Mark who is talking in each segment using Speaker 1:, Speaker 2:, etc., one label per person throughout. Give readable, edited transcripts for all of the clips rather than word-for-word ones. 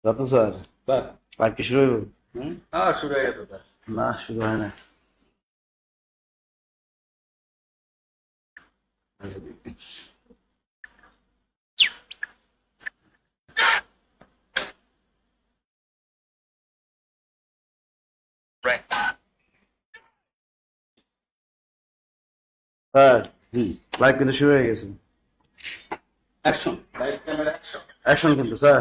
Speaker 1: Ratan sir,
Speaker 2: sir.
Speaker 1: Live কি শুরু হইব?
Speaker 2: হ্যাঁ, শুরু হয়ে গেছে স্যার।
Speaker 1: না, শুরু হয় না। স্যার, লাইভ কিন্তু শুরু হয়ে গেছে।
Speaker 2: Action, live camera action.
Speaker 1: Action কিন্তু স্যার।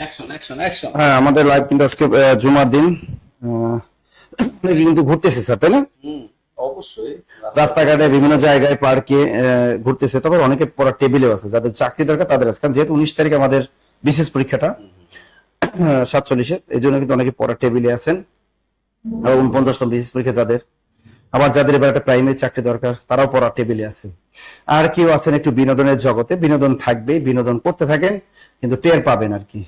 Speaker 2: Action, action, action.
Speaker 1: হ্যাঁ, আমাদের লাইভ কিন্তু আজকে জুমার দিন। আহ, অনেকে কিন্তু ঘুরতেছে স্যার, তাই না?
Speaker 2: অবশ্যই।
Speaker 1: রাস্তাঘাটে বিভিন্ন জায়গায় পার্কে ঘুরতেছে। তবে অনেকে পড়ার টেবিলেও আছে, যাদের চাকরি দরকার তাদের আছে। কারণ যেহেতু 19 তারিখে আমাদের বিশেষ পরীক্ষাটা 47-এ, এই জন্য কিন্তু অনেকে পড়ার টেবিলে আছেন। এবং 50তম বিশেষ পরীক্ষা যাদের, আবার যাদের এবার একটা প্রাইমারি চাকরি দরকার তারাও পড়ার টেবিলে আছে। আর কেউ আছেন একটু বিনোদনের জগতে, বিনোদন থাকবে, বিনোদন করতে থাকেন, কিন্তু টের পাবেন আর কি।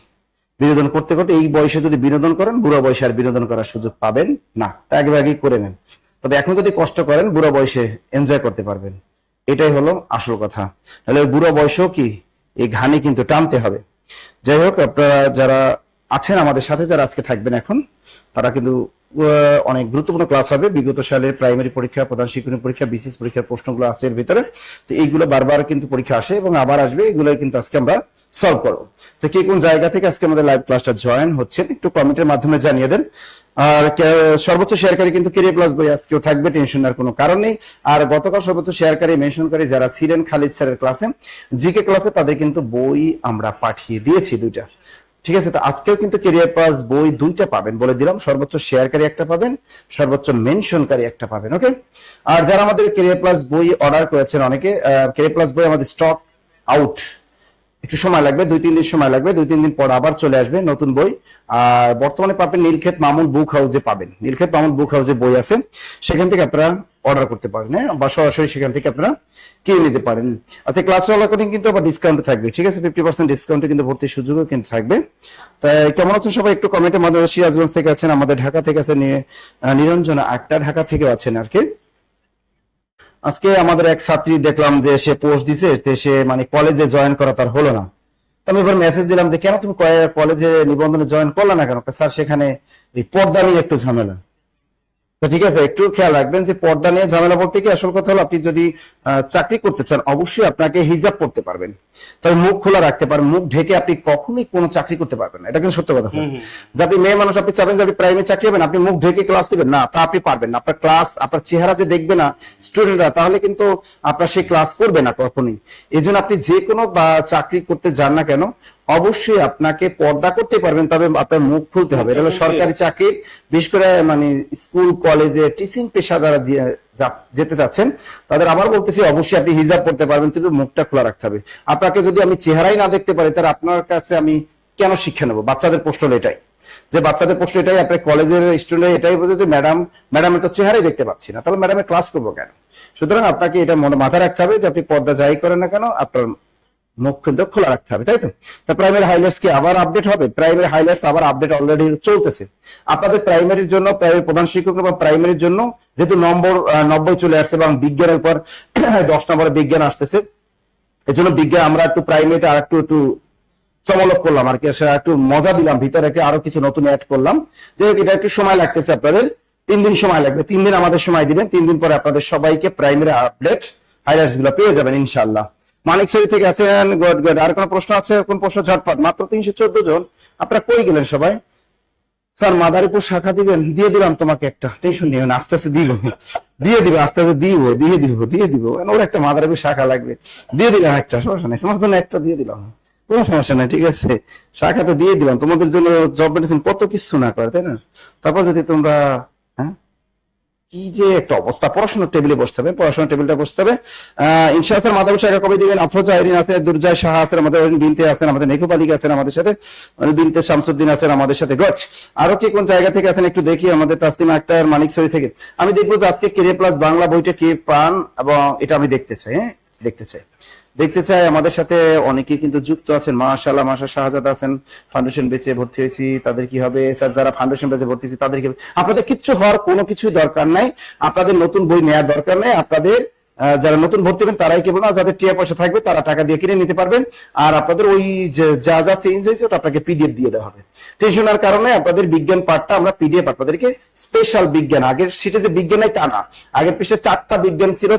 Speaker 1: বিনোদন করতে করতে এই বয়সে যদি বিনোদন করেন, বুড়ো বয়সে আর বিনোদন করার সুযোগ পাবেন না। তা আগে আগেই করে নেন। তবে এখন যদি কষ্ট করেন, বুড়ো বয়সে এনজয় করতে পারবেন। এটাই হলো আসল কথা। তাহলে বুড়ো বয়সেও কি এই ঘানি কিন্তু টানতে হবে। যাই হোক, আপনারা যারা আছেন আমাদের সাথে, যারা আজকে থাকবেন এখন, তারা কিন্তু অনেক গুরুত্বপূর্ণ ক্লাস হবে। বিগত সালে প্রাইমারি পরীক্ষা, প্রধান শিক্ষক পরীক্ষা, বিসিএস পরীক্ষার প্রশ্নগুলো আছে এর ভিতরে। তো এইগুলো বারবার কিন্তু পরীক্ষা আসে এবং আবার আসবে, এগুলো কিন্তু আজকে আমরা সলভ করবো। তো কে কোন জায়গা থেকে আজকে আমাদের লাইভ ক্লাসটা জয়েন হচ্ছেন একটু কমেন্টের মাধ্যমে জানিয়ে দেন। আর সর্বোচ্চ শেয়ারকারী কিন্তু কেরিয়ার প্লাস বই আজকেও থাকবে, টেনশন নেওয়ার কোনো কারণ নেই। আর গতকাল সর্বোচ্চ শেয়ারকারী মেনশনকারী যারা ছিলেন খালিদ স্যারের ক্লাসে, জিকে ক্লাসে, তাদের কিন্তু বই আমরা পাঠিয়ে দিয়েছি 2টা। ঠিক আছে, তো আজকেও কিন্তু কেরিয়ার প্লাস বই 2টা পাবেন বলে দিলাম। সর্বোচ্চ শেয়ারকারী একটা পাবেন, সর্বোচ্চ মেনশনকারী একটা পাবেন। ওকে। আর যারা আমাদের কেরিয়ার প্লাস বই অর্ডার করেছেন অনেকে, কেরিয়ার প্লাস বই আমাদের স্টক আউট, একটু সময় লাগবে, 2-3 দিন সময় লাগবে। 2-3 দিন পর আবার চলে আসবে নতুন বই। আর বর্তমানে পাবেন নীলক্ষেত মামুন বুক হাউসে পাবেন। নীলক্ষেত মামুন বুক হাউসে বই আছে, সেখান থেকে আপনারা অর্ডার করতে পারেন, হ্যাঁ, বা সরাসরি সেখান থেকে আপনারা কিনে নিতে পারেন। আচ্ছা, ক্লাস চলাকালীন কিন্তু আবার ডিসকাউন্ট থাকবে। ঠিক আছে, 50% ডিসকাউন্টে কিন্তু ভর্তির সুযোগও কিন্তু থাকবে। তাই কেমন আছেন সবাই একটু কমেন্টের মাধ্যমে। সিরাজগঞ্জ থেকে আছেন, আমাদের ঢাকা থেকে আছেন নিরঞ্জনা আক্তার, ঢাকা থেকে আছেন আর কি। আজকে আমাদের এক ছাত্রী দেখলাম যে সে পোস্ট দিছে, সে মানে কলেজে জয়েন করা তার হলো না। আমি এবার মেসেজ দিলাম যে কেন তুমি কলেজে নিবন্ধনে জয়েন করলে না কেন? স্যার, সেখানে এই পর্দা নিয়ে একটু ঝামেলা। তো ঠিক আছে, একটু খেয়াল রাখবেন যে পর্দা নিয়ে ঝামেলা বলতে কি, আসল কথা হলো আপনি যদি চাকরি করতে চান অবশ্যই আপনাকে হিজাব পড়তে পারবেন, তবে মুখ খোলা রাখতে পারবেন। মুখ ঢেকে আপনি কখনোই কোনো চাকরি করতে পারবেন না, এটা কিন্তু সত্য কথা। যে আপনি মেয়ে মানুষ, আপনি চাবেন যে আপনি প্রাইমারি চাকরি হবেন, আপনি মুখ ঢেকে ক্লাস দিবেন না, তা আপনি পারবেন না। আপনার ক্লাস, আপনার চেহারা যে দেখবে না স্টুডেন্টরা, তাহলে কিন্তু আপনার সেই ক্লাস করবে না কখনোই। এই জন্য আপনি যে কোনো চাকরি করতে যান না কেন, অবশ্যই আপনাকে পর্দা করতে পারবেন, তবে আপনার মুখ খুলতে হবে। এটা হলো সরকারি চাকরি, বিশেষ করে মানে স্কুল কলেজে টিচিং পেশা যারা যেতে চাচ্ছেন তাদের আবার বলতেছি, অবশ্যই আপনি হিজাব পড়তে পারবেন, কিন্তু মুখটা খোলা রাখতে হবে। আপনাকে যদি আমি চেহারাই না দেখতে পারি, তাহলে আপনার কাছে আমি কেন শিক্ষা নেবো? বাচ্চাদের প্রশ্ন এটাই, যে বাচ্চাদের প্রশ্ন এটাই, আপনার কলেজের স্টুডেন্ট এটাই বলতে যে ম্যাডামের তো চেহারাই দেখতে পাচ্ছি না, তাহলে ম্যাডামের ক্লাস করবো কেন? সুতরাং আপনাকে এটা মাথায় রাখতে হবে যে আপনি পর্দা যাই করেন না কেন, আপনার মুখ কিন্তু খোলা রাখতে হবে, তাই তো? তা প্রাইমারি হাইলাইটস কি আবার আপডেট হবে? প্রাইমারি হাইলাইটস আবার আপডেট অলরেডি চলতেছে। আপনাদের প্রাইমারির জন্য, প্রাইমারি প্রধান শিক্ষক এবং প্রাইমারির জন্য যেহেতু নম্বর 90 চলে আসছে এবং বিজ্ঞানের পর 10 নম্বরে বিজ্ঞান আসতেছে, এই জন্য বিজ্ঞান আমরা একটু প্রাইমারিতে আর একটু চমলক করলাম আর কি, একটু মজা দিলাম, ভিতরে আরো কিছু নতুন অ্যাড করলাম। যে এটা একটু সময় লাগতেছে, আপনাদের 3 দিন সময় লাগবে। 3 দিন আমাদের সময় দিবেন, 3 দিন পরে আপনাদের সবাইকে প্রাইমারি আপডেট হাইলাইটস গুলো পেয়ে যাবেন ইনশাআল্লাহ। মানিকছড়ি থেকে আছেন, গুড গুড। আর কোন প্রশ্ন আছে? কোন প্রশ্ন? ঝটপট, মাত্র 314 জন। আপনারা কই গেলেন সবাই? স্যার, মাদারীপুর শাখা দিবেন? দিয়ে দিলাম তোমাকে একটা, টেনশন নিও না, আস্তে আস্তে দিব, দিয়ে দিবে, আস্তে আস্তে দিয়ে দিব। ওর একটা মাদারীপুর শাখা লাগবে, দিয়ে দিলাম একটা, সমস্যা নেই। তোমার জন্য একটা দিয়ে দিলাম, কোনো সমস্যা নাই, ঠিক আছে। শাখা তো দিয়ে দিলাম তোমাদের জন্য। জব মেডিসিন কত কিছু না করে, তাই না? তারপর যদি তোমরা, হ্যাঁ, কি যে একটা অবস্থা, পড়াশোনার টেবিলে বসতে হবে, পড়াশোনার টেবিলটা বসতে হবে। ইনশাআল্লাহ মাদারীপুর শাখা কবে দিবেন? আফরোজা আইরিন আছে, দুর্জয় সাহা আছেন, আমাদের বিনতে আছেন, আমাদের মেঘুব আলী আছেন আমাদের সাথে, বিনতে শামসুদ্দিন আছেন আমাদের সাথে। গট। আরো কি কোন জায়গা থেকে আছেন একটু দেখি। আমাদের তাসলিমা আক্তার মানিকছড়ি থেকে। আমি দেখবো যে আজকে কেরিয়ার প্লাস বাংলা বইটা কে পান, এবং এটা আমি দেখতে চাই, হ্যাঁ, দেখতে চাই। আমাদের সাথে অনেকে কিন্তু যুক্ত আছেন, মাশাআল্লাহ। শাহজাদ আছেন, ফাউন্ডেশন বেচে ভর্তি হয়েছি, তাদের কি হবে? স্যার, যারা ফাউন্ডেশন বেচে ভর্তি হয়েছি তাদের কি হবে? আপনাদের কিচ্ছু হওয়ার কোনো কিছুই দরকার নাই, আপনাদের নতুন বই নেওয়ার দরকার নাই। আপনাদের যারা নতুন ভর্তি হবেন তারাই কেবল না, যাদের টিয়া পয়সা থাকবে তারা টাকা দিয়ে কিনে নিতে পারবেন। আর আপনাদের ওই যে যা যা চেঞ্জ হয়েছে ওটা আপনাকে পিডিএফ দিয়ে দেওয়া হবে। টেনশনের কারণে আপনাদের বিজ্ঞান পার্টটা আমরা পিডিএফ আপনাদেরকে স্পেশাল বিজ্ঞান, আগের সিটে যে বিজ্ঞান নাই তা না, আগের পৃষ্ঠে 4টা বিজ্ঞান ছিল,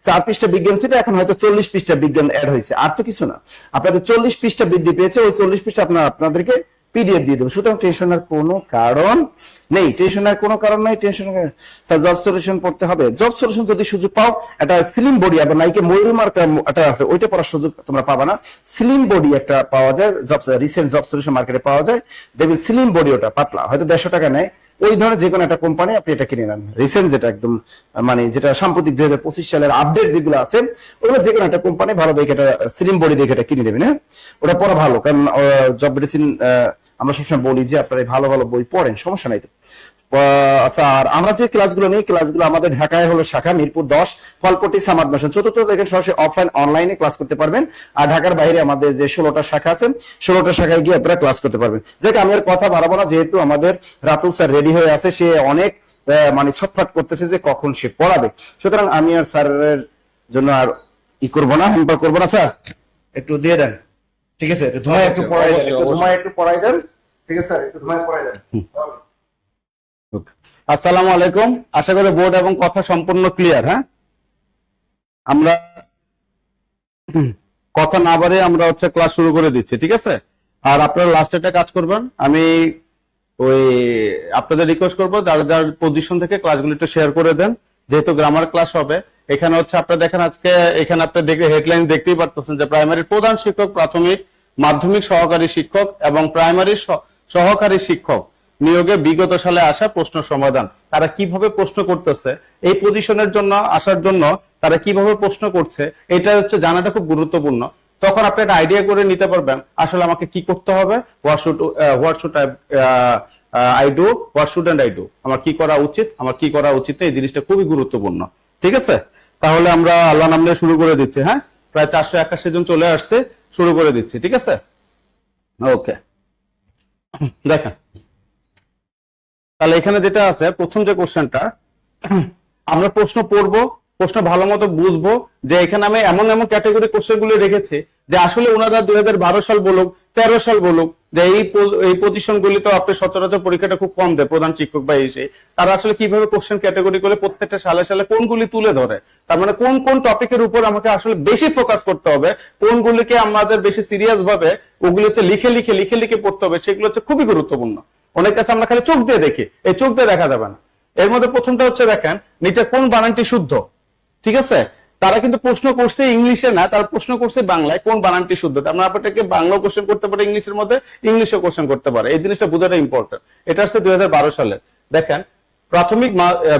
Speaker 1: 4 পৃষ্ঠা বিজ্ঞান ছিল, এখন হয়তো 40 পৃষ্ঠা বিজ্ঞান অ্যাড হয়েছে, আর তো কিছু না। আপনাদের 40 পৃষ্ঠা বৃদ্ধি পেয়েছে, ওই 40 পৃষ্ঠা আপনাদেরকে পিডিএফ দিয়ে দেবো। সুতরাং টেনশনের কোনো কারণ নেই, টেনশনের কোনো কারণ নেই। টেনশন জব সলিউশন পড়তে হবে। জব সলিউশন যদি সুযোগ পাও, একটা স্লিম বডি, আবার নাইকে ময়ূর মার্কা একটা আছে, ওইটা পড়ার সুযোগ তোমরা পাবা না। স্লিম বডি একটা পাওয়া যায়, জব রিসেন্ট জব সলিউশন মার্কেটে পাওয়া যায়, দেখবেন স্লিম বডি, ওটা পাতলা, হয়তো 150 টাকা নেয়। ওই ধরনের যে কোনো একটা কোম্পানি আপনি এটা কিনে নেন, রিসেন্ট যেটা একদম মানে যেটা সাম্প্রতিক 2025 সালের আপডেট যেগুলো আছে, ওগুলো যে কোনো একটা কোম্পানি ভালো দেখে এটা স্লিম বডি দেখে এটা কিনে নেবেন। হ্যাঁ, ওটা পড়া ভালো, কারণ জব মেডিসিন আমরা সবসময় বলি যে আপনারা ভালো ভালো বই পড়েন, সমস্যা নাই তো। আচ্ছা, আর আমরা যে ক্লাসগুলো নেই, ক্লাসগুলো আমাদের ঢাকায় হলো শাখা মিরপুর 10, ফলপট্টি সামাদ মিশন 4th দেখেন সরাসরি অফলাইন অনলাইনে ক্লাস করতে পারবেন। আর ঢাকার বাইরে আমাদের যে 16টা শাখা আছে, 16টা শাখায় গিয়ে আপনারা ক্লাস করতে পারবেন। যাকে আমি আর কথা বাড়াবো না, যেহেতু আমাদের রাতুল স্যার রেডি হয়ে আছে, সে অনেক মানে ছটফট করতেছে যে কখন সে পড়াবে। সুতরাং আমি আর স্যারের জন্য আর ই করবো না, হ্যাম্পার করবো না। স্যার একটু দিয়ে দেন, ঠিক আছে? ধুমায় একটু পড়াই দেন, একটু ধুমায় একটু পড়াই দেন, ঠিক আছে স্যার? একটু ধুমায় পড়াই দেন।
Speaker 3: আসসালামু আলাইকুম, আশা করি বোর্ড এবং কথা সম্পূর্ণ ক্লিয়ার। হ্যাঁ, আমরা কথা না বাড়িয়ে আমরা ক্লাস শুরু করে দিচ্ছি, ঠিক আছে? আর আপনারা লাস্ট একটা কাজ করবেন, আমি ওই আপনাদের রিকোয়েস্ট করবো যার যার পজিশন থেকে ক্লাসগুলো একটু শেয়ার করে দেন, যেহেতু গ্রামার ক্লাস হবে। এখানে আপনারা দেখেন আজকে এখানে আপনি দেখে হেডলাইন দেখতেই পারতেছেন যে প্রাইমারির প্রধান শিক্ষক, প্রাথমিক মাধ্যমিক সহকারী শিক্ষক এবং প্রাইমারি সহকারী শিক্ষক নিয়োগে বিগত সালে আসা প্রশ্ন সমাধান। তারা কিভাবে প্রশ্ন করতেছে, এই পজিশনের জন্য আসার জন্য তারা কিভাবে প্রশ্ন করছে, এটা জানাটা খুব গুরুত্বপূর্ণ। তখন আপনি একটা আইডিয়া করে নিতে পারবেন আসলে আমাকে কি করতে হবে, what should I do, what shouldn't I do, আমার কি করা উচিত, আমার কি করা উচিত না, এই জিনিসটা খুবই গুরুত্বপূর্ণ, ঠিক আছে? তাহলে আমরা আল্লাহ নাম নিয়ে শুরু করে দিচ্ছি। হ্যাঁ, প্রায় 481 জন চলে আসছে, শুরু করে দিচ্ছি, ঠিক আছে? ওকে, দেখেন তাহলে এখানে যেটা আছে, প্রথম যে কোশ্চেনটা, আমরা প্রশ্ন পড়বো, প্রশ্ন ভালো মতো বুঝবো যে এখানে আমি এমন এমন ক্যাটাগরি কোশ্চেন গুলো রেখেছি যে আসলে ওনারা 2012 সাল বলুক 13 সাল বলুক যে এই পজিশন গুলি তো আপনি সচরাচর পরীক্ষাটা খুব কম দেয় প্রধান শিক্ষক বা এসে, তারা আসলে কিভাবে কোশ্চেন ক্যাটাগরি করে প্রত্যেকটা সালে সালে কোনগুলি তুলে ধরে, তার মানে কোন কোন টপিকের উপর আমাকে আসলে বেশি ফোকাস করতে হবে, কোনগুলিকে আমাদের বেশি সিরিয়াস ভাবে ওগুলো লিখে লিখে লিখে লিখে পড়তে হবে, সেগুলো খুবই গুরুত্বপূর্ণ। অনেক কাছে আমরা খালি চোখ দিয়ে দেখি, এই চোখ দিয়ে দেখা যাবে না। এর মধ্যে প্রথমটা দেখেন নিচে কোন বানানটি শুদ্ধ, ঠিক আছে? তারা কিন্তু প্রশ্ন করছে ইংলিশে না, তারা প্রশ্ন করছে বাংলায়, কোন বানানটি শুদ্ধ। আমরা আপনাকে বাংলা কোশ্চেন করতে পারে, ইংলিশের মধ্যে ইংলিশে কোশ্চেন করতে পারে, এই জিনিসটা বোঝাটা ইম্পর্টেন্ট। এটা হচ্ছে 2012 সালের। দেখেন প্রাথমিক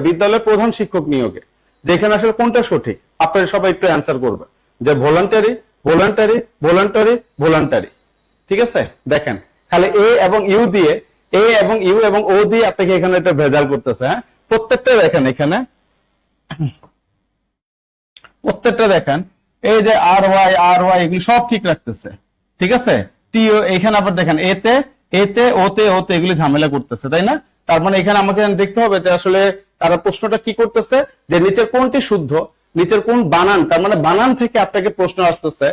Speaker 3: বিদ্যালয়ের প্রধান শিক্ষক নিয়োগে যেখানে আসলে কোনটা সঠিক, আপনারা সবাই একটু অ্যান্সার করবেন যে ভলান্টারি ভলান্টারি ভলান্টারি ভলান্টারি, ঠিক আছে? দেখেন খালি এ এবং ইউ দিয়ে, এ এবং ইউ এবং ও দিয়ে আপনাকে এখানে একটা ভেজাল করতেছে। হ্যাঁ, প্রত্যেকটা দেখেন এখানে, প্রত্যেকটা দেখেন এই যে আর ওয়াই এগুলি সব ঠিক রাখতেছে, ঠিক আছে? টিও এখানে আবার দেখেন এতে এতে ওতে ওতে এগুলি ঝামেলা করতেছে, তাই না? তার মানে এখানে আমাকে দেখতে হবে যে আসলে তারা প্রশ্নটা কি করতেছে, যে নিচের কোনটি শুদ্ধ, নিচের কোন বানান, তার মানে বানান থেকে আপনাকে প্রশ্ন আসতেছে।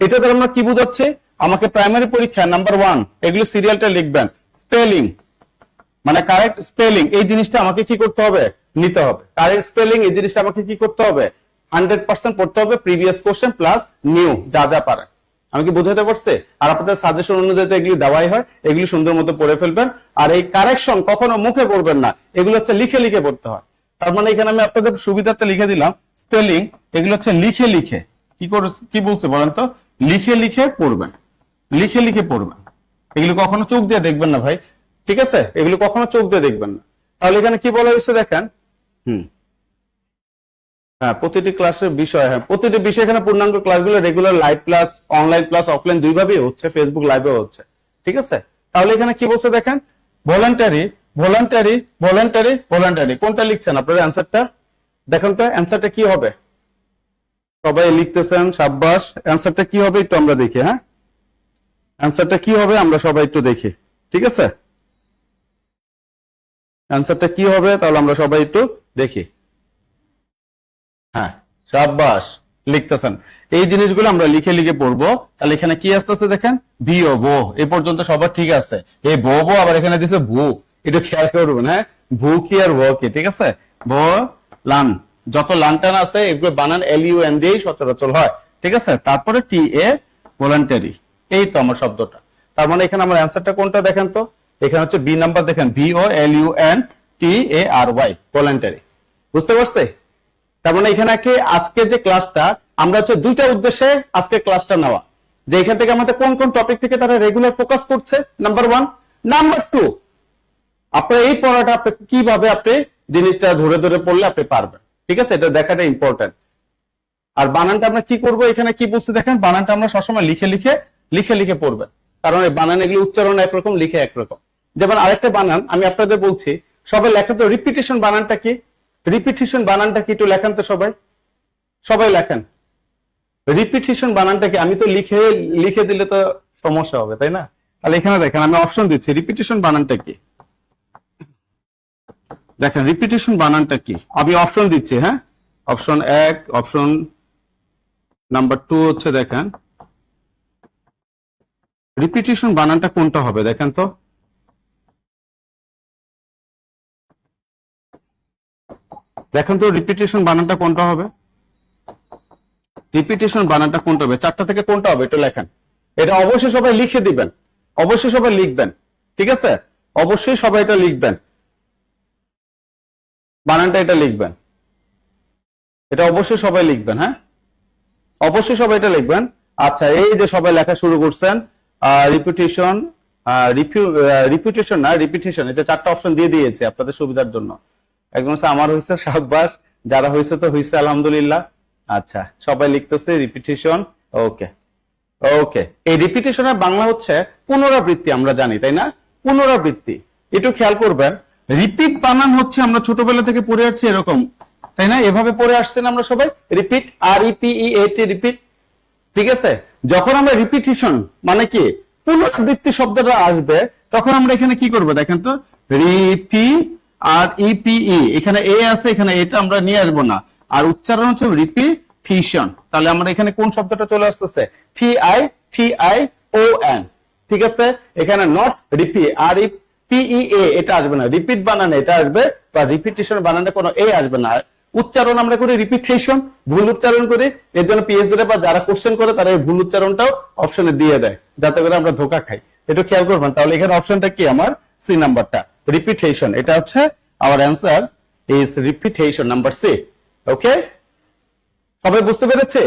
Speaker 3: এটা দ্বারা আমরা কি বুঝাচ্ছি, আমাকে প্রাইমারি পরীক্ষা নাম্বার 1 এগুলো সিরিয়ালটা লিখবেন, স্পেলিং মানে কারেক্ট স্পেলিং, এই জিনিসটা আমাকে কি করতে হবে, নিতে হবে। কারেক্ট স্পেলিং এই জিনিসটা আমাকে কি করতে হবে, 100% পড়তে হবে, প্রিভিয়াস কোশ্চেন প্লাস নিউ যা যা পারে। আমি কি বোঝাতে পারছি? আর আপনাদের সাজেশন অনুযায়ী এগুলি দেওয়াই হয়, এগুলি সুন্দর মতো পড়ে ফেলবেন। আর এই কারেকশন কখনো মুখে পড়বেন না, এগুলো লিখে লিখে পড়তে হয়। তার মানে এখানে আমি আপনাদের সুবিধার্থে লিখে দিলাম স্পেলিং, এগুলো লিখে লিখে কি বলছে বলেন তো, লিখে লিখে পড়বেন, লিখে লিখে পড়বেন। এগুলো কখনো চোখ দিয়ে দেখবেন না ভাই, ঠিক আছে? এগুলো কখনো চোখ দিয়ে দেখবেন না। তাহলে এখানে কি বলা হয়েছে দেখেন, হ্যাঁ প্রতিটি ক্লাসের বিষয়, হ্যাঁ প্রতিটি বিষয় এখানে পূর্ণাঙ্গ ক্লাসগুলো regular live class, online class, offline দুইভাবেই হচ্ছে, ফেসবুক লাইভেও হচ্ছে, ঠিক আছে? তাহলে এখানে কি বলছে দেখেন, ভলান্টারি ভলান্টারি ভলান্টারি ভলান্টারি, কোনটা লিখছেন আপনাদের অ্যান্সারটা দেখেন তো, অ্যান্সারটা কি হবে? সবাই লিখতেছেন, সাব্বাস। অ্যান্সারটা কি হবে একটু আমরা দেখি। হ্যাঁ, অ্যান্সারটা কি হবে আমরা সবাই একটু দেখি, ঠিক আছে? অ্যান্সারটা কি হবে তাহলে আমরা সবাই একটু দেখি। হ্যাঁ, সাবাস, লিখতেছেন। এই জিনিসগুলো আমরা লিখে লিখে পড়বো। তাহলে এখানে কি আসতেছে দেখেন, ভি ও বো, এই পর্যন্ত সবার ঠিক আছে। এই বো বো আবার এখানে দিছে ভু, একটু খেয়াল করবেন। হ্যাঁ, ভু কি আর ভ কি, ঠিক আছে। ভো লান, যত লান টান আছে এগুলো বানান LUN দিয়েই সচরাচর হয়, ঠিক আছে। তারপরে TA ভলান্টারি, এই তো আমার শব্দটা। তার মানে এখানে আমার অ্যান্সারটা কোনটা দেখেন তো, এখানে হচ্ছে বি নাম্বার দেখেন, VOLUNTARY ভলান্টারি। বুঝতে পারছে? তার মানে এখানে আজকে যে ক্লাসটা আমরা হচ্ছে দুইটা উদ্দেশ্যে আজকে ক্লাসটা নেওয়া, যে এখান থেকে আমাদের কোন কোন টপিক থেকে তারা রেগুলার ফোকাস করছে, নাম্বার 1। নাম্বার 2, আপনার এই পড়াটা আপনি কিভাবে আপনি জিনিসটা ধরে ধরে পড়লে আপনি পারবেন, ঠিক আছে, এটা দেখাটা ইম্পর্টেন্ট। আর বানানটা আমরা কি করব, এখানে কি বলছে দেখেন, বানানটা আমরা সবসময় লিখে লিখে পড়বেন, কারণ এই বানান এগুলো উচ্চারণ একরকম, লিখে একরকম। যেমন আরেকটা বানান আমি আপনাদের বলছি, সবাই লেখেন তো রিপিটেশন বানানটা কি, রিপিটেশন বানানটা কি একটু লেখেন তো সবাই লেখেন রিপিটেশন বানানটা কি। আমি তো লিখে দিলে তো সমস্যা হবে, তাই না? তাহলে এখানে দেখেন আমি অপশন দিচ্ছি, রিপিটেশন বানানটা কি দেখেন, রিপিটেশন বানানটা কি আমি অপশন দিচ্ছি। হ্যাঁ, অপশন 1, অপশন নাম্বার 2 হচ্ছে দেখেন রিপিটেশন বানানটা কোনটা হবে দেখেন তো। দেখেন তো রিপিটেশন বানানটা কোনটা হবে, রিপিটেশন বানানটা কোনটা হবে, চারটা থেকে কোনটা হবে একটু লেখেন। এটা অবশ্যই সবাই লিখে দিবেন, অবশ্যই সবাই লিখবেন, ঠিক আছে, অবশ্যই সবাই এটা লিখবেন, বানানটা এটা লিখবেন, এটা অবশ্যই সবাই লিখবেন। হ্যাঁ, অবশ্যই সবাই এটা লিখবেন। আচ্ছা, এই যে সবাই লেখা শুরু করছেন, রিপিটেশন, রিপিটেশন না রিপিটেশন, এটা চারটা অপশন দিয়ে দিয়েছে আপনাদের সুবিধার জন্য। একদম আমার হয়েছে, সাব্বাস, যারা হয়েছে তো হয়েছে আলহামদুলিল্লাহ। আচ্ছা, সবাই লিখতেছে রিপিটেশন। ওকে ওকে, এই রিপিটেশনের বাংলা হচ্ছে পুনরাবৃত্তি, আমরা জানি তাই না, পুনরাবৃত্তি। একটু খেয়াল করবেন, রিপিট বানান হচ্ছে আমরা ছোটবেলা থেকে পড়ে আসছি এরকম, তাই না, এভাবে পড়ে আসছেন আমরা সবাই, রিপিট, REPEAT, রিপিট, ঠিক আছে। যখন আমরা রিপিটেশন মানে কি পুনরাবৃত্তি শব্দটা আসবে, তখন আমরা এখানে কি করব দেখেন তো, REPE, এখানে এ আছে, এখানে এটা আমরা নিয়ে আসবো না, আর উচ্চারণ হচ্ছে রিপিটেশন। তাহলে আমরা এখানে কোন শব্দটা চলে আসতেছে, TITION, ঠিক আছে। এখানে নট রিপি, REPEA এটা আসবে না, রিপিট বানানে এটা আসবে, বা রিপিটেশন বানানে কোনো এ আসবে না। উচ্চারণ আমরা করি রিপিটেশন, ভুল উচ্চারণ করি, এর জন্য PhD বা যারা কোশ্চেন করে তারা এই ভুল উচ্চারণটাও অপশনে দিয়ে দেয়, যাতে করে আমরা ধোকা খাই। একটু খেয়াল করবেন। তাহলে এখানে অপশনটা কি আমার, সি নাম্বারটা, রিপিটেশন। এটা হচ্ছে আমার answer is repetition, number C. Okay, সবাই বুঝতে পেরেছে?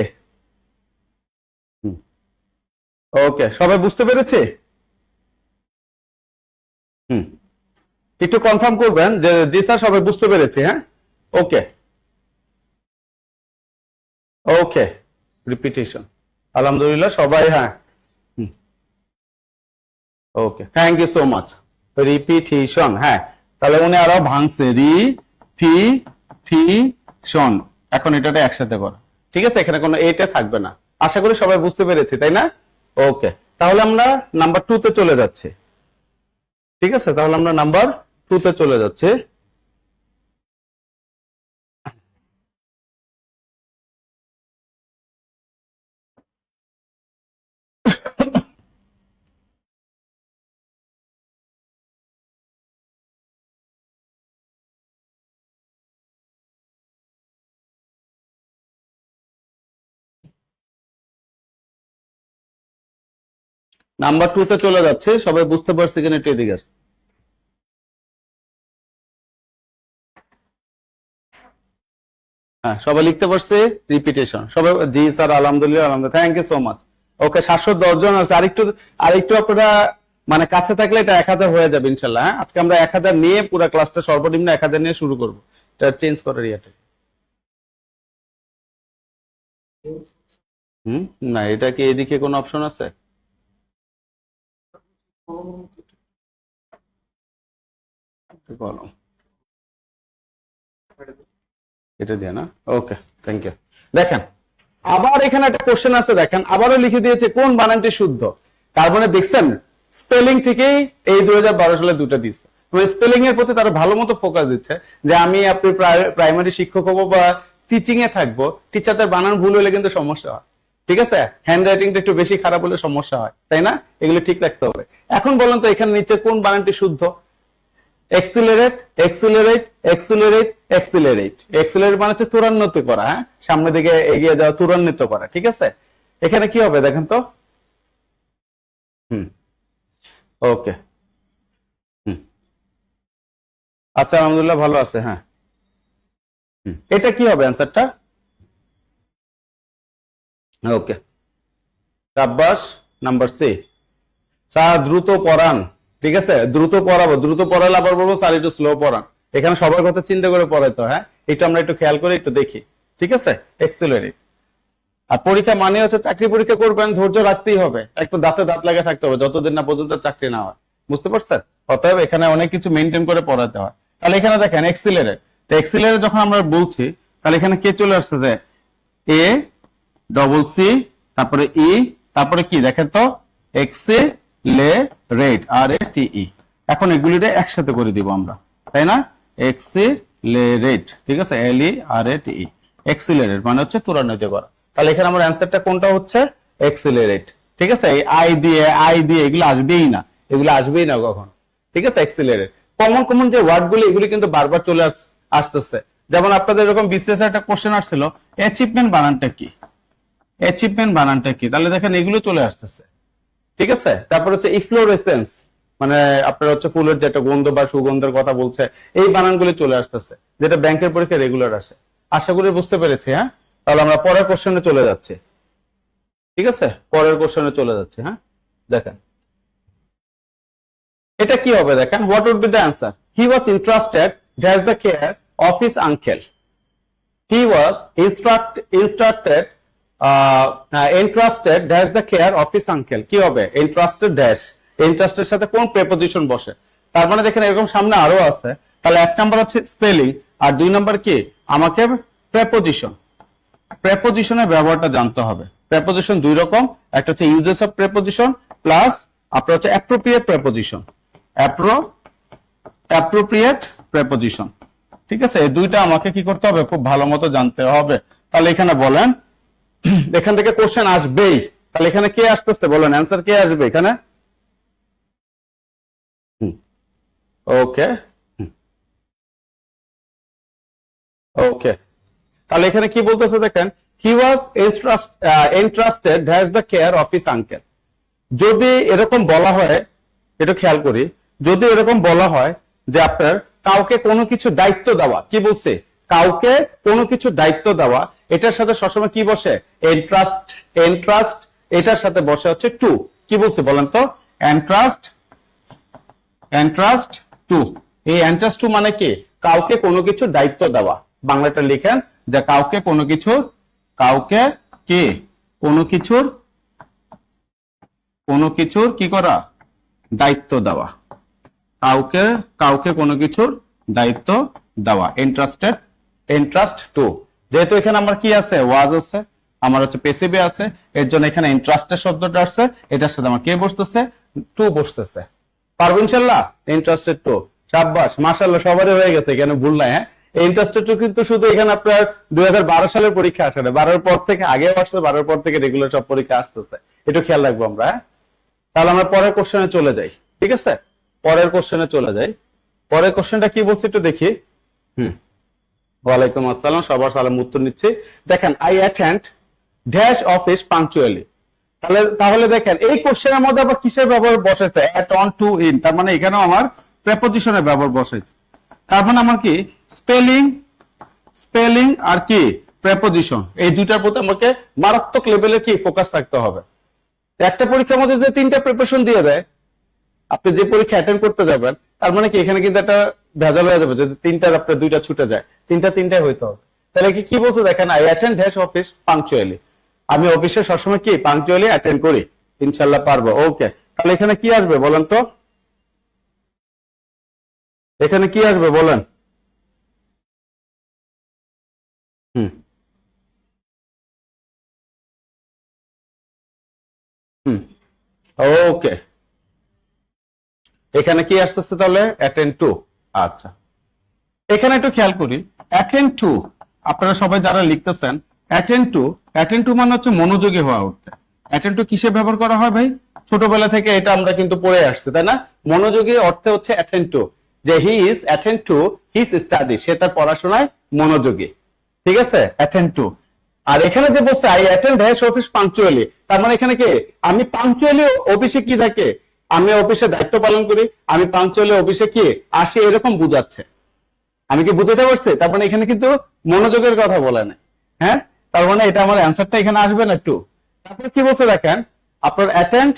Speaker 3: ওকে, সবাই বুঝতে পেরেছে? একটু কনফার্ম করবেন যে জি স্যার সবাই বুঝতে পেরেছে। হ্যাঁ, ওকে ওকে, রিপিটেশন, আলহামদুলিল্লাহ সবাই। হ্যাঁ, okay, thank you so much. Repetition, হ্যাঁ, তাহলে উনি আরো ভাঙছে, রিপিটেশন, এখন এটা একসাথে করা, ঠিক আছে, এখানে কোনো এটা থাকবে না। আশা করি সবাই বুঝতে পেরেছি, তাই না? ওকে, তাহলে আমরা নাম্বার 2 তে চলে যাচ্ছি, ঠিক আছে, তাহলে আমরা নাম্বার 2 তে চলে যাচ্ছি। নাম্বার 2 তে চলে যাচ্ছে, সবাই বুঝতে পারছে কিনা একটু এদিকে আসুন। হ্যাঁ, সবাই লিখতে পারছে রিপিটেশন, সবাই জি স্যার, আলহামদুলিল্লাহ, আলহামদুলিল্লাহ, থ্যাংক ইউ সো মাচ। ওকে, 710 জন আছে, আরেকটু আপনারা মানে কাছে থাকলে এটা 1000 হয়ে যাবে ইনশাল্লাহ। হ্যাঁ, আজকে আমরা 1000 নিয়ে পুরো ক্লাসটা সর্বনিম্ন 1000 নিয়ে শুরু করব, এটা চেঞ্জ করার ইয়াটা। না, এটা কি এদিকে কোনো অপশন আছে? বলো, এটা দিয়ে না, ওকে, থ্যাংক ইউ। দেখেন আবার এখানে একটা কোশ্চেন আছে, দেখেন আবারও লিখে দিয়েছে কোন বানানটি শুদ্ধ। তার মানে দেখছেন স্পেলিং থেকেই এই 2012 সালে দুটো দিচ্ছে, স্পেলিং এর প্রতি তারা ভালো মতো ফোকাস দিচ্ছে, যে আমি আপনি প্রাইমারি শিক্ষক হবো বা টিচিং এ থাকবো, টিচারদের বানান ভুল হলে কিন্তু সমস্যা হয়, ঠিক আছে? হ্যান্ড রাইটিংটা একটু বেশি খারাপ হলে সমস্যা হয়, তাই না? এগুলো ঠিক রাখতে হবে। এখন বলেন তো এখানে নিচে কোন বানানটি শুদ্ধ? Excelerate, Excelerate, Excelerate, Excelerate. Excelerate মানে হচ্ছে ত্বরান্বিত করা, হ্যাঁ, সামনের দিকে এগিয়ে যাওয়া, ত্বরান্বিত করা, ঠিক আছে? এখানে কি হবে দেখেন তো। ওকে, আচ্ছা, আলহামদুলিল্লাহ ভালো আছে, হ্যাঁ। এটা কি হবে অ্যান্সারটা? ওকে, সাব্বাস, নাম্বার সি। স্যার দ্রুত পড়ান, ঠিক আছে, দ্রুত পড়াবো, দ্রুত পড়ালে আবার বলবো স্যার একটু স্লো পড়ান। এখানে সবার কথা চিন্তা করে পড়াইতো, হ্যাঁ, এটা আমরা একটু খেয়াল করে একটু দেখি, ঠিক আছে? এক্সিলারেট। আর পরীক্ষা মানে হচ্ছে চাকরি পরীক্ষা করবেন, ধৈর্য রাখতেই হবে, একটু দাঁতে দাঁত লাগে থাকতে হবে যতদিন না পর্যন্ত চাকরি না হয়, বুঝতে পারছেন? অতএব এখানে অনেক কিছু মেনটেন করে পড়াতে হয়। তাহলে এখানে দেখেন এক্সিলারেট, তো এক্সিলারেট যখন আমরা বলছি তাহলে এখানে কে চলে আসছে যে এ ডবল সি, তারপরে ই, তারপরে কি দেখেন তো এক্সিলারেট, আর এ টি ই। এখন এগুলিরে একসাথে করে দিব আমরা, তাই না? এক্সিলারেট, ঠিক আছে, এল ই আর এ টি ই। এক্সিলারেট মানে হচ্ছে ত্বরান্বিত করা। তাহলে এখানে আমার অ্যান্সারটা কোনটা হচ্ছে? এক্সিলারেট, ঠিক আছে? এই আই দিয়ে এগুলো আসবেই না, এগুলো আসবেই না কখন, ঠিক আছে? এক্সিলারেট। কমন কমন যে ওয়ার্ড গুলো এগুলি কিন্তু বারবার চলে আসতেছে। যেমন আপনাদের এরকম বিসিএস একটা কোশ্চেন আসছিল, অ্যাচিভমেন্ট বানানটা কি? অ্যাচিভমেন্ট বানানটা কি? তাহলে দেখেন এগুলো চলে আসতেছে, ঠিক আছে? তারপর হচ্ছে ইফ্লোরেসেন্স, মানে আপনার হচ্ছে ফুলের যেটা গন্ধ বা সুগন্ধের কথা বলছে, এই বানানগুলো চলে আসতেছে, যেটা ব্যাংকের পরীক্ষায় রেগুলার আসে। আশা করি বুঝতে পেরেছি, হ্যাঁ? তাহলে আমরা পরের কোশ্চেনে চলে যাচ্ছি, ঠিক আছে? পরের কোশ্চেনে চলে যাচ্ছে, হ্যাঁ, দেখেন এটা কি হবে দেখেন, what would be the answer? He was interested dash the care of his uncle. He was instructed entrusted dash the care of his uncle। কি হবে? entrusted dash, entrusted সাথে কোন প্রেপোজিশন বসে? তার মানে দেখেন এরকম সামনে আরো আছে। তাহলে এক নাম্বার হচ্ছে স্পেলিং, আর দুই নাম্বার কি আমাকে প্রেপোজিশন। প্রেপোজিশনের ব্যবহারটা জানতে হবে। প্রেপোজিশন দুই রকম, একটা হচ্ছে ইউজেস অফ প্রেপোজিশন প্লাস আপনার হচ্ছে অ্যাপ্রোপ্রিয়েট প্রেপোজিশন। অ্যাপ্রোপ্রিয়েট প্রেপোজিশন, ঠিক আছে? এই দুইটা আমাকে কি করতে হবে? খুব ভালো মতো জানতে হবে। তাহলে এখানে বলেন, এখান থেকে কোশ্চেন আসবেই, তাহলে এখানে কে আসতেছে বলেন, অ্যান্সার কে আসবে এখানে? ওকে, ওকে, তাহলে এখানে কি বলতেছে দেখেন, he was entrusted dash the care of his uncle. যদি এরকম বলা হয়, একটু খেয়াল করি, যদি এরকম বলা হয় যে আপনার কাউকে কোনো কিছু দায়িত্ব দেওয়া, কি বলছে? কাউকে কোনো কিছু দায়িত্ব দেওয়া, এটার সাথে সবসময় কি বসে? এন্ট্রাস্ট। এন্ট্রাস্ট এটার সাথে বসে হচ্ছে টু। কি বলছে বলেন তো? Entrust, entrust to. এই এন্ট্রাস্ট টু মানে কি? কাউকে কোনো কিছু দায়িত্ব দেওয়া। বাংলাটা লিখেন যে কাউকে কোনো কিছু, কাউকে কি কোনো কিছুর, কোনো কিছুর কি করা? দায়িত্ব দেওয়া। কাউকে কাউকে কোনো কিছুর দায়িত্ব দেওয়া, এন্ট্রাস্টেড, এন্ট্রাস্ট টু। যেহেতু এখানে আমার কি আছে? ওয়াজ আছে, আমার হচ্ছে পেসিভে আছে, এর জন্য এখানে ইন্টারেস্টেড শব্দটা আসছে, এটার সাথে আমার কে বসতেছে? টু বসতেছে। পারবো ইনশাল্লাহ? ইন্টারেস্টেড টু, শাবাশ, মাশাআল্লাহ, সবারই হয়ে গেছে, কেন ভুল নাই, হ্যাঁ? ইন্টারেস্টেড টু কিন্তু শুধু এখানে আপনার 2012 সালের পরীক্ষা আসে না, 12 পর থেকে আগেও আসছে, 12 পর থেকে রেগুলার সব পরীক্ষা আসতেছে, একটু খেয়াল রাখবো আমরা, হ্যাঁ? তাহলে আমরা পরের কোশ্চেনে চলে যাই, ঠিক আছে? পরের কোশ্চেনে চলে যাই। পরের কোশ্চেনটা কি বলছে একটু দেখি। ওয়ালাইকুম আসসালাম, সবার সালাম উত্তর নিচ্ছি। দেখেন, I attend dash office punctually. তাহলে দেখেন এই কোশ্চেনের মধ্যে আবার কিসের ব্যবহার বসেছে? At, on, to, in. তার মানে এখানেও আমার প্রেপোজিশনের ব্যবহার বসেছে। তার মানে আমার কি স্পেলিং, স্পেলিং আর কি প্রেপোজিশন, এই দুইটার প্রতি আমাকে মারাত্মক লেভেলে কি ফোকাস থাকতে হবে। একটা পরীক্ষার মধ্যে যে 3টা প্রিপারেশন দিয়ে দেয়, আপনি যে পরীক্ষা অ্যাটেন্ড করতে যাবেন, তার মানে কি এখানে কিন্তু একটা ভেজাল হয়ে যাবে, যদি 3টার আপনার 2টা ছুটে যায়, 3টাই হইতে হবে। তাহলে কি বলছে দেখেন, আই অ্যাটেন্ড ড্যাশ অফিস পাংচুয়ালি। আমি অফিসে সবসময় কি পাংচুয়ালি অ্যাটেন্ড করি, ইনশাল্লাহ পারবো। ওকে, তাহলে এখানে কি আসবে বলেন তো? এখানে কি আসবে বলেন? ওকে, এখানে কি আসতেছে তাহলে? Attend two. আচ্ছা, এখানে একটু খেয়াল করি, অ্যাটেন্ড টু, আপনারা সবাই যারা লিখতেছেন অ্যাটেন্ড টু মানে হচ্ছে মনোযোগী হওয়া উঠতে। অ্যাটেন্ড টু কিসে ব্যবহার করা হয় ভাই? ছোটবেলা থেকে এটা আমরা কিন্তু পড়ে আসছি, তাই না? মনোযোগী অর্থে হচ্ছে অ্যাটেন্ড টু, যে he is attend to his study, সে তার পড়াশোনায় মনোযোগী। ঠিক আছে, অ্যাটেন্ড টু। আর এখানে যে বলছে আই অ্যাটেন্ড হ্যাশ অফিস পাংচুয়ালি, তার মানে এখানে কি আমি পাংচুয়ালি অফিসে কি থাকে, আমি অফিসে দায়িত্ব পালন করি, আমি পাংচুয়ালি অফিসে কি আসি, এরকম বুঝাচ্ছে। আমি কি বুঝাতে পারছি? তার মানে এখানে কিন্তু মনোযোগের কথা বলে নাই। হ্যাঁ, তার মানে এটা আমার অ্যান্সারটা এখানে আসবে না টু। তারপরে কি বলছে দেখেন, আপনার অ্যাটেন্ড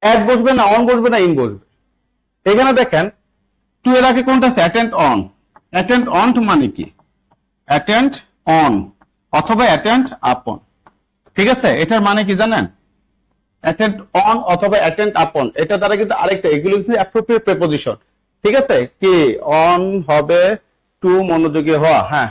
Speaker 3: অ্যাট বসবে না অন বসবে না ইন বসবে। এখানে দেখেন টু এর আগে কোনটা আছে? Attend on. অ্যাটেন্ড অন মানে কি? অ্যাটেন্ড অন অথবা অ্যাটেন্ড আপন। ঠিক আছে, এটার মানে কি জানেন? অ্যাটেন্ড অন অথবা অ্যাটেন্ড আপন, এটা দ্বারা কিন্তু আরেকটা, এগুলো কিন্তু অ্যাপ্রোপ্রিয়েট প্রিপোজিশন। ঠিক আছে, কি অন হবে টু মনোযোগী হওয়া, হ্যাঁ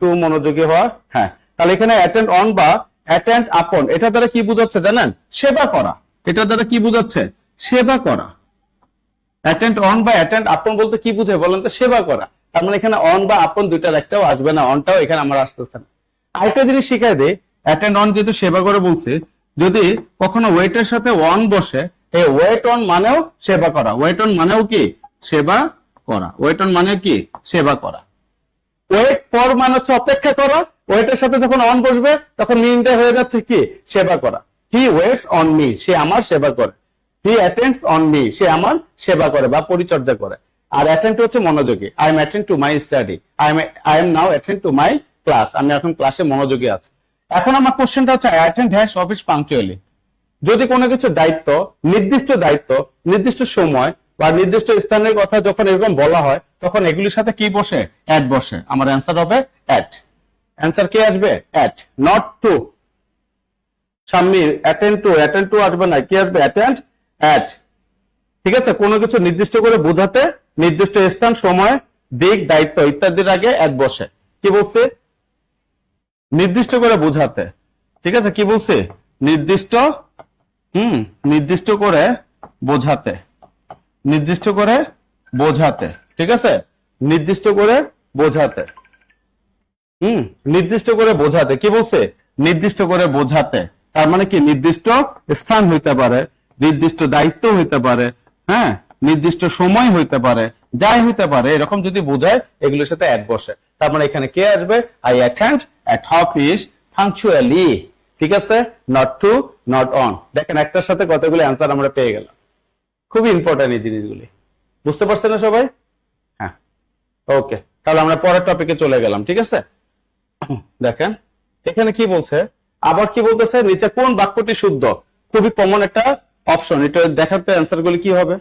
Speaker 3: টু মনোযোগী হওয়া, হ্যাঁ। তাহলে এখানে অ্যাটেন্ড অন বা অ্যাটেন্ড আপন, এটা দ্বারা কি বোঝাচ্ছে জানেন? সেবা করা। এটা দ্বারা কি বোঝাচ্ছে? সেবা করা। অ্যাটেন্ড অন বা অ্যাটেন্ড আপন বলতে কি বুঝে বলেন তো? সেবা করা। তার মানে এখানে অন বা আপন দুইটার একটাও আসবে না, অনটাও এখানে আমার আসতেছে না। আরেকটা জিনিস শিখাই দেই, অ্যাটেন্ড অন যেহেতু সেবা করে বলছে, যদি কখনো ওয়েটের সাথে অন বসে, এই ওয়েট অন মানেও সেবা করা। ওয়েট অন মানেও কি? সেবা করা। ওয়েট অন মানে কি? সেবা করা। ওয়েট ফর মানে হচ্ছে অপেক্ষা করা, ওয়েটের সাথে যখন অন বসবে তখন মিনটা হয়ে যাচ্ছে কি? সেবা করা। হি ওয়েটস অন মি, সে আমার সেবা করে। হি অ্যাটেন্ডস অন মি, সে আমার সেবা করে বা পরিচর্যা করে। আর অ্যাটেন্ড হচ্ছে মনোযোগী। I am attend to my study, I am now attend to my class, আমি এখন ক্লাসে মনোযোগী আছি। এখন আমার কোশ্চেনটা হচ্ছে আই অ্যাটেন্ড হ্যাশ অফিস পাংচুয়ালি। যদি কোনো কিছু দায়িত্ব, নির্দিষ্ট সময় বা নির্দিষ্ট স্থানের কথা যখন এরকম বলা হয়, তখন এগুলির সাথে কি বসে? অ্যাট বসে। আমার অ্যান্সার হবে অ্যাট। অ্যান্সার কি আসবে? At, not to. সাম্মির অ্যাটেন্ড টু আসবে না, কি আসবে? Attend, at. ঠিক আছে, কোনো কিছু নির্দিষ্ট করে বোঝাতে নির্দিষ্ট স্থান, সময়, দিক, দায়িত্ব ইত্যাদির আগে অ্যাট বসে। কি বলছে? নির্দিষ্ট করে বোঝাতে। ঠিক আছে, কি বলছে? নির্দিষ্ট করে বোঝাতে। নির্দিষ্ট করে বোঝাতে। ঠিক আছে, নির্দিষ্ট করে বোঝাতে। নির্দিষ্ট করে বোঝাতে। কি বলছে? নির্দিষ্ট করে বোঝাতে। তার মানে কি? নির্দিষ্ট স্থান হইতে পারে, নির্দিষ্ট দায়িত্ব হইতে পারে, হ্যাঁ, নির্দিষ্ট সময় হইতে পারে, যাই হইতে পারে, এরকম যদি বোঝায় এগুলোর সাথে অ্যাট বসে। তার মানে এখানে কে আসবে? I attend at office punctually. ঠিক আছে, নট টু, নট অন। দেখেন একটার সাথে কতগুলো অ্যান্সার আমরা পেয়ে গেলাম। খুবই ইম্পর্টেন্ট এই জিনিসগুলি, বুঝতে পারছেন না সবাই? হ্যাঁ, ওকে, তাহলে আমরা পরের টপিকে চলে গেলাম। ঠিক আছে, দেখেন এখানে কি বলছে, আবার কি বলতেছে, নিচে কোন বাক্যটি শুদ্ধ? খুবই কমন একটা অপশন, এটা দেখান তো অ্যান্সার গুলি কি হবে।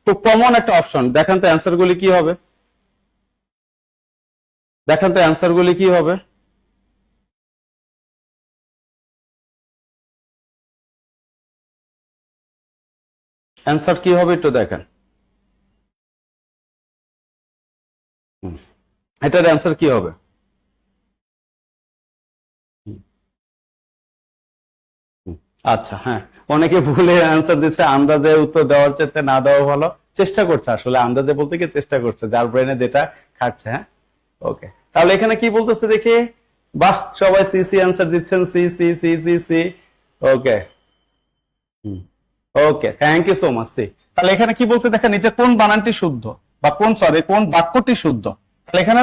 Speaker 3: খুব কমন একটা অপশন, দেখান তো অ্যান্সার গুলি কি হবে। দেখান তো অ্যান্সার গুলি কি হবে। অ্যান্সার কি হবে একটু দেখেন। এটার অ্যান্সার কি হবে? আচ্ছা, হ্যাঁ, অনেকে ভুলে অ্যান্সার দিচ্ছে, আন্দাজে উত্তর দেওয়ার চেয়ে না দেওয়া ভালো। চেষ্টা করছে, আসলে আন্দাজে বলতে গিয়ে চেষ্টা করছে, যার ব্রেনে যেটা খাচ্ছে। হ্যাঁ, ওকে, তাহলে এখানে কি বলতেছে দেখি। বাহ, সবাই সি সি অ্যান্সার দিচ্ছেন, C C C C C. Okay, okay, thank you so much. C, তাহলে এখানে কি বলছে দেখেন, নিচে কোন বানানটি শুদ্ধ বা কোন বাক্যটি শুদ্ধ। তাহলে এখানে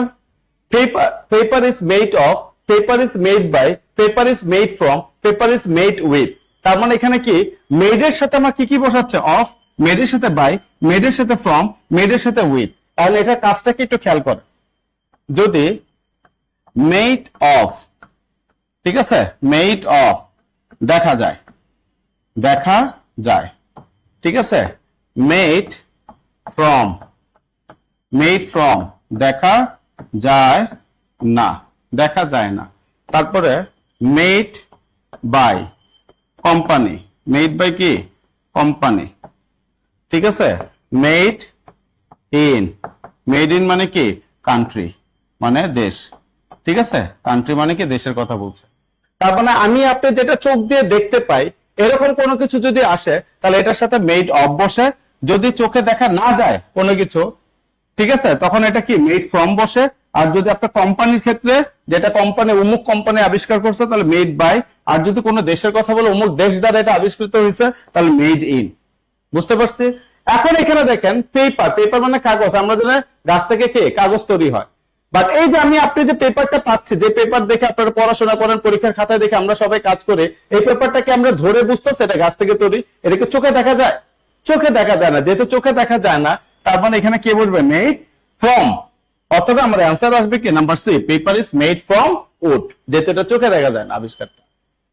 Speaker 3: paper is made of, paper is made by, paper is made from, paper is made with. তার মানে এখানে কি মেডের সাথে আমার কি কি বসাচ্ছে? অফ, মেডের সাথে বাই, মেডের সাথে ফ্রম, মেডের সাথে উইথ। তাহলে এটা কাজটাকে একটু খেয়াল করে, যদি মেড অফ, ঠিক আছে, মেড অফ দেখা যায়, ঠিক আছে, মেড ফ্রম দেখা যায় না, তারপরে made by company, made by কি? কোম্পানি। ঠিক আছে, মেড ইন মানে কি? কান্ট্রি, মানে দেশ। ঠিক আছে, কান্ট্রি মানে কি? দেশের কথা বলছে। তার মানে আমি আপনি যেটা চোখ দিয়ে দেখতে পাই, এরকম কোনো কিছু যদি আসে, তাহলে এটার সাথে মেড অফ বসে। যদি চোখে দেখা না যায় কোনো কিছু, ঠিক আছে, তখন এটা কি? মেড ফ্রম বসে। আর যদি আপনার কোম্পানির ক্ষেত্রে যেটা কোম্পানি অমুক কোম্পানি আবিষ্কার করছে তাহলে মেড বাই, আর যদি কোনো দেশের কথা বলে অমুক দেশ দ্বারা এটা আবিষ্কৃত হয়েছে তাহলে মেড ইন। বুঝতে পারছি? এখন এখানে দেখেন পেপার, পেপার মানে কাগজ, আমরা জানি গাছ থেকে কাগজ তৈরি হয়। বাট এই যে আপনি যে পেপারটা পাচ্ছি, যে পেপার দেখে আপনারা পড়াশোনা করেন, পরীক্ষার খাতায় দেখে আমরা সবাই কাজ করে, এই পেপারটাকে আমরা ধরে বুঝতেছি এটা গাছ থেকে তৈরি, এটাকে চোখে দেখা যায়? চোখে দেখা যায় না। যেহেতু চোখে দেখা যায় না, তার মানে এখানে কে বলবে? Made from. অথবা আমার অ্যান্সার আসবে কি number C, paper is made from wood, যেহেতু এটা চোখে দেখা যায় না আবিষ্কারটা।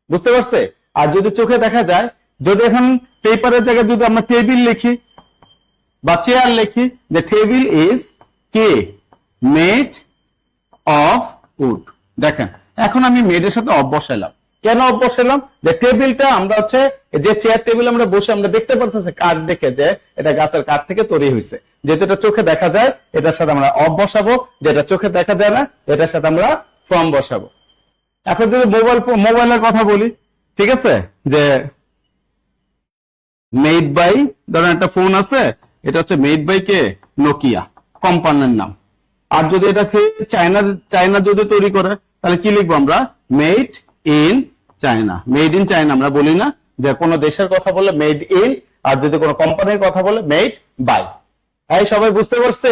Speaker 3: বুঝতে পারছে? আর যদি চোখে দেখা যায়, যদি এখন পেপারের জায়গায় যদি আমরা টেবিল লিখি বা চেয়ার লিখি, যে table is K made of wood. দেখেন এখন আমি মেডের সাথে অফ বসাইলাম। কেন অফ বসাইলাম? যে টেবিলটা আমরা হচ্ছে যে চেয়ার টেবিল আমরা বসে আমরা দেখতে পারতেছি কাঠ দেখে যে এটা গাছের কাঠ থেকে তৈরি হয়েছে, যেহেতু এটা চোখে দেখা যায় এটার সাথে আমরা অফ বসাবো, যেটা চোখে দেখা যায় না এটার সাথে আমরা ফ্রম বসাবো। এখন যদি মোবাইলের কথা বলি, ঠিক আছে, যে মেড বাই, ধরেন একটা ফোন আছে, এটা হচ্ছে মেড বাই কে? নোকিয়া কোম্পানির নাম। আর যদি এটাকে চায়না যদি তৈরি করে তাহলে কি লিখবো আমরা? Made in China. Made in China আমরা বলি না, যে কোনো দেশের কথা বলে মেড ইন, আর যদি কোনো কোম্পানির কথা বলে মেড বাই। এই সবাই বুঝতে পারছে?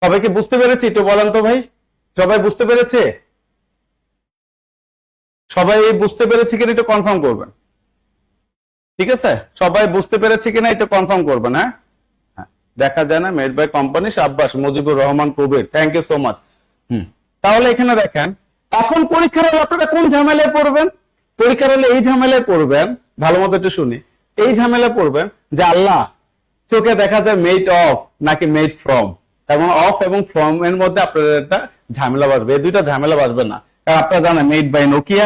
Speaker 3: সবাইকে বুঝতে পেরেছি? একটু বলেন তো ভাই, সবাই বুঝতে পেরেছে? সবাই বুঝতে পেরেছে কিনা একটু কনফার্ম করবেন, ঠিক আছে? সবাই বুঝতে পেরেছে কিনা একটু কনফার্ম করবেন। হ্যাঁ, দেখা যায় না, made by company, Abbas Mujibur Rahman Kabir, thank you so much. তাহলে এখানে দেখেন, এখন পরীক্ষার হলে আপনারা কোন ঝামেলায় পড়বেন? পরীক্ষার হলে এই ঝামেলায় পড়বেন, ভালো মতো একটু শুনি, এই ঝামেলায় পড়বেন যে আল্লাহ চোখে দেখা যায় মেড অফ নাকি মেড ফ্রম। এবং অফ এবং ফ্রম এর মধ্যে আপনাদের একটা ঝামেলা বাঁচবে, এই দুইটা ঝামেলা বাঁচবে না। কারণ আপনারা জানেন made by Nokia,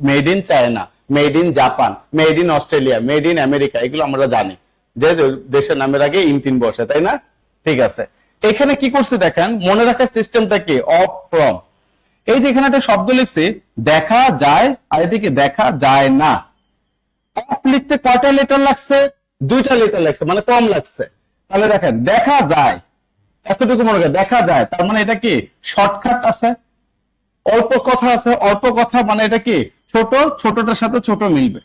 Speaker 3: made in China, made in Japan, made in Australia, made in America, এগুলো আমরা জানি যে দেশের নামের আগে ইন তিন বসে, তাই না? ঠিক আছে, এখানে কি করছে দেখেন, মনে রাখার সিস্টেমটা কি? Of from. এই যে এখানে একটা শব্দ লিখছি দেখা যায়, আর এদিকে দেখা যায় না। অফ লিখতে কয়টা লেটার লাগছে? দুইটা লেটার লাগছে, মানে কম লাগছে। তাহলে দেখেন দেখা যায়, এতটুকু মনে রাখেন, দেখা যায়, তার মানে এটা কি শর্টকাট আছে, অল্প কথা আছে, অল্প কথা মানে এটা কি ছোট, ছোটটার সাথে ছোট মিলবে।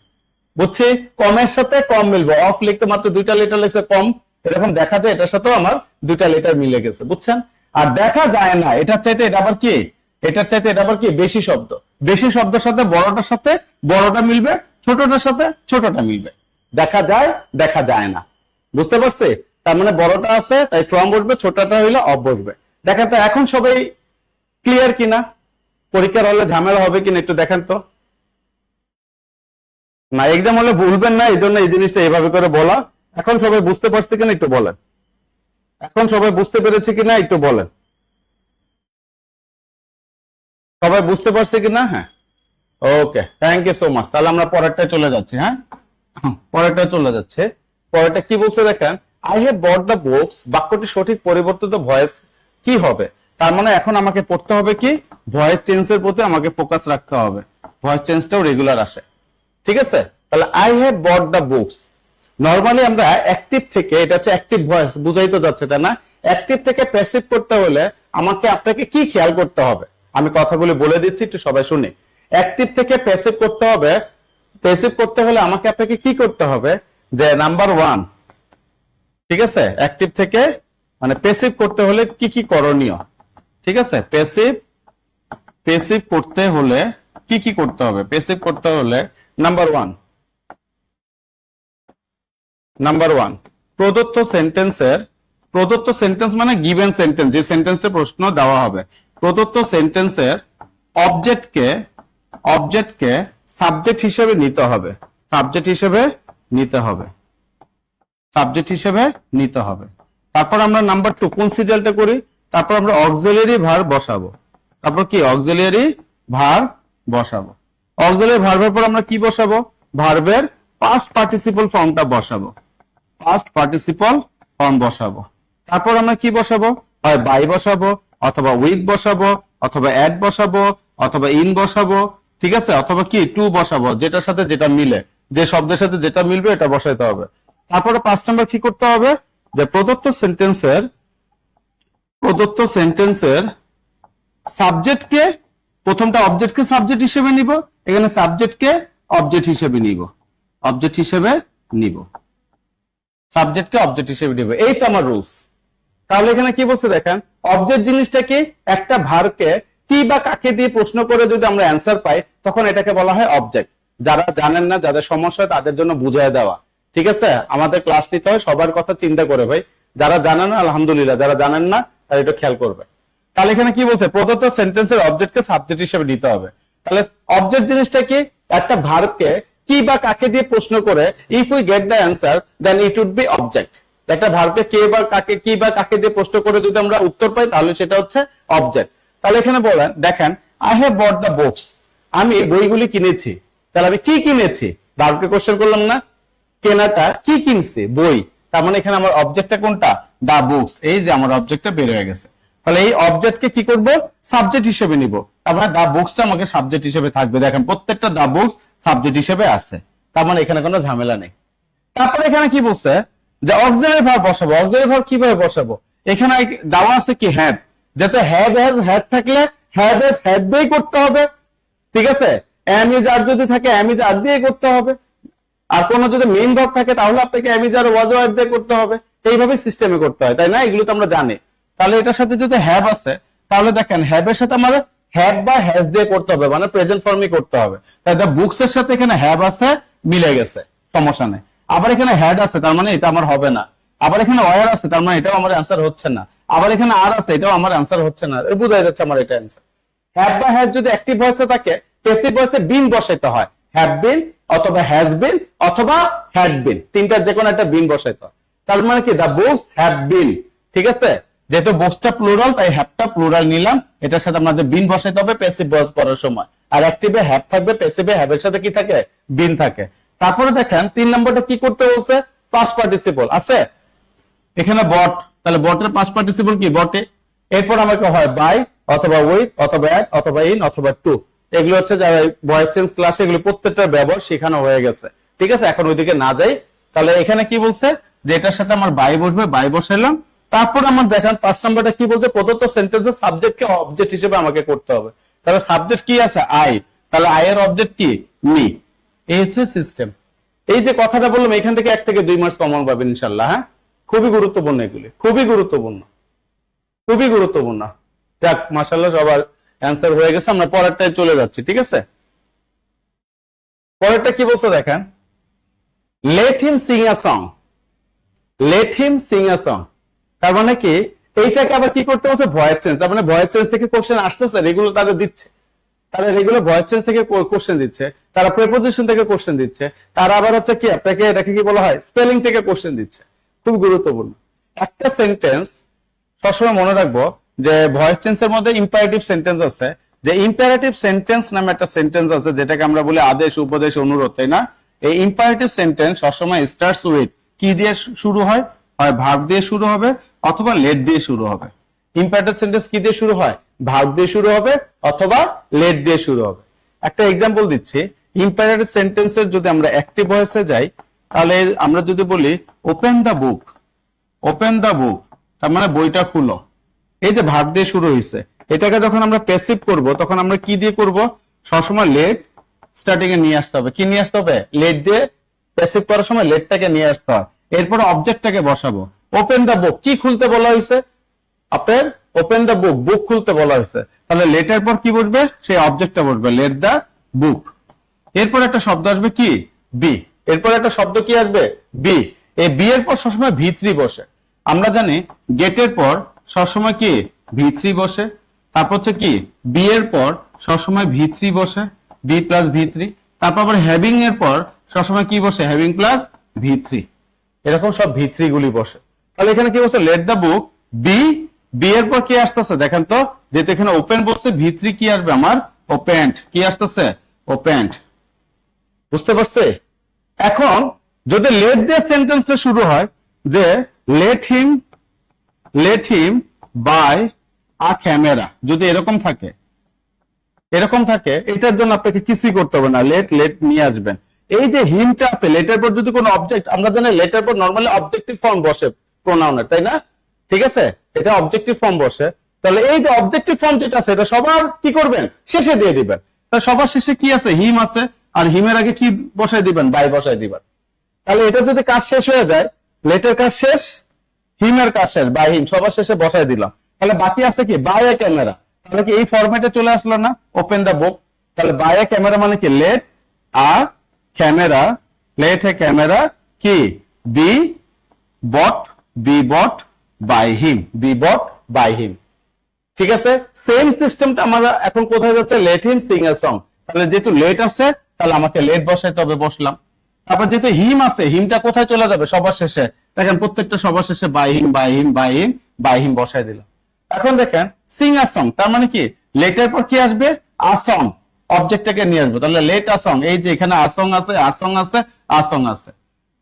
Speaker 3: বুঝছি? কমের সাথে কম মিলবে। অফ লিখতে মাত্র দুইটা লেটার লিখছে কম, এরকম দেখা যায় এটার সাথেও আমার দুইটা লেটার মিলে গেছে, বুঝছেন? আর দেখা যায় না, এটার চাইতে এটা আবার কি, এটার চাইতে এটা আবার কি বেশি শব্দ। বেশি শব্দের সাথে বড়টার সাথে বড়টা মিলবে, ছোটটার সাথে ছোটটা মিলবে। দেখা যায়, দেখা যায় না। বুঝতে পারছি? তার মানে বড়টা আছে তাই ফ্রম বসবে, ছোটটা হইলে অফ বসবে। দেখেন তো এখন সবাই ক্লিয়ার কিনা? পরীক্ষার হলে ঝামেলা হবে কিনা একটু দেখেন তো। না, এক্সাম হলে ভুলবেন না, এই জন্য এই জিনিসটা এইভাবে করে বলা। এখন সবাই বুঝতে পারছে কিনা একটু বলেন, এখন সবাই বুঝতে পেরেছে কিনা একটু বলেন, সবাই বুঝতে পারছে কিনা? হ্যাঁ, okay, thank you so much. তাহলে আমরা পরেরটায় চলে যাচ্ছি। হ্যাঁ, পরেরটায় চলে যাচ্ছে। পরেরটা কি বলছে দেখেন, I have bought the books, বাক্যটি সঠিক পরিবর্তিত ভয়েস কি হবে? তার মানে এখন আমাকে পড়তে হবে কি, ভয়েস চেঞ্জের প্রতি আমাকে ফোকাস রাখতে হবে, ভয়েস চেঞ্জটাও রেগুলার আসে, ঠিক আছে? তাহলে I have bought the books, normally আমরা অ্যাক্টিভ থেকে, এটা হচ্ছে অ্যাক্টিভ ভয়েস, বুঝাই তো যাচ্ছে তাই না? অ্যাক্টিভ থেকে প্যাসিভ করতে হলে আমাকে আপনাকে কি খেয়াল করতে হবে, আমি কথাগুলো বলে দিচ্ছি একটু সবাই শুনে। অ্যাক্টিভ থেকে প্যাসিভ করতে হবে, প্যাসিভ করতে হলে আমাকে আপনাকে কি করতে হবে, যে নাম্বার 1, ঠিক আছে? অ্যাক্টিভ থেকে মানে প্যাসিভ করতে হলে কি কি করণীয়, ঠিক আছে? প্যাসিভ করতে হলে কি কি করতে হবে? প্যাসিভ করতে হলে নাম্বার 1, প্রদত্ত সেন্টেন্স মানে গিভেন সেন্টেন্স, যে সেন্টেন্সে প্রশ্ন দেওয়া হবে, প্রদত্ত সেন্টেন্সের অবজেক্টকে সাবজেক্ট হিসেবে নিতে হবে, সাবজেক্ট হিসেবে নিতে হবে। তারপর আমরা নাম্বার 2 কনসিডারটা করি, তারপর আমরা অক্সিলিয়ারি ভার্ব বসাবো। তারপর কি অক্সিলিয়ারি ভার্ব বসাবো। অক্সিলিয়ারি ভার্বের পর আমরা কি বসাবো? ভার্বের পাস্ট পার্টিসিপল ফর্মটা বসাবো, পাস্ট পার্টিসিপল ফর্ম বসাবো। তারপর আমরা কি বসাবো? হয় বাই বসাবো, অথবা উইথ বসাবো, অথবা অ্যাট বসাবো, অথবা ইন বসাবো, ঠিক আছে? অথবা কি টু বসাবো, যেটার সাথে যেটা মিলে, যে শব্দের সাথে যেটা মিলবে এটা বসাইতে হবে। তারপরে 5 নাম্বার কি করতে হবে, যে প্রদত্ত প্রদত্ত সেন্টেন্সের সাবজেক্টকে, প্রথমটা অবজেক্টকে সাবজেক্ট হিসেবে নিব, এখানে সাবজেক্টকে অবজেক্ট হিসেবে নিব, অবজেক্ট হিসেবে নিব, সাবজেক্টকে অবজেক্ট হিসেবে নিব। এই তো আমার রুলস। তাহলে এখানে কি বলছে দেখেন, অবজেক্ট জিনিসটা কি, একটা ভার্বকে কি বা কাকে দিয়ে প্রশ্ন করে যদি আমরা অ্যান্সার পাই তখন এটাকে বলা হয় অবজেক্ট। যারা জানেন না, যাদের সমস্যা হয় তাদের জন্য বুঝিয়ে দেওয়া, ঠিক আছে? আমাদের ক্লাস নিতে হয় সবার কথা চিন্তা করে ভাই, যারা জানেন না আলহামদুলিল্লাহ, যারা জানেন না তারা এটা খেয়াল করবে। তাহলে এখানে কি বলছে, প্রদত্ত সেন্টেন্সের অবজেক্টকে সাবজেক্ট হিসেবে নিতে হবে। তাহলে অবজেক্ট জিনিসটা কি, একটা ভার্বকে কি বা কাকে দিয়ে প্রশ্ন করে if we get the answer then it would be object. একটা ভার্বকে কে বা কাকে, কি বা কাকে দিয়ে প্রশ্ন করে যদি আমরা উত্তর পাই তাহলে সেটা হচ্ছে অবজেক্ট। তাহলে এখানে বলেন, দেখেন I have bought the books, আমি বইগুলি কিনেছি। তাহলে আমি কি কিনেছি, ভার্বকে কোশ্চেন করলাম না, কেনাটা কি কিনছে, বই। তার মানে এখানে আমার অবজেক্টটা কোনটা, দা বুকস। এই যে আমার অবজেক্টটা বের হয়ে গেছে। তাহলে এই অবজেক্টকে কি করব, সাবজেক্ট হিসেবে নিব। তার মানে দা বুকসটা আমাকে সাবজেক্ট হিসেবে থাকবে। দেখেন প্রত্যেকটা দা বুকস সাবজেক্ট হিসেবে আছে, তার মানে এখানে কোনো ঝামেলা নেই। তারপরে এখানে কি বলছে যে অক্সিলারি ভার্ব বসাবো। অক্সিলারি ভার্ব কিভাবে বসাবো, এখানে দেওয়া আছে কি হ্যাভ, যাতে হ্যাভ হ্যাজ হ্যাড থাকলে হ্যাভ হ্যাজ হ্যাড দিয়েই করতে হবে, ঠিক আছে? এম ইজ আর যদি থাকে এম ইজ আর দিয়ে করতে হবে। আর কোন যদি মেইন ভার্ব থাকে তাহলে আপনাকে am is are was were দিয়ে করতে হবে। এইভাবে সিস্টেমে করতে হয়, তাই না? এগুলো তো আমরা জানি। তাহলে এটার সাথে যদি হ্যাভ আছে তাহলে দেখেন হ্যাভ এর সাথে আমাদের হ্যাভ বা হ্যাজ দিয়ে করতে হবে, মানে প্রেজেন্ট ফর্মই করতে হবে। তাই দ্য বুকস এর সাথে এখানে হ্যাভ আছে, মিলে গেছে, সমস্যা নেই। আবার এখানে হ্যাড আছে, তার মানে এটা আমার হবে না। আবার এখানে ওয়ার আছে, তার মানে এটাও আমার অ্যান্সার হচ্ছে না। আবার এখানে আর আছে, এটাও আমার অ্যান্সার হচ্ছে না। বোঝা যাচ্ছে আমার এটা অ্যান্সার। হ্যাভ বা হ্যাজ যদি অ্যাক্টিভ ভয়েসে থাকে, প্যাসিভ ভয়েসে বিন বসাইতে হয়। হ্যাভ বিন অথবা হ্যাজ বিন অথবা হ্যাড বিন, তিনটার যে কোনো একটা বিন বসাইতে হয়। তার মানে কি, দ্য বুকস হ্যাভ বিন, ঠিক আছে? যেহেতু বুকসটা প্লুরাল তাই হ্যাভটা প্লুরাল নিলাম। এটার সাথে আমাদের বিন বসাইতে হবে প্যাসিভ ভয়েস করার সময়। আর অ্যাক্টিভে হ্যাভ থাকবে, প্যাসিভে হ্যাভের সাথে কি থাকে, বিন থাকে। তারপরে দেখেন 3 নম্বরটা কি করতে বলছে, পাস্ট পার্টিসিপল আছে এখানে বট। তাহলে বটের পাস্ট পার্টিসিপল কি, বটে। এরপর আমাকে হয় বাই অথবা উইথ অথবা অ্যাট অথবা ইন অথবা টু। এগুলো হচ্ছে যারা ভয়েস চেঞ্জ ক্লাসে এগুলো প্রত্যেকটা ব্যবহার শেখানো হয়ে গেছে, ঠিক আছে? এখন ওইদিকে না যাই। তাহলে এখানে কি বলছে যে এটার সাথে আমার বাই বসবে, বাই বসাইলাম। তারপর আমার দেখেন 5 নম্বরটা কি বলছে, প্রদত্ত সেন্টেন্সের সাবজেক্টকে অবজেক্ট হিসেবে আমাকে করতে হবে। তাহলে সাবজেক্ট কি আছে, আই। তাহলে আই এর অবজেক্ট কি, মি। এই হচ্ছে সিস্টেম। এই যে কথাটা বললাম এখান থেকে 1 থেকে 2 মার্কস কমন পাবেন ইনশাআল্লাহ। হ্যাঁ, খুবই গুরুত্বপূর্ণ, এগুলি খুবই গুরুত্বপূর্ণ, খুবই গুরুত্বপূর্ণ। যাক মাশাআল্লাহ সবার অ্যান্সার হয়ে গেছে। আমরা পরেরটায় চলে যাচ্ছি, ঠিক আছে? পরেরটা কি বলছে দেখেন, late him Singh a song, late him Singh a song. তার মানে কি, এইটাকে আবার কি করতে বলছে, ভয়েস চেঞ্জ। তার মানে ভয়েস চেঞ্জ থেকে কোশ্চেন আসতেছে, এগুলো তাদের দিচ্ছে। তারা রেগুলার ভয়েস চেঞ্জ থেকে কোশ্চেন দিচ্ছে, তারা প্রিপোজিশন থেকে কোশ্চেন দিচ্ছে, তারা আবার হচ্ছে কি আপনাকে এটাকে কি বলা হয়, স্পেলিং থেকে কোশ্চেন দিচ্ছে। খুব গুরুত্বপূর্ণ একটা সেন্টেন্স। সবসময় মনে রাখবো যে ভয়েস চেঞ্জের মধ্যে ইম্পারেটিভ সেন্টেন্স আছে। যে ইম্পারেটিভ সেন্টেন্স নামে একটা সেন্টেন্স আছে যেটাকে আমরা বলি আদেশ, উপদেশ, অনুরোধ, তাই না? এই ইম্পারেটিভ সেন্টেন্স সবসময় স্টার্টস উইথ কি দিয়ে শুরু হয়, হয় ভার্ব দিয়ে শুরু হবে অথবা লেট দিয়ে শুরু হবে। ইম্পারেটিভ সেন্টেন্স কি দিয়ে শুরু হয়, ভার্ব দিয়ে শুরু হবে অথবা লেট দিয়ে শুরু হবে। একটা এক্সাম্পল দিচ্ছি, ইম্পারেটিভ সেন্টেন্সের যদি আমরা অ্যাক্টিভ ভয়েসে যাই তাহলে আমরা যদি বলি open the book, open the book, তার মানে বইটা খুলো। এই যে ভার্ব দিয়ে শুরু হয়েছে, এটাকে যখন আমরা প্যাসিভ করব তখন আমরা কি দিয়ে করব, সবসময় লেট স্টার্টিং এ নিয়ে আসতে হবে। কি নিয়ে আসতে হবে, লেট দিয়ে প্যাসিভ করার সময় লেটটাকে নিয়ে আসতে হয়। এরপর অবজেক্টটাকে বসাবো। ওপেন দ্য বুক, কি খুলতে বলা হয়েছে, আপনার ওপেন দ্য বুক, বুক খুলতে বলা হয়েছে। তাহলে লেটের পর কি বসবে, সেই অবজেক্টটা বসবে, লেট দ্য বুক। এরপর একটা শব্দ আসবে কি, বি। এরপর একটা শব্দ কি আসবে, বি। এই বি এর পর সবসময় ভি3 বসে। আমরা জানি গেটের পর সবসময় কি ভি3 বসে। তারপর হচ্ছে কি বি এর পর সবসময় ভি3 বসে, বি প্লাস ভি3। তারপর আবার হ্যাভিং এর পর সবসময় কি বসে, হ্যাভিং প্লাস ভি3। এরকম সব ভি3 গুলি বসে। তাহলে এখানে কি বলছে, let the book, be, be এর পর কি আসতেছে দেখেন তো, যেহেতু এখানে ওপেন বসছে ভি3 কি আসবে আমার, ওপেন্ড। কি আসতেছে, ওপেন্ড। বুঝতে পারছে? এখন যদি লেট দিয়ে সেন্টেন্সটা শুরু হয় যে let him buy a camera, যদি এরকম থাকে, এরকম থাকে, এটার জন্য আপনাকে কিছুই করতে হবে না, লেট লেট নিয়ে আসবেন। এই যে হিমটা আছে, লেটের পর যদি কোনো অবজেক্ট, আমরা জানি লেটের পর নরমালি অবজেক্টিভ ফর্ম বসে প্রোনাউনের, তাই না? ঠিক আছে, এটা অবজেক্টিভ ফর্ম বসে। তাহলে এই যে অবজেক্টিভ ফর্ম যেটা আছে এটা সবার কি করবেন, শেষে দিয়ে দিবেন। তাহলে সবার শেষে কি আছে, হিম আছে, আর হিমের আগে কি বসাই দিবেন, বাই বসাই দিবেন। তাহলে এটা যদি কাজ শেষ হয়ে যায়, লেটের কাজ শেষ, হিমের কাজ শেষ, বাই হিম সবার শেষে বসাই দিলাম। তাহলে বাকি আছে কি, বাই এ ক্যামেরা। তাহলে কি এই ফরম্যাটে চলে আসলো না, ওপেন দা বুক। তাহলে বাই এ ক্যামেরা মানে কি, let a camera, let a camera কি, be bought by him, be bought by him. ঠিক আছে, সেম সিস্টেমটা আমরা এখন কোথায় যাচ্ছে, let him sing a song. তাহলে যেহেতু লেট আছে তাহলে আমাকে লেট বসাইতে হবে, বসলাম। তারপর যেহেতু হিম আছে, হিমটা কোথায় চলে যাবে, সবার শেষে। দেখেন প্রত্যেকটা সবার শেষে by him by him by him by him বসাই দিলাম। এখন দেখেন সিং আ সং, তার মানে কি, লেটের পর কি আসবে, আসং, অবজেক্টটাকে নিয়ে আসবো। তাহলে লেট আসং, এই যে এখানে আসং আছে, আসং আছে, আসং আছে।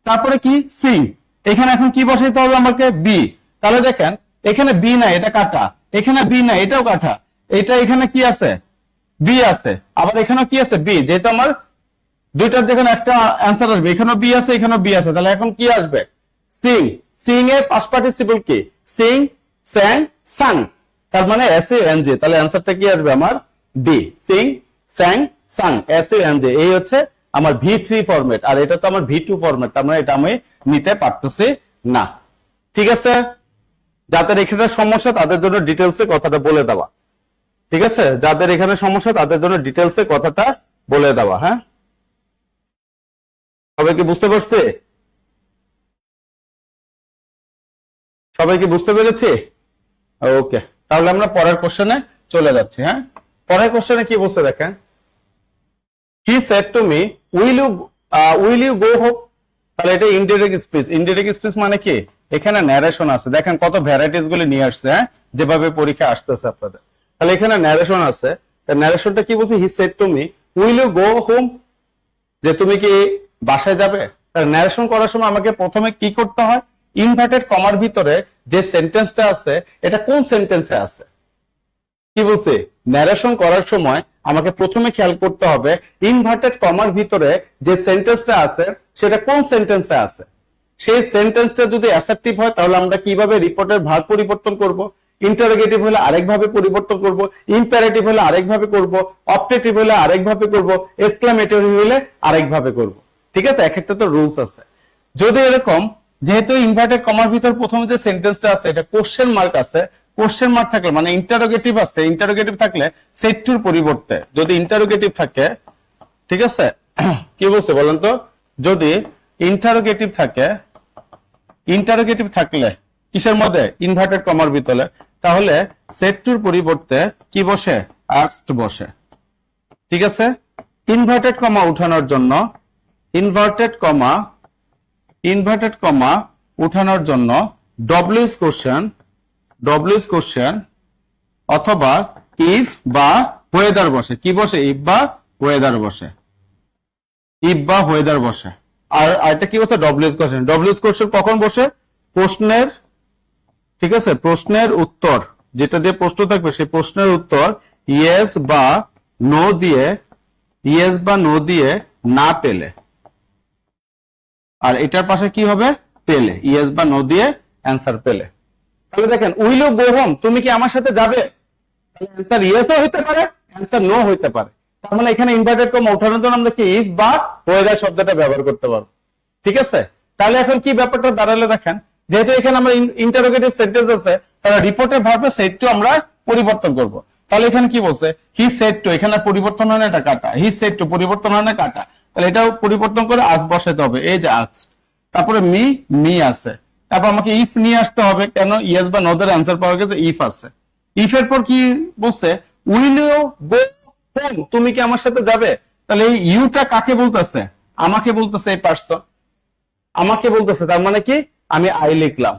Speaker 3: তারপরে কি, সিং, এখানে এখন কি বসাইতে হবে আমাকে, বি। তাহলে দেখেন এখানে বি না, এটা কাটা, এখানে বি না, এটাও কাটা, এটা এখানে কি আছে, বি আছে, আবার এখানেও কি আছে, বি। যেহেতু আমার দুইটার যেখানে একটা অ্যান্সার আসবে, এখানেও বি আছে, এখানেও বি আছে, তাহলে এখন কি আসবে, সিং। সিং এর পাস্ট পার্টিসিপল কি, সিং, স্যাং, সাং, তার মানে এস এ এন জি। তাহলে অ্যান্সারটা কি আসবে আমার, D, sing, sang, sung, S A N G. এই হচ্ছে আমার V3 ফরম্যাট, আর এটা তো আমার V2 ফরম্যাট, তার মানে এটা আমি নিতে পারতেছি না। ঠিক আছে, যাদের এখানে সমস্যা তাদের জন্য ডিটেলসে কথাটা বলে দেওয়া। ঠিক আছে, যাদের এখানে সমস্যা তাদের জন্য ডিটেলসে কথাটা বলে দেওয়া। হ্যাঁ, সবাই কি বুঝতে পারছে, সবাই কি বুঝতে পেরেছে? ওকে, তাহলে আমরা পরের কোশ্চেনে চলে যাচ্ছি। হ্যাঁ, পরের কোশ্চেনে কি বলছে দেখেন, he said to me will you go home. তাহলে এটা ইনডিরেক্ট স্পিচ। ইনডিরেক্ট স্পিচ মানে কি, এখানে ন্যারেশন আছে, দেখেন কত ভ্যারাইটিস গুলি নিয়ে আসছে। হ্যাঁ, যেভাবে পরীক্ষা আসতেছে আপনাদের। তাহলে এখানে ন্যারেশন আছে, ন্যারেশনটা কি বলছে, he said to me will you go home, যে তুমি কি বাসায় যাবে। ন্যারেশন করার সময় আমাকে প্রথমে কি করতে হয়, ইনভার্টেড কমার ভিতরে যে সেন্টেন্সটা আছে এটা কোন সেন্টেন্সে আছে। কি বলছে, ন্যারেশন করার সময় আমাকে প্রথমে খেয়াল করতে হবে ইনভার্টেড কমার ভিতরে যে সেন্টেন্সটা আছে সেটা কোন সেন্টেন্সে আছে। সেই সেন্টেন্সটা যদি অ্যাসার্টিভ হয় তাহলে আমরা কিভাবে রিপোর্টের ভাগ পরিবর্তন করব, ইন্টারোগেটিভ হলে আরেকভাবে পরিবর্তন করব, ইম্পারেটিভ হলে আরেকভাবে করব, অপটেটিভ হলে আরেকভাবে করব, এক্সক্লামেটরি হলে আরেকভাবে করব। ঠিক আছে, এক একটা তো রুলস আছে। যদি এরকম, যেহেতু ইনভার্টেড কমার ভিতর প্রথমে যে সেন্টেন্সটা আছে এটা কোশ্চেন মার্ক আছে, কোশ্চেন মার্ক থাকলে মানে ইন্টারোগেটিভ আছে, ইন্টারোগেটিভ থাকলে সেট টুর পরিবর্তে যদি ইন্টারোগেটিভ থাকে, ঠিক আছে, কি বলছে বলেন তো, যদি ইন্টারোগেটিভ থাকে, ইন্টারোগেটিভ থাকলে কিসের মধ্যে, ইনভার্টেড কমার ভিতরে, তাহলে সেট টুর পরিবর্তে কি বসে, আস্কড বসে। ঠিক আছে, ইনভার্টেড কমা উঠানোর জন্য, ইনভার্টেড কমা উঠানোর জন্য ডব্লিউএস কোশ্চেন অথবা ইফ বা ওয়েদার বসে। কি বসে, ইফ বা ওয়েদার বসে, ইফ বা ওয়েদার বসে। আর এটা কি বলছে, ডব্লিউএস কোশ্চেন কখন বসে, প্রশ্নের, ঠিক আছে, প্রশ্নের উত্তর যেটা দিয়ে প্রশ্ন থাকবে সেই প্রশ্নের উত্তর ইয়েস বা নো দিয়ে না পেলে, আর এটার পাশে কি হবে, পেলে, ইয়েস বা নো দিয়ে অ্যান্সার পেলে। তাহলে দেখেন উইল ইউ গো হোম, তুমি কি আমার সাথে যাবে, অ্যান্সার ইয়েসও হইতে পারে, অ্যান্সার নো হইতে পারে। তার মানে এখানে ইনভার্টেড কমা ওঠানোর জন্য আমরা কি ইফ বা ওয়েদার শব্দটা ব্যবহার করতে পারবো। ঠিক আছে, তাহলে এখন কি ব্যাপারটা দাঁড়ালে দেখেন, যেহেতু এখানে আমরা ইন্টারোগেটিভ সেন্টেন্স আছে, তাহলে রিপোর্টের ভার্বে সেড টু আমরা পরিবর্তন করব। তাহলে এখানে কি বলছে, হি সেড টু, এখানে পরিবর্তন হয় না, এটা কাটা, হি সেড টু পরিবর্তন হয় না, কাটা, তাহলে এটাও পরিবর্তন করে আস বসাতে হবে, এই যে আস। তারপরে মি আছে, তারপর আমাকে ইফ নিয়ে আসতে হবে, কেন, ইয়েস বা নোদের অ্যান্সার পাওয়া গেছে, ইফ আছে। ইফ এর পর কি বলছে, উইল ইউ গো হোম, তুমি কি আমার সাথে যাবে। তাহলে এই ইউটা কাকে বলতেছে, আমাকে বলতেছে, এই পার্সন আমাকে বলতেছে, তার মানে কি আমি আই লিখলাম।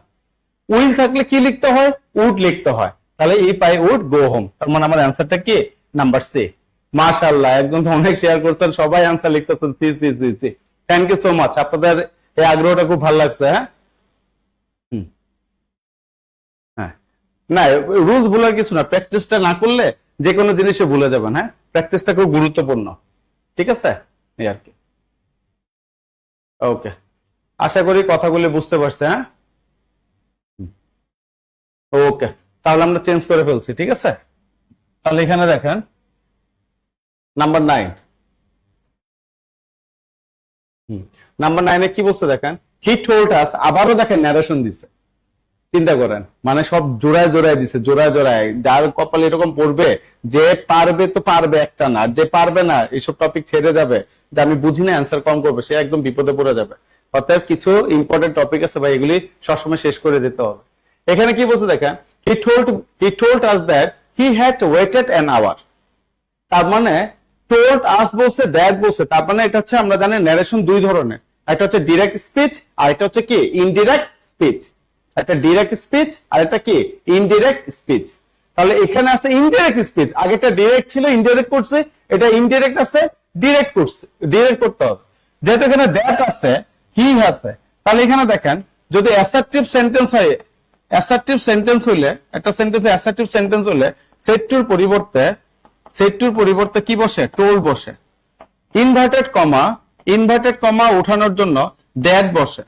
Speaker 3: উইল থাকলে কি লিখতে হয়, উড লিখতে হয়। তাহলে if I would go home, তার মানে আমার অ্যান্সারটা কি, নাম্বার সি। মাশাআল্লাহ, একদম তো অনেক শেয়ার করছেন, সবাই অ্যান্সার লিখতেছেন, C. Thank you so much, আপনাদের এই আগ্রহটা খুব ভালো লাগছে। হ্যাঁ, হ্যাঁ, না রুলস ভুলার কিছু না, প্র্যাকটিসটা না করলে যে কোনো জিনিসে ভুলে যাবেন। হ্যাঁ, প্র্যাকটিসটা খুব গুরুত্বপূর্ণ। ঠিক আছে, এই আর কি। ওকে, আশা করি কথাগুলি বুঝতে পারছে। হ্যাঁ। ওকে, তাহলে আমরা চেঞ্জ করে ফেলছি, ঠিক আছে। তাহলে এখানে দেখেন নাম্বার 9, নাম্বার 9 কি বলছে দেখেন, হি টোল্ড আস, আবারও দেখেন ন্যারেশন দিছে, চিন্তা করেন, মানে সব জোড়ায় জোড়ায় দিছে, জোড়ায় জোড়ায়। যার কপালে এরকম পড়বে, যে পারবে তো পারবে একটা না, যে পারবে না এসব টপিক ছেড়ে যাবে, যে আমি বুঝি না অ্যান্সার কম করবে, সে একদম বিপদে পড়ে যাবে। অতএব কিছু ইম্পর্টেন্ট টপিক আছে ভাই, এগুলি সবসময় শেষ করে দিতে হবে। এখানে কি বলছে দেখেন, he told us that he had waited an hour. তার মানে টোল্ড আস বলছে, দ্যাট বলছে, তার মানে এটা হচ্ছে, আমরা জানি ন্যারেশন দুই ধরনের, একটা হচ্ছে ডিরেক্ট স্পিচ আর একটা হচ্ছে কি ইনডিরেক্ট স্পিচ। একটা ডিরেক্ট স্পিচ আর একটা কি ইনডিরেক্ট স্পিচ। তাহলে এখানে আছে ইনডিরেক্ট স্পিচ, আগেটা ডিরেক্ট ছিল ইনডিরেক্ট করছে, এটা ইনডিরেক্ট আছে ডিরেক্ট করছে, ডিরেক্ট করতে হবে। যেহেতু এখানে দ্যাট আছে, হি আছে, তাহলে এখানে দেখেন যদি অ্যাসার্টিভ সেন্টেন্স হয়, অ্যাসার্টিভ সেন্টেন্স হইলে, একটা সেন্টেন্সে অ্যাসার্টিভ সেন্টেন্স হলে সেট টুর পরিবর্তে কি বসে, টোল্ড বসে। ইনভার্টেড কমা উঠানোর জন্য দ্যাট বসে।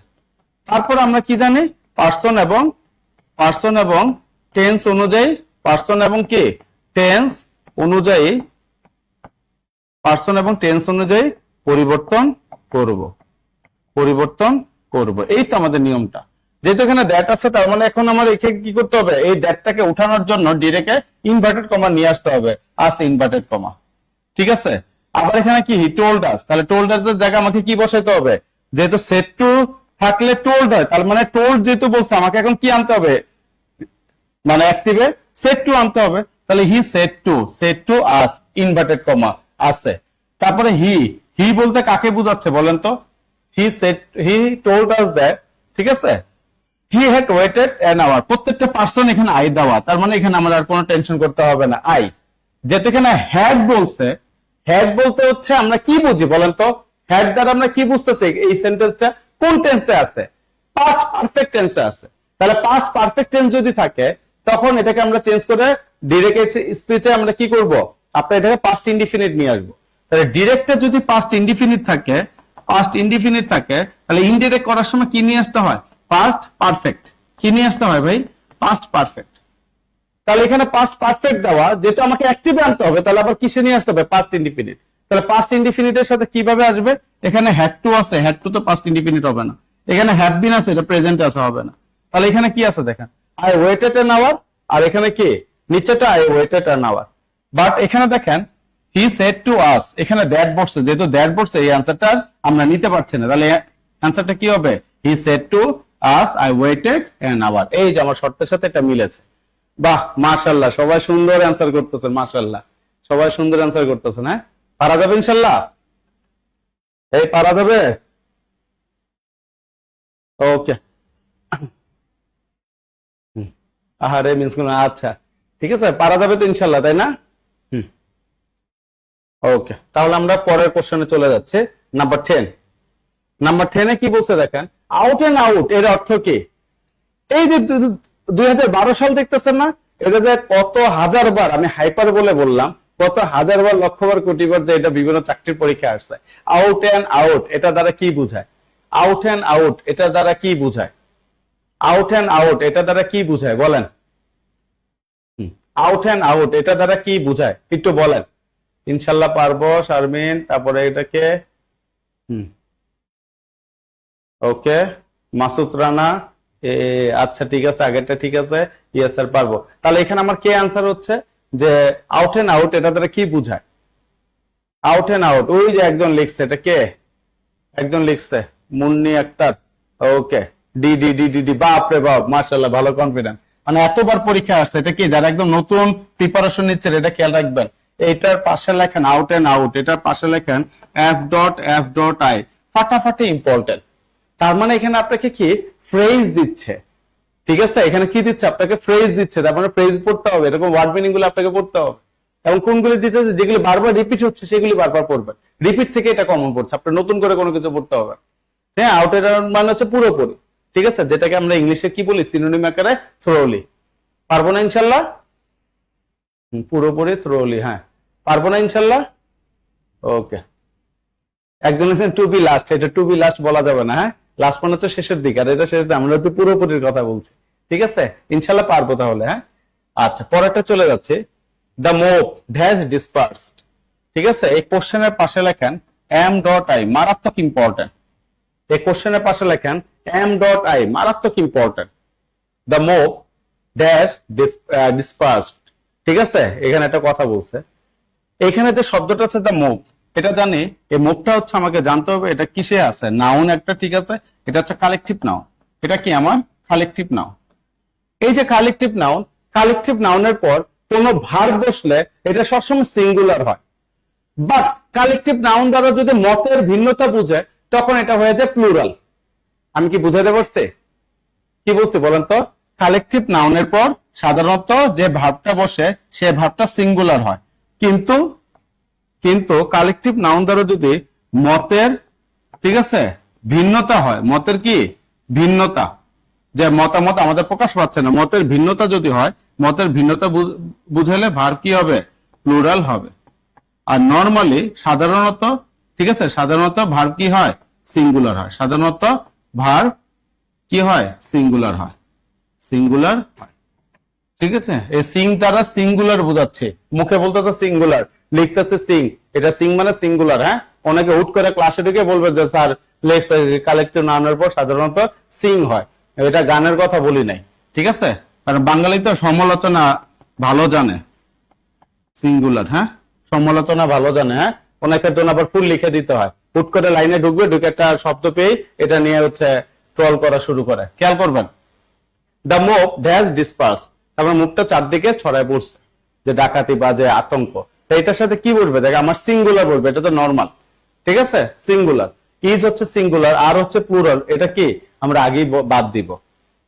Speaker 3: তারপর আমরা কি জানি, পার্সন এবং টেন্স অনুযায়ী, পার্সন এবং কি টেন্স অনুযায়ী, পার্সন এবং টেন্স অনুযায়ী পরিবর্তন করব। এই তো আমাদের নিয়মটা। যেহেতু এখানে দ্যাট আছে, তার মানে এখন আমার এখানে কি করতে হবে, এই দ্যাটটাকে উঠানোর জন্য ডিরেক্টে ইনভার্টেড কমা নিয়ে আসতে হবে, আস ইনভার্টেড কমা, ঠিক আছে। আবার এখানে কি টোল্ড আস, তাহলে টোল্ড আস এর জায়গায় আমাকে কি বসাইতে হবে, যেহেতু সেট টু থাকলে টোল্ড হয়, তার মানে টোল্ড যেহেতু বলছে, আমাকে এখন কি আনতে হবে, মানে অ্যাক্টিভে সেট টু আনতে হবে। তাহলে he said to us inverted comma আছে। তারপরে হি বলতে কাকে বোঝাচ্ছে বলেন তো, হি টোল্ড আস দ্যাট, ঠিক আছে, he had waited an hour. প্রত্যেকটা পার্সন এখানে আই দেওয়া, তার মানে এখানে আমার আর কোনো টেনশন করতে হবে না, আই। যেহেতু এখানে হ্যাড বলছে, হ্যাড বলতে হচ্ছে আমরা কি বুঝি বলেন তো, হ্যাড দ্বারা আমরা কি বুঝতেছি, এই সেন্টেন্সটা কোন টেন্সে আছে, পাস্ট পারফেক্ট টেন্সে আছে। তাহলে পাস্ট পারফেক্ট টেন্স যদি থাকে, তখন এটাকে আমরা চেঞ্জ করে ডিরেক্ট স্পিচে আমরা কি করব, আপনার এটাকে পাস্ট ইনডিফিনিট নিয়ে আসবো। তাহলে ডিরেক্টে যদি পাস্ট ইনডিফিনিট থাকে, তাহলে ইনডিরেক্ট করার সময় কি নিয়ে আসতে হয়, পাস্ট পারফেক্ট। কি নিয়ে আসতে হয় ভাই, পাস্ট পারফেক্ট। তাহলে এখানে পাস্ট পারফেক্ট দেওয়া, যেটা আমাকে অ্যাক্টিভে আনতে হবে, তাহলে আবার কিসে নিয়ে আসতে হবে, পাস্ট ইনডিফিনিট। তাহলে পাস্ট ইনডিফিনিটের সাথে কিভাবে আসবে, এখানে হ্যাড টু আছে, হ্যাড টু তো পাস্ট ইনডিফিনিট হবে না। এখানে হ্যাভ বিন আছে, এটা প্রেজেন্ট আছে, হবে না। তাহলে এখানে কি আছে দেখেন, আই ওয়েটেড অ্যান আওয়ার, আর এখানে কি নিচেটা I waited an hour. But এখানে দেখেন হি সেড টু আস, এখানে দ্যাট বসছে, যেহেতু দ্যাট বসছে এই অ্যান্সারটা আমরা নিতে পারছি না, তাহলে অ্যান্সারটা কি হবে, he said to us I waited an hour. এই যে আমার শর্তের সাথে এটা মিলেছে। বাহ, মাশাআল্লাহ, সবাই সুন্দর অ্যান্সার করতেছেন, মাশাআল্লাহ, সবাই সুন্দর অ্যান্সার করতেছেন। হ্যাঁ, পারা যাবে ইনশাআল্লাহ, এই পারা যাবে, ওকে। আহারে মিন্স কোন, আচ্ছা ঠিক আছে, পারা যাবে তো ইনশাআল্লাহ, তাই না? ওকে, তাহলে আমরা পরের কোশ্চেনে চলে যাচ্ছে, নাম্বার 10। নাম্বার 10 এ কি বলছে দেখেন, আউট এন্ড আউট এর অর্থ কি? এই যে 2012 সাল দেখতেছেন না, এটা যে কত হাজার বার, আমি হাইপার বলে বললাম, কত হাজার বার, লক্ষবার, কোটিবার যে এটা বিভিন্ন চাকরির পরীক্ষা আসছে। আউট এন্ড আউট এটা দ্বারা কি বোঝায়, আউট এন্ড আউট এটা দ্বারা কি বোঝায়, আউট এন্ড আউট এটা দ্বারা কি বোঝায় বলেন, আউট এন্ড আউট এটা দ্বারা কি বোঝায় একটু বলেন। ইনশাল্লাহ পারবো শারমিন, তারপরে এটাকে ওকে, মাসুদ রানা, আচ্ছা ঠিক আছে, আগেরটা ঠিক আছে, ইয়েস স্যার পারবো। তাহলে এখানে আমার কে আনসার হচ্ছে যে আউট এন্ড আউট এটা দ্বারা কি বোঝায়, আউট এন্ড আউট, ওই যে একজন লিখছে, এটা কে, একজন লিখছে Munni Akter, okay, D D D D D, বাপ রে বাপ, মাশাআল্লাহ, ভালো কনফিডেন্স। মানে এতবার পরীক্ষা আসছে, এটা কি যারা একদম নতুন প্রিপারেশন নিচ্ছেন, এটা খেয়াল রাখবেন। এইটার পাশে লেখেন আউট এন্ড আউট, এটার পাশে লেখেন f.f.i, ফাটাফাটি ইম্পর্টেন্ট। তার মানে এখানে আপনাকে কি ফ্রেজ দিচ্ছে, ঠিক আছে, এখানে কি দিচ্ছে, আপনাকে ফ্রেজ দিচ্ছে, তার মানে ফ্রেজ পড়তে হবে, এরকম ওয়ার্ড মিনিং গুলো আপনাকে পড়তে হবে। এবং কোনগুলি দিচ্ছে, যেগুলি বারবার রিপিট হচ্ছে সেগুলি বারবার পড়বেন, রিপিট থেকে এটা কমন পড়ছে, আপনার নতুন করে কোনো কিছু পড়তে হবে। হ্যাঁ, আউট এর মানে হচ্ছে পুরোপুরি, ঠিক আছে, যেটাকে আমরা ইংলিশে কি বলি, সিনোনিম আকারে থ্রোলি। পারবো না ইনশাল্লাহ, পুরোপুরি থ্রোলি, হ্যাঁ পারবো না ইনশাল্লাহ, ওকে। একজন লিখছেন টু বি লাস্ট, এটা টু বি লাস্ট বলা যাবে না, হ্যাঁ, লাস্ট মানে হচ্ছে শেষের দিকে, আর এটা শেষের দিকে, আমরা তো পুরোপুরির কথা বলছি, ঠিক আছে, ইনশাল্লাহ পারবো তাহলে। হ্যাঁ, আচ্ছা পরেরটা চলে যাচ্ছে, দ্য মোপ ড্যাশ ডিসপার্সড। ঠিক আছে, এই কোশ্চেনের পাশে লেখেন এম ডট আই, মারাত্মক ইম্পর্টেন্ট। এই কোশ্চেনের পাশে লেখেন এম ডট আই, মারাত্মক important. The mob dash dispersed. ঠিক আছে, এখানে একটা কথা বলছে, এখানে যে শব্দটা আছে দ্য মুভ, এটা জানি, এই মুভটা হচ্ছে আমাকে জানতে হবে এটা কিসে আছে, নাউন একটা, ঠিক আছে, এটা হচ্ছে কালেকটিভ নাউন। এটা কি আমার কালেকটিভ নাউন। এই যে কালেকটিভ নাউনের পর কোন ভার্ব বসলে এটা সবসময় সিঙ্গুলার হয়, বাট কালেকটিভ নাউন দ্বারা যদি মতের ভিন্নতা বুঝে তখন এটা হয়ে যায় প্লুরাল। আমি কি বুঝাতে পারছি? কি বলতে বলেন তো? কালেকটিভ নাউনের পর সাধারণত যে ভার্বটা বসে সে ভার্বটা সিঙ্গুলার হয়, কিন্তু কালেকটিভ নাউন দ্বারা যদি মতের, ঠিক আছে, ভিন্নতা হয়, মতের কি ভিন্নতা, যে মতামত আমাদের প্রকাশ পাচ্ছে না, মতের ভিন্নতা যদি হয়, মতের ভিন্নতা বুঝাইলে ভার্ব কি হবে? প্লুরাল হবে। আর নরমালি সাধারণত, ঠিক আছে, সাধারণত ভার্ব কি হয়? সিঙ্গুলার হয়। সাধারণত ভার্ব কি হয়? সিঙ্গুলার হয়, সিঙ্গুলার হয়। ঠিক আছে, এই সিং দ্বারা সিঙ্গুলার বোঝাচ্ছে, মুখে বলতেছে সিঙ্গুলার, লিখতেছে সিং, এটা সিং মানে সিঙ্গুলার। হ্যাঁ, অনেকে হুট করে ক্লাসে ঢুকে বলবে যে স্যার লেখছে কালেকটিভ নাউনের পর সাধারণত সিং হয়, এটা গানের কথা বলি নাই। ঠিক আছে, কারণ বাঙালি তো সমালোচনা ভালো জানে, সিঙ্গুলার। হ্যাঁ, সমালোচনা ভালো জানে। হ্যাঁ, অনেকের জন্য আবার ফুল লিখে দিতে হয়, হুট করে লাইনে ঢুকবে, ঢুকে একটা শব্দ পেয়ে এটা নিয়ে হচ্ছে ট্রল করা শুরু করে। খেয়াল করবেন, দ্য মুভ ড্যাশ ডিসপার্স, তারপর মুখটা চারদিকে ছড়ায় পড়ছে, যে ডাকাতি বা যে আতঙ্ক। এটার সাথে কি বলবে? দেখ, আমার সিঙ্গুলার বলবে, এটা তো নর্মাল। ঠিক আছে, সিঙ্গুলার। ইজ হচ্ছে সিঙ্গুলার, আর হচ্ছে প্লুরাল, এটা কি আমরা আগেই বাদ দিব।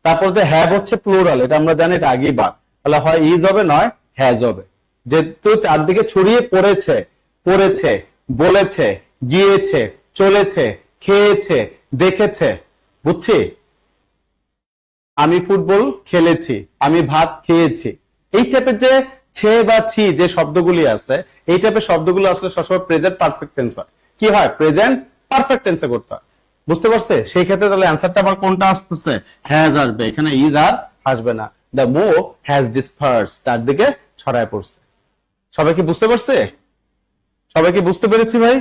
Speaker 3: তারপর যে হ্যাভ হচ্ছে প্লুরাল, এটা আমরা জানি, এটা আগেই বাদ। তাহলে হয় ইজ হবে, নয় হ্যাজ হবে। যেহেতু চারদিকে ছড়িয়ে পড়েছে, পড়েছে, বলেছে, গিয়েছে, চলেছে, খেয়েছে, দেখেছে, বুঝছি। আমি ফুটবল খেলেছি, আমি ভাত খেয়েছি, এই টাইপের যে ছে বা ছি যে শব্দগুলি আছে, এই টাইপের শব্দগুলো আসলে সবসময় প্রেজেন্ট পারফেক্ট টেন্স হয়। কি হয়? প্রেজেন্ট পারফেক্ট টেন্সে করতে হয়। বুঝতে পারছে? সেই ক্ষেত্রে তাহলে অ্যান্সারটা আমার কোনটা আসতেছে? হ্যাজ আসবে, এখানে ইজ আর আসবে না। দ্য মুভ হ্যাজ ডিসপার্স, চারদিকে ছড়ায় পড়ছে। সবাই কি বুঝতে পারছে? সবাই কি বুঝতে পেরেছি ভাই?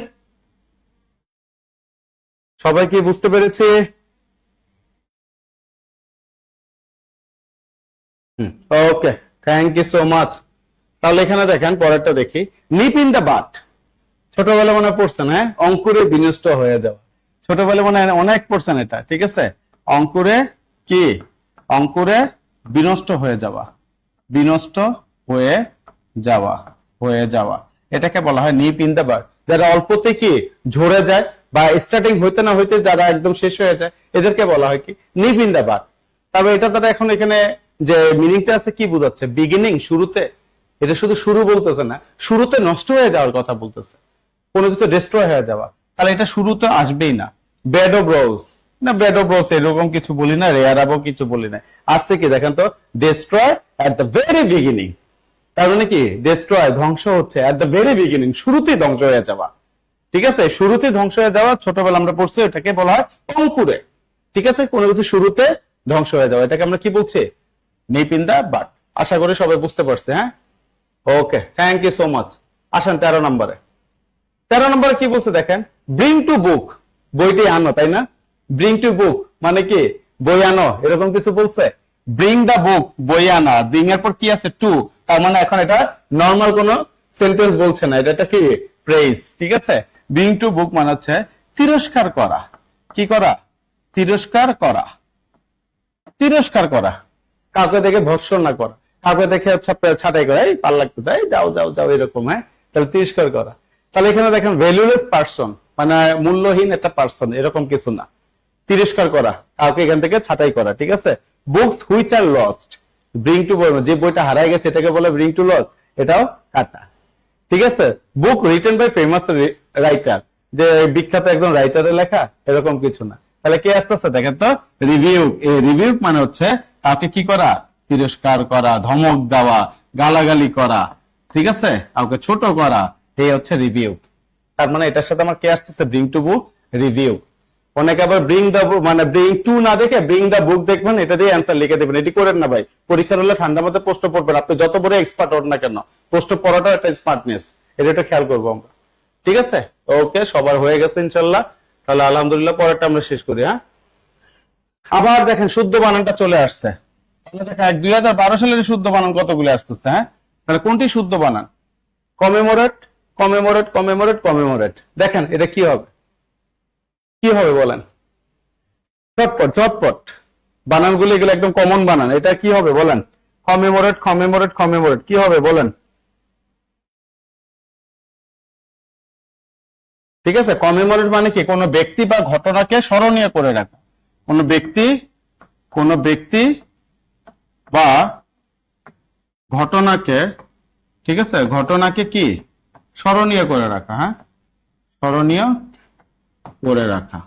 Speaker 3: সবাই কি বুঝতে পেরেছে? ওকে, থ্যাংক ইউ সো মাচ। তাহলে এখানে দেখেন, পরেরটা দেখি, নিপ ইন দ্য বাট। ছোটবেলা মনে পড়ছেন? হ্যাঁ, অঙ্কুরে বিনষ্ট হয়ে যাওয়া। ছোটবেলা মনে অনেক পড়ছেন এটা, ঠিক আছে। অঙ্কুরে কি? অঙ্কুরে বিনষ্ট হয়ে যাওয়া, বিনষ্ট হয়ে যাওয়া, হয়ে যাওয়া, এটাকে বলা হয় নিপ ইন দ্য বাট। যারা অল্পতে কি ঝরে যায় বা স্টার্টিং হইতে না হইতে যারা একদম শেষ হয়ে যায়, এদেরকে বলা হয় কি? Nip in the but. তবে এটা তারা এখন এখানে যে মিনিংটা আছে কি বোঝাচ্ছে? বিগিনিং, শুরুতে। এটা শুধু শুরু বলতেছে না, শুরুতে নষ্ট হয়ে যাওয়ার কথা বলতেছে, কোনো কিছু ডিস্ট্রয় হয়ে যাওয়া। তাহলে এটা শুরুতে আসবেই না। বেড অফ রোজ, না বেড অফ রোজ এরকম কিছু বলি না, রেয়ার আবও কিছু বলি না। আসছে কি দেখেন তো, destroy at the very beginning. তার মানে কি? ডিস্ট্রয়, ধ্বংস হচ্ছে, এট দ্য ভেরি বিগিনিং, শুরুতেই ধ্বংস হয়ে যাওয়া। ঠিক আছে, শুরুতে ধ্বংস হয়ে যাওয়া, ছোটবেলা আমরা পড়ছি, এটাকে বলা হয় অঙ্কুরে। ঠিক আছে, কোনো কিছু শুরুতে ধ্বংস হয়ে যাওয়া, এটাকে আমরা কি বলছি? Nip in the but. আশা করি সবাই বুঝতে পারছে। হ্যাঁ, okay, thank you so much. আসেন 13 নম্বরে। 13 নম্বরে কি বলছে দেখেন, ব্রিং টু বুক, বইটি আনো, তাই না? ব্রিং টু বুক মানে কি? বই আনো, এরকম কিছু বলছে। ব্রিং দা বুক, বই আনা, ব্রিং এর পর কি আছে? টু। তার মানে এখন এটা নর্মাল কোন সেন্টেন্স বলছে না, এটা কি? প্রেজ। ঠিক আছে, ব্রিং টু বুক মানে হচ্ছে তিরস্কার করা। কি করা? তিরস্কার করা, তিরস্কার করা, কাউকে দেখে ভর্ৎসনা না করা, কাউকে দেখে ছাটাই করা, এই পাল্লা কোথায়, যাও যাও যাও, এরকম। হ্যাঁ, তাহলে তিরস্কার করা। তাহলে এখানে দেখেন ভ্যালুলেস পারসন মানে মূল্যহীন একটা পারসন, এরকম কিছু না। তিরস্কার করা, কাউকে এখান থেকে ছাটাই করা। ঠিক আছে, books which are lost, bring to, যে বইটা হারাই গেছে এটাকে বলে ব্রিং টু লস্ট, এটাও কাটা। ঠিক আছে, book written by famous writer, যে বিখ্যাত একজন রাইটারের লেখা, এরকম কিছু না। তাহলে কে আসতেছে দেখেন তো, রিভিউ। এই রিভিউ মানে হচ্ছে কাউকে কি করা? তিরস্কার করা, ধমক দেওয়া, গালাগালি করা। ঠিক আছে, কাউকে ছোট করা, এই হচ্ছে রিভিউ। তার মানে এটার সাথে আমার কে আসতেছে? Bring to book, review. অনেকে আবার ব্রিং দ্য মানে ব্রিং টু না দেখে ব্রিং দ্য বুক দেখবেন, এটা দিয়ে অ্যান্সার লিখে দেবেন। এটি করেন না ভাই, পরীক্ষার হলে ঠান্ডা মাথায় প্রশ্ন পড়বেন, আপনি যত বড় এক্সপার্ট হন না কেন, প্রশ্ন পড়াটা একটা স্মার্টনেস, এটা একটু খেয়াল করবো আমরা। ঠিক আছে, ওকে, সবার হয়ে গেছে ইনশাল্লাহ। তাহলে আলহামদুলিল্লাহ, পরেরটা আমরা শেষ করি। হ্যাঁ, আবার দেখেন শুদ্ধ বানানটা চলে আসছে। তাহলে দেখেন 2012 সালের শুদ্ধ বানান কতগুলো আসতেছে। হ্যাঁ, তাহলে কোনটি শুদ্ধ বানান? Commemorate, commemorate, commemorate, commemorate. দেখেন এটা কি হবে, কি হবে বলেন? চটপট চটপট বানানগুলো, এগুলো একদম কমন বানান। এটা কি হবে বলেন? কমেমোরেট, কমেমোরেট, কমেমোরেট, কি হবে বলেন? ঠিক আছে, কমেমোরেট মানে কি? কোনো ব্যক্তি বা ঘটনাকে স্মরণীয় করে রাখা। কোনো ব্যক্তি বা ঘটনাকে, ঠিক আছে, ঘটনাকে কি স্মরণীয় করে রাখা। হ্যাঁ, স্মরণীয় করে রাখা,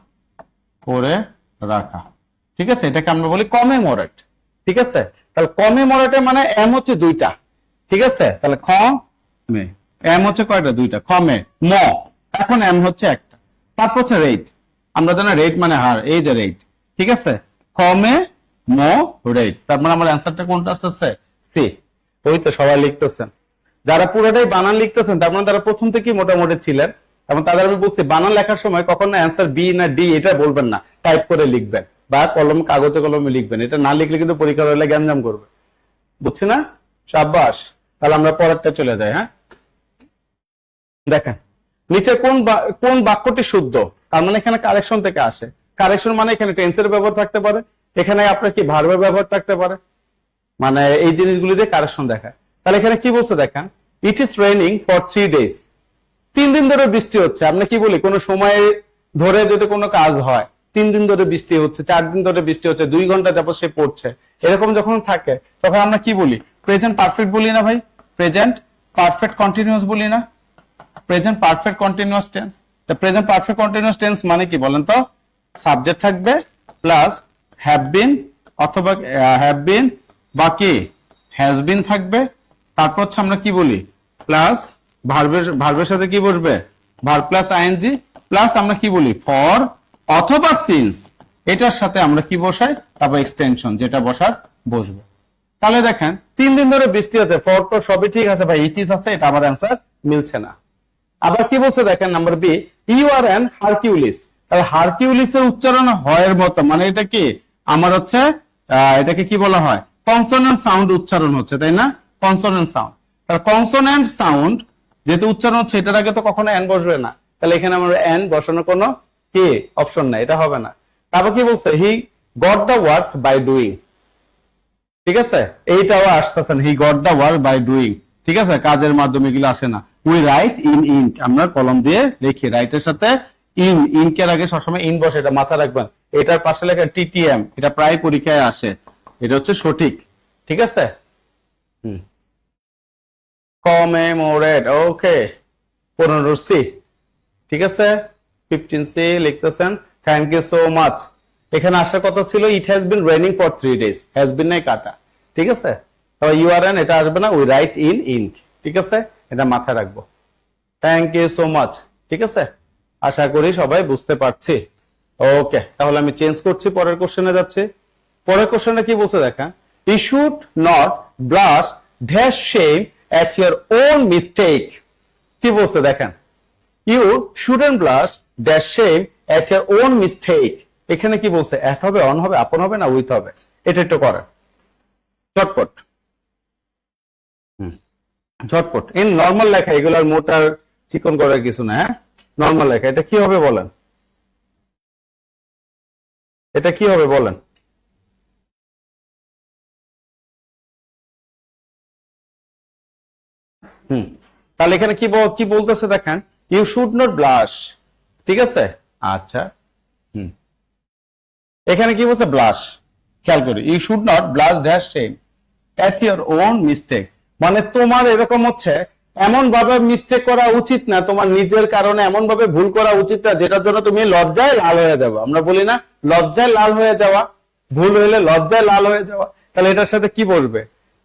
Speaker 3: করে রাখা। ঠিক আছে, এটাকে আমরা বলি কমেমোরেট। ঠিক আছে, তাহলে কমেমোরেটে মানে এম হচ্ছে দুইটা। ঠিক আছে, তাহলে খ মে, এম হচ্ছে কয়টা? দুইটা। খমে ম, এখন এম হচ্ছে একটা। তারপর হচ্ছে রেট, আমরা জানি রেট মানে হার, এই যে রেট। ঠিক আছে, কমে ম রেট। তার মানে আমার অ্যান্সারটা কোনটা আসতেছে? সি। ওই তো সবাই লিখতেছেন, যারা পুরোটাই বানান লিখতেছেন তার মানে তারা প্রথম থেকেই মোটামুটি ছিলেন। এবং তাদের আমি বলছি বানান লেখার সময় কখনো অ্যান্সার বি না ডি এটা বলবেন না, টাইপ করে লিখবেন বা কলম কাগজে কলমে লিখবেন। এটা না লিখলে কিন্তু পরীক্ষা হলে গ্যাঞ্জাম করবে, বুঝছি না? সাব্বাস। তাহলে আমরা পরেরটা চলে যাই। হ্যাঁ, দেখেন নিচে কোন বাক্যটি শুদ্ধ, তার মানে এখানে কারেকশন থেকে আসে। কারেকশন মানে এখানে টেন্সের ব্যবহার থাকতে পারে, এখানে আপনার কি ভার্বের ব্যবহার থাকতে পারে, মানে এই জিনিসগুলি দিয়ে কারেকশন দেখায়। তাহলে এখানে কি বলছে দেখেন, it is raining for 3 days। 3 দিন ধরে বৃষ্টি হচ্ছে। আমরা কি বলি, কোনো সময় ধরে যদি কোনো কাজ হয়, 3 দিন ধরে বৃষ্টি হচ্ছে, 4 দিন ধরে বৃষ্টি হচ্ছে, 2 ঘন্টা যাবত সে পড়ছে, এরকম যখন থাকে তখন আমরা কি বলি? প্রেজেন্ট পারফেক্ট বলি না ভাই? প্রেজেন্ট পারফেক্ট কন্টিনিউয়াস বলি না? Present perfect continuous tense. তা প্রেজেন্ট পারফেক্ট কন্টিনিউয়াস টেন্স মানে কি বলেন তো? সাবজেক্ট থাকবে প্লাস হ্যাভ বিন অথবা হ্যাভ বিন বা কি হ্যাজ বিন থাকবে। তারপর হচ্ছে আমরা কি বলি? প্লাস ভার্বের সাথে কি বসবে? ভার্ব প্লাস আইএনজি প্লাস আমরা কি বলি? ফর অথবা সিন্স। এটার সাথে আমরা কি বসাই? তারপর এক্সটেনশন, যেটা বসার বসবে। তাহলে দেখেন 3 দিন ধরে বৃষ্টি আছে, ফর তো সবই ঠিক আছে ভাই, ইট ইজ আছে, এটা আমার অ্যান্সার মিলছে না। আবার কি বলছে দেখেন number B, you are an Hercules. তাহলে হারকিউলিসের উচ্চারণ হয়ের মতো, মানে এটা কি আমার হচ্ছে এটাকে কি বলা হয়? কনসোনেন্ট সাউন্ড উচ্চারণ হচ্ছে, তাই না? Consonant sound. তাহলে কনসোনেন্ট সাউন্ড যেহেতু উচ্চারণ হচ্ছে, এটার আগে তো কখনো এন বসবে না। তাহলে এখানে আমার এন বসানোর কোনো কি অপশন নাই, এটা হবে না। তারপর কি বলছে? He got the work by doing. ঠিক আছে, এইটাও আসতেছে না, he got the work by doing. ঠিক আছে, কাজের মাধ্যমে এগুলো আসে না। উই রাইট ইন ইঙ্ক, আমরা কলম দিয়ে লিখি। রাইটের সাথে ইনকের আগে সবসময় ইন বসে, এটা মাথা রাখবেন। এটার পাশে লেখা টিটিএম, এটা প্রায় পরীক্ষায় আসে, এটা হচ্ছে সঠিক। ঠিক আছে, কমেমোরেট, ওকে। 15C, ঠিক আছে, 15C লিখতেছেন। Thank you so much. এখানে আসার কথা ছিল it has been raining for 3 days, has been নাই কাটা। ঠিক আছে, তবে ইউ আর এন এটা আসবে না, উই রাইট ইন ইঙ্ক। ঠিক আছে, এটা মাথায় রাখবো। Thank you so much. ঠিক আছে, আশা করি সবাই বুঝতে পারছি। ওকে, তাহলে আমি চেঞ্জ করছি, পরের কোশ্চেনে যাচ্ছি। পরের কোশ্চেনে কি বলছে দেখা, you should not blush dash shame at your own mistake। কি বলছে দেখেন, you shouldn't blush dash shame at your own mistake। এখানে কি বলছে? অ্যাট হবে, অন হবে, আপন হবে না উইথ হবে? এটা একটু করেন ঝটপট। ঝটপট ইন নর্মাল লেখা, এগুলার মোটার চিকন করার কিছু না। হ্যাঁ, নর্মাল লেখা। এটা কি হবে বলেন? এটা কি হবে বলেন? তাহলে এখানে কি বলতেছে দেখেন, ইউ শুড নট ব্লাশ। ঠিক আছে, আচ্ছা। এখানে কি বলছে? ব্লাশ। খেয়াল করি, you should not blush dash shame at your own mistake. মানে তোমার এরকম হচ্ছে এমন ভাবে মিস্টেক করা উচিত না, তোমার নিজের কারণে এমন ভাবে ভুল করা উচিত না যেটার জন্য তুমি লজ্জায় লাল হয়ে যাবে। আমরা বলি না লজ্জায় লাল হয়ে যাওয়া, ভুল হইলে লজ্জায় লাল হয়ে যাওয়া। তাহলে এটার সাথে কি বসবে?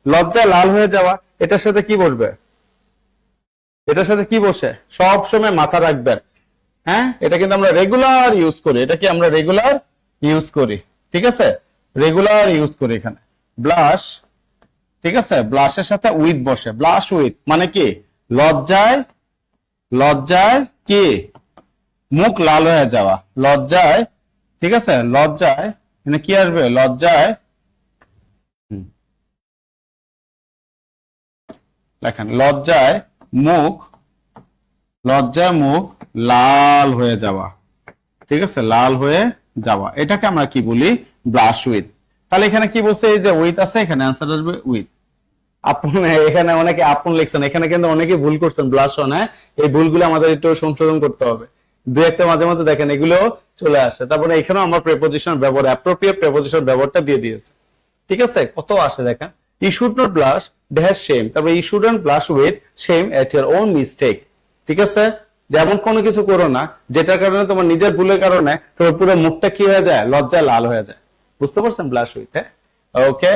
Speaker 3: লজ্জায় লাল হয়ে যাওয়া। এটার সাথে কি বসবে? এটার সাথে কি বসে? সব সময় মাথা রাখবেন, হ্যাঁ, এটা কিন্তু আমরা রেগুলার ইউজ করি, এটা কি আমরা রেগুলার ইউজ করি, ঠিক আছে, রেগুলার ইউজ করি এখানে ব্লাশ, ঠিক আছে, ব্লাশের সাথে উইথ বসে, ব্লাশ উইথ মানে কি লজ্জায়, লজ্জায় কি মুখ লাল হয়ে যাওয়া, লজ্জায়, ঠিক আছে, লজ্জায় মানে কি আসবে, লজ্জায়, দেখেন লজ্জায় মুখ, লজ্জায় মুখ লাল হয়ে যাওয়া, ঠিক আছে, লাল হয়ে যাওয়া, এটাকে আমরা কি বলি, ব্লাশ উইথ। তাহলে এখানে কি বলছে, এই যে উইথ আছে, এখানে অ্যান্সার আসবে উইথ। আপন, এখানে অনেকে আপন লিখছেন, এখানে কিন্তু অনেকে ভুল করছেন ব্লাশ অন, হ্যাঁ, এই ভুলগুলো আমাদের একটু সংশোধন করতে হবে, দুই একটা মাঝে মাঝে দেখেন এগুলো চলে আসে। তারপরে এখানেও আমরা প্রেপোজিশন ব্যবহার, অ্যাপ্রোপ্রিয়েট প্রেপোজিশন ব্যবহারটা দিয়ে দিয়েছে, ঠিক আছে, কত আসে দেখেন, you should not blush dash shame, তারপরে you shouldn't blush with shame at your own mistake, ঠিক আছে, যেমন কোনো কিছু করো না যেটার কারণে তোমার নিজের ভুলের কারণে তোমার পুরো মুখটা কি হয়ে যায়, লজ্জায় লাল হয়ে যায়, বুঝতে পারছেন, ব্লাশ উইথ, হ্যাঁ, ওকে।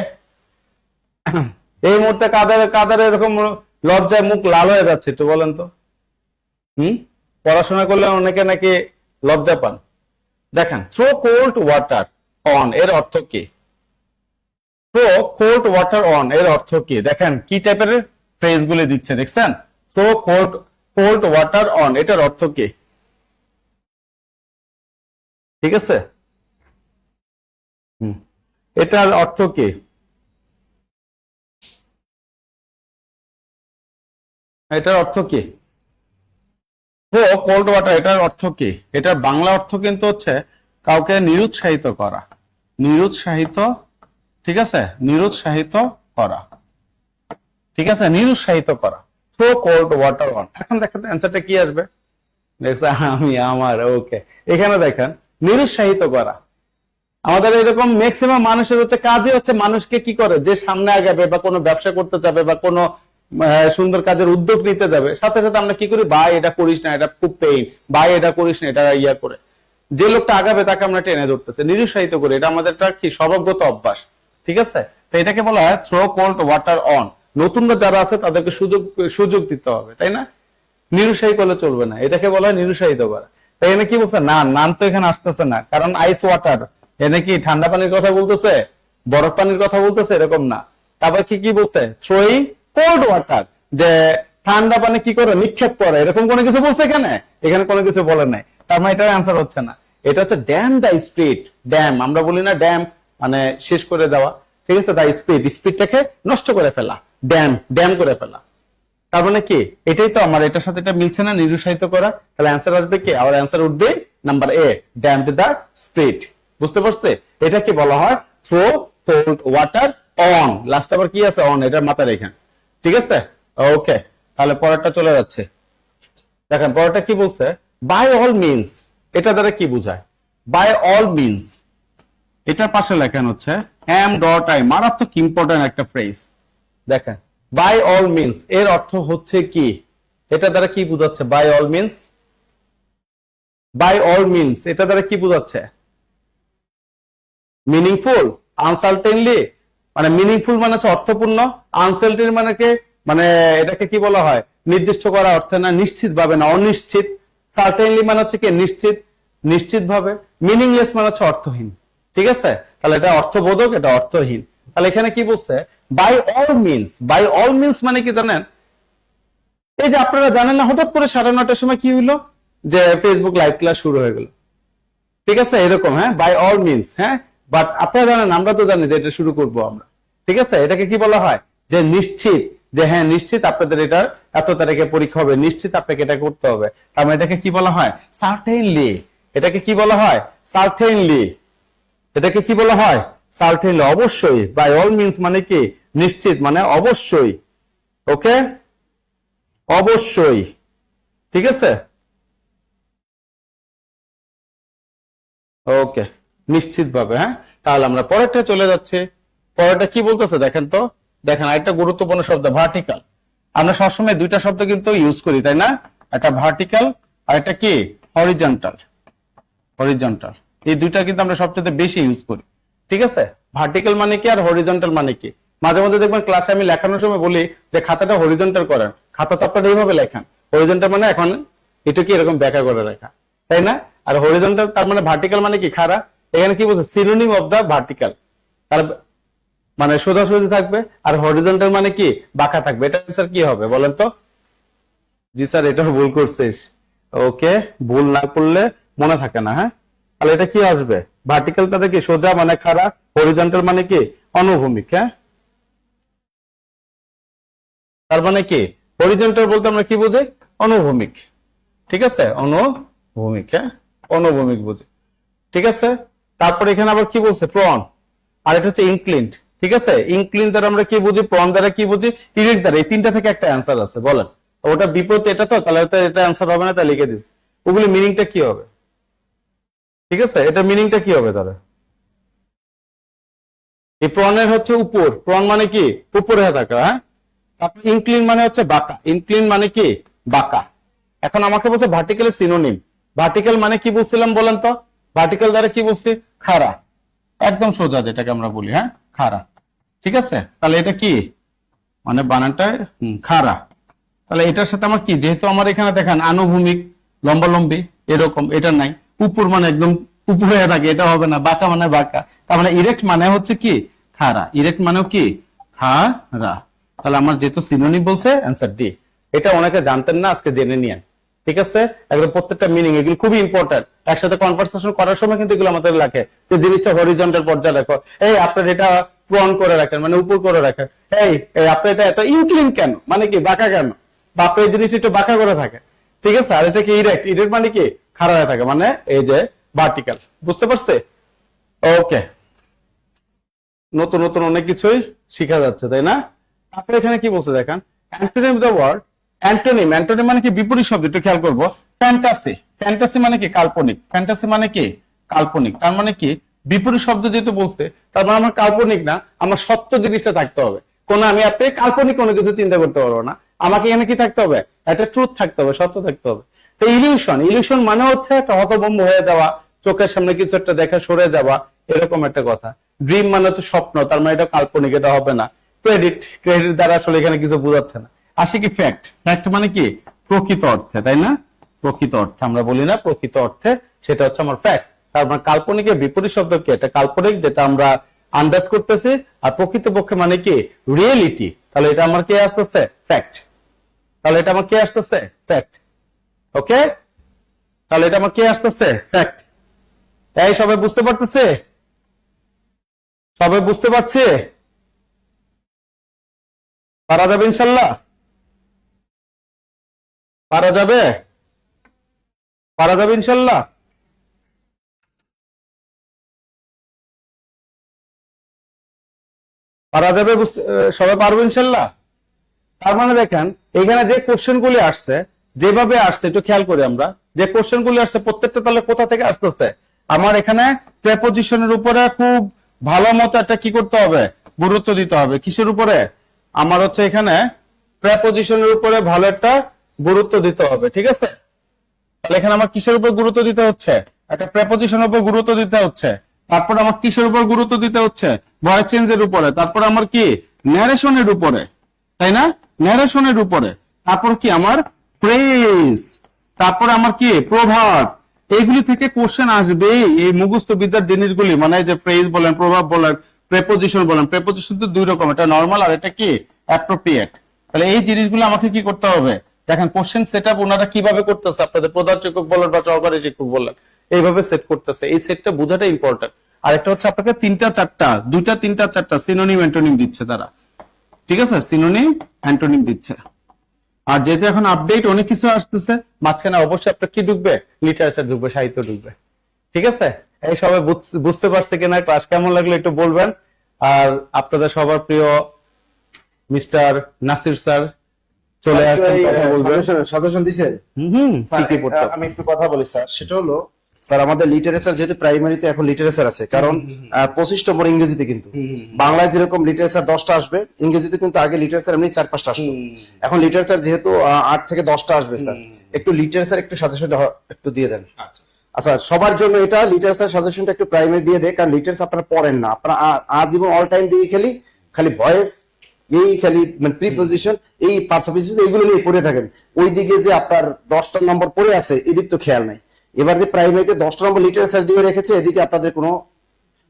Speaker 3: এই মুহূর্তে কাদের কাদের এরকম লজ্জায় মুখ লাল হয়ে যাচ্ছে একটু বলেন তো, পড়াশোনা করলে অনেকে নাকি লজ্জা পান। দেখেন থ্রো কোল্ড ওয়াটার অন এর অর্থ কি, থ্রো কোল্ড ওয়াটার অন এর অর্থ কি, দেখেন কি টাইপের ফ্রেজ গুলি দিচ্ছে, দেখছেন, থ্রো কোল্ড ওয়াটার অন এটার অর্থ কি, ঠিক আছে, এটার অর্থ কি, এটার অর্থ কি, থ্রো কোল্ড ওয়াটার এটার অর্থ কি, এটার বাংলা অর্থ কিন্তু হচ্ছে কাউকে নিরুৎসাহিত করা, নিরুৎসাহিত, ঠিক আছে, নিরুৎসাহিত করা, ঠিক আছে, নিরুৎসাহিত করা, থ্রো কোল্ড ওয়াটার অন। এখন দেখেন অ্যান্সারটা কি আসবে, দেখছেন, আমি আমার, ওকে, এখানে দেখেন নিরুৎসাহিত করা, আমাদের এরকম ম্যাক্সিমাম মানুষের হচ্ছে কাজে হচ্ছে মানুষকে কি করে, যে সামনে আগাবে বা কোনো ব্যবসা করতে যাবে বা কোনো সুন্দর কাজের উদ্যোগ নিতে যাবে, সাথে সাথে আমরা কি করি, ভাই এটা করিস না, এটা খুব পেইন, ভাই এটা করিস না, এটা ইয়া করে, যে লোকটা আগাবে তাকে আমরা টেনে ধরতেছে, নিরুৎসাহিত করে, এটা আমাদের একটা কি স্বভাবগত অভ্যাস, ঠিক আছে, তো এটাকে বলা হয় থ্রো কোল্ড ওয়াটার অন। নতুনরা যারা আছে তাদেরকে সুযোগ দিতে হবে, তাই না, নিরুৎসাহী করলে চলবে না, এটাকে বলা হয় নিরুৎসাহিত করা। তাই এনে কি বলছে, না নাম তো এখানে আসতেছে না, কারণ আইস ওয়াটার, এনে কি ঠান্ডা পানির কথা বলতেছে, বরফ পানির কথা বলতেছে, এরকম না। তারপর কি কি বলছে, থ্রোয়িং কোল্ড ওয়াটার, যে ঠান্ডা পানি কি করে নিক্ষেপ করে, এরকম কোনো কিছু বলছে এখানে, এখানে কোনো কিছু বলে নাই, তার মানে এটার অ্যান্সার হচ্ছে না, এটা হচ্ছে ড্যাম দ্য স্পিড, ড্যাম আমরা বলি না, ড্যাম মানে শেষ করে দেওয়া, ঠিক আছে, দ্য স্পিড, স্পিডটাকে নষ্ট করে ফেলা, ড্যাম ড্যাম করে ফেলা, তার মানে কি, এটাই তো আমার, এটার সাথে এটা মিলছে না, নিরুৎসাহিত করা, তাহলে অ্যান্সার আসবে কি, আমার অ্যান্সার উঠবে number A, dam the speed, বুঝতে পারছে, এটা কি বলা হয়, throw cold water on, last আবার কি আছে, অন, এটা মাথা রেখেন, ঠিক আছে, ওকে। তাহলে পরেরটা চলে যাচ্ছে, দেখেন পরেরটা কি বলছে, বাই অল মিনস, এটা দ্বারা কি বোঝায়, বাই অল মিনস, এটার পাশে লেখেন হচ্ছে এম ডট আই, মারাত্মক ইম্পর্টেন্ট একটা ফ্রেজ, দেখেন বাই অল মিনস এর অর্থ হচ্ছে কি, এটা দ্বারা কি বোঝাচ্ছে, by all means, by all means এটা দ্বারা কি বোঝাচ্ছে, মিনিংফুল, আনসার্টেনলি, মানে মিনিংফুল মানে হচ্ছে অর্থপূর্ণ, আনসার্টেন মানে কি, মানে এটাকে কি বলা হয়, নির্দিষ্ট করা অর্থে না, নিশ্চিত ভাবে না, অনিশ্চিত, সার্টেনলি মানে হচ্ছে কি নিশ্চিত, নিশ্চিত ভাবে, মিনিংলেস মানে হচ্ছে অর্থহীন, ঠিক আছে, তাহলে এটা অর্থবোধক, এটা অর্থহীন। তাহলে এখানে কি বলছে, by all means, by all means মানে কি জানেন, এই যে আপনারা জানেন না, হঠাৎ করে 9:30টার সময় কি হইলো, যে ফেসবুক লাইভ ক্লাস শুরু হয়ে গেল, ঠিক আছে, এরকম, হ্যাঁ, বাই অল মিনস, হ্যাঁ, বাট আপনারা জানেন, আমরা তো জানি যে এটা শুরু করব আমরা, ঠিক আছে, এটাকে কি বলা হয়, যে নিশ্চিত, যে হ্যাঁ নিশ্চিত আপনাদের এটার এত তারিখে পরীক্ষা হবে, নিশ্চিত আপনাকে এটা করতে হবে, তার মানে এটাকে কি বলা হয়, সার্টেনলি, এটাকে কি বলা হয়, সার্টেনলি, এটাকে কি বলা হয়, সার্টেনলি, অবশ্যই, বাই অল মিনস মানে কি নিশ্চিত, মানে অবশ্যই, ওকে, অবশ্যই, ঠিক আছে, ওকে, নিশ্চিত ভাবে, হ্যাঁ। তাহলে আমরা পরেরটা চলে যাচ্ছে, পরেরটা কি বলতেছে দেখেন তো, দেখেন একটা গুরুত্বপূর্ণ শব্দ, ভার্টিক্যাল, আমরা সবসময় দুইটা শব্দ কিন্তু ইউজ করি, তাই না, একটা ভার্টিক্যাল আর একটা কি হরিজন্টাল, হরিজন্টাল, এই দুইটা কিন্তু আমরা সবচেয়ে বেশি ইউজ করি, ঠিক আছে, ভার্টিক্যাল মানে কি আর হরিজন্টাল মানে কি, মাঝে মধ্যে দেখবেন ক্লাসে আমি লেখানোর সময় বলি যে খাতাটা হরিজন্টাল করেন, খাতা তো আপনারা এইভাবে লেখান, হরিজন্টাল মানে এখন এটা কি এরকম ব্যাখ্যা করে লেখা, তাই না? আর হরিজন্টাল তার মানে ভার্টিক্যাল মানে কি খাড়া। এখানে কি বলছে সিনোনিম অফ দা ভার্টিক্যাল, তার মানে সোজাসুজি থাকবে, আর হরিজন্টাল মানে কি বাঁকা থাকবে। এটা স্যার কি হবে বলেন তো? জি স্যার এটা ভুল করছিস। ওকে, ভুল না করলে মনে থাকে না। হ্যাঁ, তাহলে এটা কি আসবে? ভার্টিক্যাল তাহলে কি সোজা মানে খাড়া, হরিজন্টাল মানে কি অনুভূমিক। হ্যাঁ, তার মানে কি হরিজন্টাল বলতে আমরা কি বুঝি? অনুভূমিক। ঠিক আছে, অনুভূমিক। হ্যাঁ, অনুভূমিক বুঝি। ঠিক আছে, তারপর এখানে আবার কি বলছে? প্রন। আর এটা হচ্ছে ইনক্লিনড। ঠিক আছে, ইনক্লিন দ্বারা আমরা কি বুঝি? প্রন দ্বারা কি বুঝি? ইরেক্ট দ্বারা। এই তিনটা থেকে একটা অ্যান্সার আছে, বলেন। ওটা বিপরীত এটা তো, তাহলে এটা অ্যান্সার হবে না, তাই লিখে দিস। ওগুলি মিনিংটা কি হবে? ঠিক আছে, এটা মিনিংটা কি হবে তাহলে? এই প্রনের হচ্ছে উপর, প্রন মানে কি উপরে থাকা। হ্যাঁ, তারপর ইনক্লিন মানে হচ্ছে বাঁকা, ইনক্লিন মানে কি বাঁকা। এখন আমাকে বলছে ভার্টিক্যালের সিনোনিম। ভার্টিক্যাল মানে কি বলছিলাম বলেন তো? ভার্টিক্যাল দ্বারা কি বলছি? খাড়া, একদম সোজা যেটাকে আমরা বলি। হ্যাঁ, খাড়া। ঠিক আছে, তাহলে এটা কি মানে বানানটা খাড়া। তাহলে এটার সাথে আমার কি, যেহেতু আমার এখানে দেখেন আনুভূমিক লম্বালম্বি এরকম, এটা নাই। উপর মানে একদম উপরে থাকে, এটা হবে না। বাঁকা মানে বাঁকা, তার মানে ইরেক্ট মানে হচ্ছে কি খাড়া। ইরেক্ট মানেও কি খাড়া। তাহলে আমার যেহেতু সিনোনিম বলছে, অ্যান্সার ডি। এটা অনেকে জানতেন না, আজকে জেনে নিয়েন। ঠিক আছে, একদম প্রত্যেকটা মিনিং এগুলো খুবই ইম্পর্টেন্ট। একসাথে কনভারসেশন করার সময় কিন্তু এগুলো আমাদের লাগে, যে জিনিসটা হরিজন্টাল পর্যায়ে রাখো। এই আপনার এটা প্রন করে রাখেন, মানে উপর করে রাখেন। এই আপনার এটা এত ইনক্লিন কেন, মানে কি বাঁকা কেন, বা আপনার এই জিনিসটা একটু বাঁকা করে থাকে। ঠিক আছে, আর এটা কি ইরেক্ট। ইরেক্ট মানে কি খাড়া হয়ে থাকে, মানে এই যে ভার্টিক্যাল। বুঝতে পারছে? ওকে, নতুন নতুন অনেক কিছুই শিখা যাচ্ছে, তাই না? তারপরে এখানে কি বলছে দেখেন, antonym the word. Antonym, antonym মানে কি বিপরীত শব্দ, একটু খেয়াল করবো। ফ্যান্টাসি, ফ্যান্টাসি মানে কি কাল্পনিক। ফ্যান্টাসি মানে কি কাল্পনিক। তার মানে কি বিপরীত শব্দ যেহেতু বলছে, তার মানে আমার কাল্পনিক না, আমার সত্য জিনিসটা থাকতে হবে। কোন আমি আপনি কাল্পনিক কোনো কিছু চিন্তা করতে পারবো না। আমাকে এখানে কি থাকতে হবে? একটা ট্রুথ থাকতে হবে, সত্য থাকতে হবে। তো ইলিউশন, ইলিউশন মানে হচ্ছে একটা হতভম্ব হয়ে যাওয়া, চোখের সামনে কিছু একটা দেখা সরে যাওয়া, এরকম একটা কথা। ড্রিম মানে হচ্ছে স্বপ্ন, তার মানে এটা কাল্পনিক, এটা হবে না। ক্রেডিট, ক্রেডিট দ্বারা আসলে এখানে কিছু বোঝাচ্ছে না। আসে কি ফ্যাক্ট। ফ্যাক্ট মানে কি প্রকৃত অর্থে, তাই না? প্রকৃত অর্থে আমরা বলি না, প্রকৃত অর্থে, সেটা হচ্ছে আমার ফ্যাক্ট। তার মানে কাল্পনিকের বিপরীত শব্দ কি? এটা কাল্পনিক, যেটা আমরা আন্দাজ করতেছি। আর প্রকৃতপক্ষে মানে কি রিয়েলিটি। তাহলে এটা আমার কে আসতেছে? ফ্যাক্ট। তাহলে এটা আমার কে আসতেছে? ফ্যাক্ট। ওকে, তাহলে এটা আমার কে আসতেছে? ফ্যাক্ট। এই সবাই বুঝতে পারতেছে? সবাই বুঝতে পারছে? পারা যাবে ইনশাল্লাহ? পারা যাবে? পারা যাবে ইনশাল্লাহ? পারা যাবে? সবাই পারবো ইনশাল্লাহ? তার মানে দেখেন এখানে যে কোশ্চেন গুলি আসছে, যেভাবে আসছে একটু খেয়াল করি আমরা। যে কোশ্চেন গুলি আসছে প্রত্যেকটা তাহলে কোথা থেকে আসতেছে? আমার এখানে প্রেপোজিশনের উপরে খুব ভালো মতো একটা কি করতে হবে? গুরুত্ব দিতে হবে। কিসের উপরে? আমার হচ্ছে এখানে প্রেপোজিশনের উপরে ভালো একটা গুরুত্ব দিতে হবে। ঠিক আছে, তাহলে এখানে আমার কিসের উপর গুরুত্ব দিতে হচ্ছে? একটা প্রেপোজিশনের উপর গুরুত্ব দিতে হচ্ছে। তারপর আমার কিসের উপর গুরুত্ব দিতে হচ্ছে? ভয়েস চেঞ্জের উপরে। তারপর আমার কি ন্যারেশনের উপরে, তাই না? ন্যারেশনের উপরে। তারপর কি আমার প্রেস। তারপর আমার কি প্রভাব। এইগুলি থেকে কোশ্চেন আসবে। এই মুখস্থ বিদ্যার জিনিসগুলি, মানে যে প্রেস বলেন, প্রভাব বলেন, প্রেপোজিশন বলেন। প্রেপোজিশন তো দুই রকম, এটা নর্মাল আর এটা কি অ্যাপ্রোপ্রিয়েট। তাহলে এই জিনিসগুলো আমাকে কি করতে হবে? দেখেন কোশ্চেন সেটআপ ওনারা কিভাবে করতেছে, আপনাদের প্রধান শিক্ষক বলেন বা সহকারী শিক্ষক বলেন, এইভাবে সেট করতেছে। এই সেটটা বোঝাটা ইম্পর্টেন্ট। আর একটা হচ্ছে আপনাকে দুইটা তিনটা চারটা সিনোনিম অ্যান্টোনিম দিচ্ছে তারা। ঠিক আছে, সিনোনিম অ্যান্টোনিম দিচ্ছে। আর যেহেতু এখন আপডেট অনেক কিছু আসতেছে, মাঝখানে অবশ্যই আপনার কি ঢুকবে? লিটারেচার ঢুকবে, সাহিত্য ঢুকবে। ঠিক আছে, এই সবাই বুঝতে পারছে কিনা? ক্লাস কেমন লাগলো একটু বলবেন। আর আপনাদের সবার প্রিয় মিস্টার নাসির স্যার চলে আসছেন, কথা বলবেন।
Speaker 1: সাজেশন দিছেন?
Speaker 3: কি পড়তে হবে?
Speaker 1: আমি একটু কথা বলি স্যার। সেটা হলো স্যার আমাদের লিটারেচার যেহেতু প্রাইমারিতে এখন লিটারেচার আছে, কারণ 25 নম্বর ইংরেজিতে, কিন্তু বাংলায় যেরকম লিটারেচার 10টা আসবে, ইংরেজিতে কিন্তু আগে লিটারেচার এমনি 4-5টা আসতো। এখন লিটারেচার যেহেতু 8 থেকে 10টা আসবে স্যার, একটু লিটারেচার একটু সাজেশন একটু দিয়ে দেন। আচ্ছা, সবার জন্য এটা লিটারেচার সাজেশনটা একটু প্রাইমারি দিয়ে দেয়, কারণ লিটারেচার আপনারা পড়েন না। আপনারা আজীবন অল টাইম দিয়ে খালি ভয়েস, এই খালি মানে প্রিপোজিশন, এই পার্টস অফ স্পিচ এইগুলো নিয়ে পড়ে থাকেন। ওইদিকে যে আপনার 10টা নম্বর পড়ে আছে এদিক তো খেয়াল নাই। এবার যে প্রাইমারিতে 10 নম্বর লিটারেচার দিয়ে রেখেছে, এদিকে আপনাদের কোনো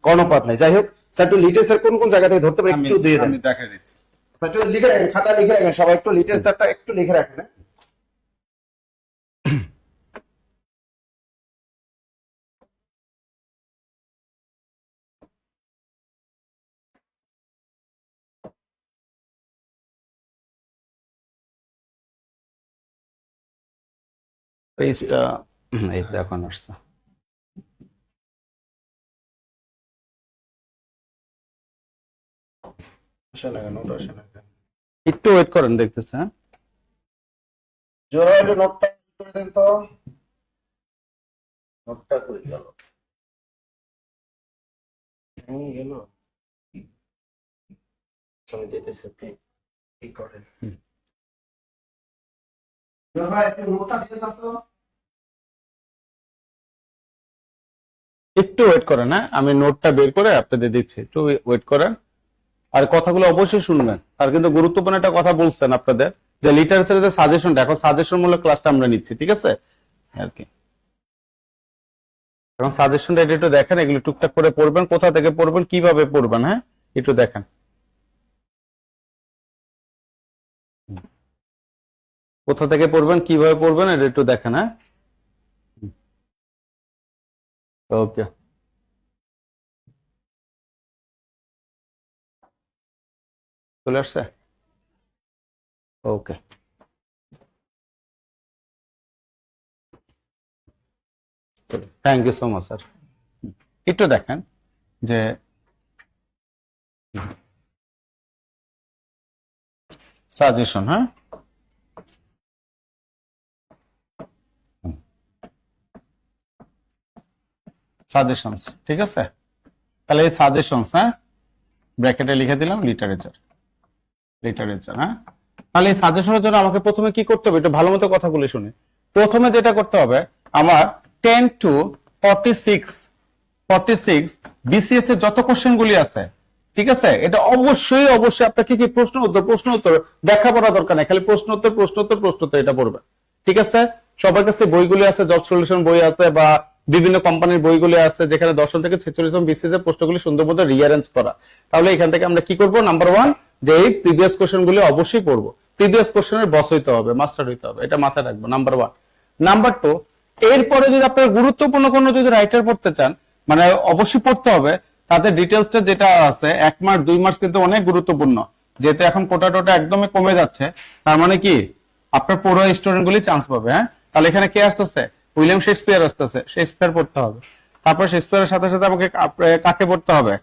Speaker 1: কর্ণপাত নাই। যাই হোক স্যার, একটু লিটারেচার কোন কোন জায়গা থেকে ধরতে পারে একটু দিয়ে দেন।
Speaker 3: আমি দেখাই দিচ্ছি।
Speaker 1: স্যার একটু লিখে রাখেন, খাতা লিখে রাখেন, সবাই একটু লিটারেচারটা একটু লিখে রাখেন। হ্যাঁ?
Speaker 3: পেজটা এই তো এখন আসছে। একটু ওয়েট করেন, দেখতেছে। হ্যাঁ,
Speaker 1: জোরে একটু নোটটা করে দেন তো। নোটটা করে গেল গেল চলে যেতেছে, কি করেন ভাই, একটু নোটটা দিয়ে দাও তো।
Speaker 3: একটু ওয়েট করেন। হ্যাঁ, আমি নোটটা বের করে আপনাদের দিচ্ছি, একটু ওয়েট করেন। আর কথাগুলো অবশ্যই শুনবেন। আর কিন্তু গুরুত্বপূর্ণ একটা কথা বলছেন আপনাদের, যে লিটারেচারের যে সাজেশন, দেখো সাজেশন মূলক ক্লাসটা আমরা নিচ্ছি, ঠিক আছে আর কি। এখন সাজেশনটা একটু দেখেন, এগুলো টুকটাক করে পড়বেন, কোথা থেকে পড়বেন, কিভাবে পড়বেন। হ্যাঁ, একটু দেখেন কোথা থেকে পড়বেন, কিভাবে পড়বেন, এটা একটু দেখেন। হ্যাঁ, ওকে, চলে আসছে। Okay, thank you so much sir. একটু দেখেন যে সাজেশন। হ্যাঁ, সাজেশনস, ঠিক আছে। তাহলে এই সাজেশনস, হ্যাঁ, ব্র্যাকেটে লিখে দিলাম লিটারেচার। লিটারেচার, হ্যাঁ। তাহলে এই সাজেশনের জন্য আমাকে প্রথমে কি করতে হবে, একটু ভালো মতো কথাগুলো শুনে। প্রথমে যেটা করতে হবে, আমার 10 to 46 বিসিএস এর যত কোশ্চেন গুলি আছে, ঠিক আছে, এটা অবশ্যই অবশ্যই আপনাকে কি প্রশ্ন উত্তর ব্যাখ্যা করা দরকার নেই, খালি প্রশ্ন উত্তর এটা পড়বে, ঠিক আছে। সবার কাছে বইগুলি আছে, জব সলিউশন বই আছে বা বিভিন্ন কোম্পানির বইগুলি আছে, যেখানে 10 থেকে 46 বিসিএস এর প্রশ্নগুলি সুন্দর মতো রিঅ্যারেঞ্জ করা। তাহলে এখান থেকে আমরা কি করব, নাম্বার 1 যে এই প্রিভিয়াস কোশ্চেন গুলি অবশ্যই পড়বো। প্রিভিয়াস কোশ্চেনের বস হইতে হবে, মাস্টার হইতে হবে, এটা মাথায় রাখবো, নাম্বার 1। নাম্বার 2, এরপরে যদি আপনার গুরুত্বপূর্ণ কোনো যদি রাইটার পড়তে চান, মানে অবশ্যই পড়তে হবে তাদের ডিটেলসটা যেটা আছে, 1 মাস 2 মাস কিন্তু অনেক গুরুত্বপূর্ণ, যেহেতু এখন কোটাটোটা একদমই কমে যাচ্ছে। তার মানে কি আপনার পুরো স্টুডেন্ট গুলি চান্স পাবে। হ্যাঁ, তাহলে এখানে কে আসতেছে, উইলিয়াম শেক্সপিয়ার আসতেছে, শেক্সপিয়ার পড়তে হবে। তারপর শেক্সপিয়ারের সাথে সাথে আমাকে কাকে পড়তে হবে,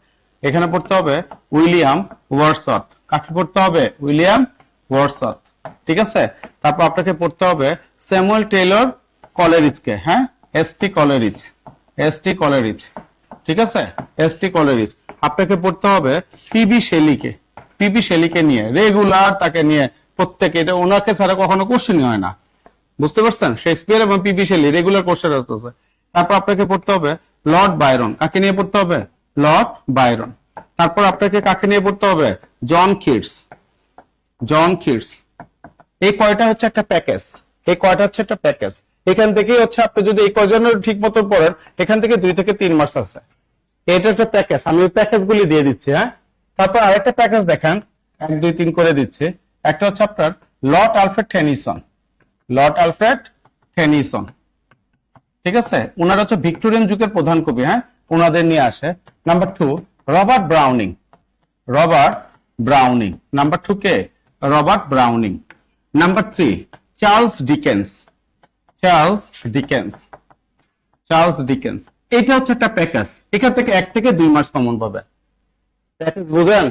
Speaker 3: এখানে পড়তে হবে উইলিয়াম ওয়ার্ডসওয়ার্থ। কাকে পড়তে হবে, উইলিয়াম ওয়ার্ডসওয়ার্থ, ঠিক আছে। তারপর আপনাকে পড়তে হবে স্যামুয়েল টেইলর কলেরিজকে। হ্যাঁ, এসটি কলেরিজ, ঠিক আছে, এসটি কলেরিজ। আপনাকে পড়তে হবে পিবি শেলিকে নিয়ে, রেগুলার তাকে নিয়ে প্রত্যেকে, এটা ওনাকে ছাড়া কখনো কোশ্চেনই হয় না, বুঝতে পারছেন। শেক্সপিয়ার এবং পিবি শেলি রেগুলার কোশ্চেন আসতেছে। তারপর আপনাকে পড়তে হবে লর্ড বায়রন। কাকে নিয়ে পড়তে হবে, লর্ড বায়রন। তারপর আপনাকে কাকে নিয়ে পড়তে হবে, জন কিটস। এই কয়টা হচ্ছে একটা প্যাকেজ, এখান থেকে হচ্ছে আপনি যদি এই কয়জনের ঠিক মতো পড়েন, এখান থেকে 2 থেকে 3 মার্কস আছে। এটা একটা প্যাকেজ, আমি ওই প্যাকেজ গুলি দিয়ে দিচ্ছি। হ্যাঁ, তারপর আরেকটা প্যাকেজ দেখেন, 1 2 3 করে দিচ্ছে। একটা হচ্ছে আপনার লর্ড আলফ্রেড টেনিসন, ঠিক আছে, ওনার হচ্ছে ভিক্টোরিয়ান যুগের প্রধান কবি। হ্যাঁ, ওনাদের নিয়ে আসে। Number 2 Robert Browning. নাম্বার 2 কে, Robert Browning. Number 3 Charles Dickens. এটা হচ্ছে একটা প্যাকেজ, এখান থেকে 1 থেকে 2 মার্কস কমন পাবে। প্যাকেজ বুঝেন,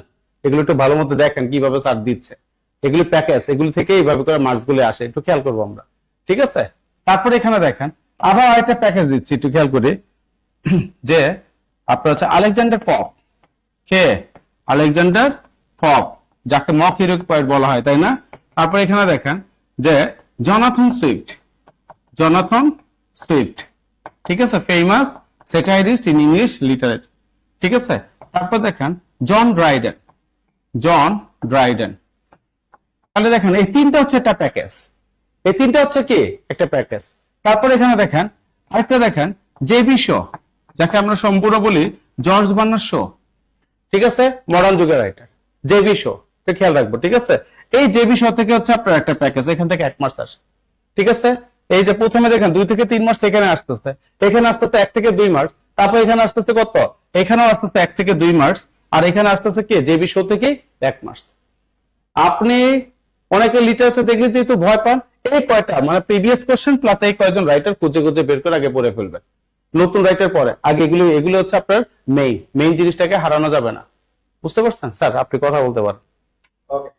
Speaker 3: এগুলো একটু ভালো মতো দেখেন কিভাবে স্যার দিচ্ছে, এগুলি প্যাকেজ, এগুলি থেকে এইভাবে করে মার্কস গুলো আসে, একটু খেয়াল করবো আমরা, ঠিক আছে। তারপরে এখানে দেখেন আবার আরেকটা প্যাকেজ দিচ্ছি, একটু খেয়াল করি, যে আপনার হচ্ছে আলেকজান্ডার পপ। কে, আলেকজান্ডার পপ, যাকে মক হিরোইক পয়েট বলা হয়, তাই না। তারপরে এখানে দেখেন যে জনাথন সুইফট, ঠিক আছে, ফেমাস স্যাটাইরিস্ট ইন ইংলিশ লিটারেচার, ঠিক আছে। তারপর দেখেন জন ড্রাইডেন। তাহলে দেখেন এই তিনটা হচ্ছে একটা প্যাকেজ, কি একটা প্যাকেজ। তারপর এখানে দেখেন আরেকটা দেখেন জেবি শো, যাকে আমরা সম্পূর্ণ বলি জর্জ বার্নার্ড শো, ঠিক আছে, মডার্ন যুগের রাইটার জেবি শো, খেয়াল রাখবো, ঠিক আছে। এই জেবি শো থেকে হচ্ছে আপনার একটা প্যাকেজ, এখান থেকে 1 মার্কস আসে, ঠিক আছে। এই যে প্রথমে দেখেন 2 থেকে 3 মার্কস এখানে আসতেছে, এখানে আসতেছে 1 থেকে 2 মার্কস, তারপর এখানে আসতেছে কত, এখানেও আসতেছে 1 থেকে 2 মার্কস, আর এখানে আসতেছে কি জেবি শো থেকে 1 মার্কস। আপনি অনেকে লিটারেচার দেখলে যেহেতু ভয় পান, এই কয়টা মানে প্রিভিয়াস কোশ্চেন প্লাস এই কয়জন রাইটার খুঁজে খুঁজে বের করে আগে পড়ে ফেলবেন, নতুন রাইটার পরে আগে এগুলো হচ্ছে আপনার মেইন জিনিসটাকে হারানো যাবে না, বুঝতে পারছেন স্যার? আপনি কথা বলতে পারেন।
Speaker 1: ওকে,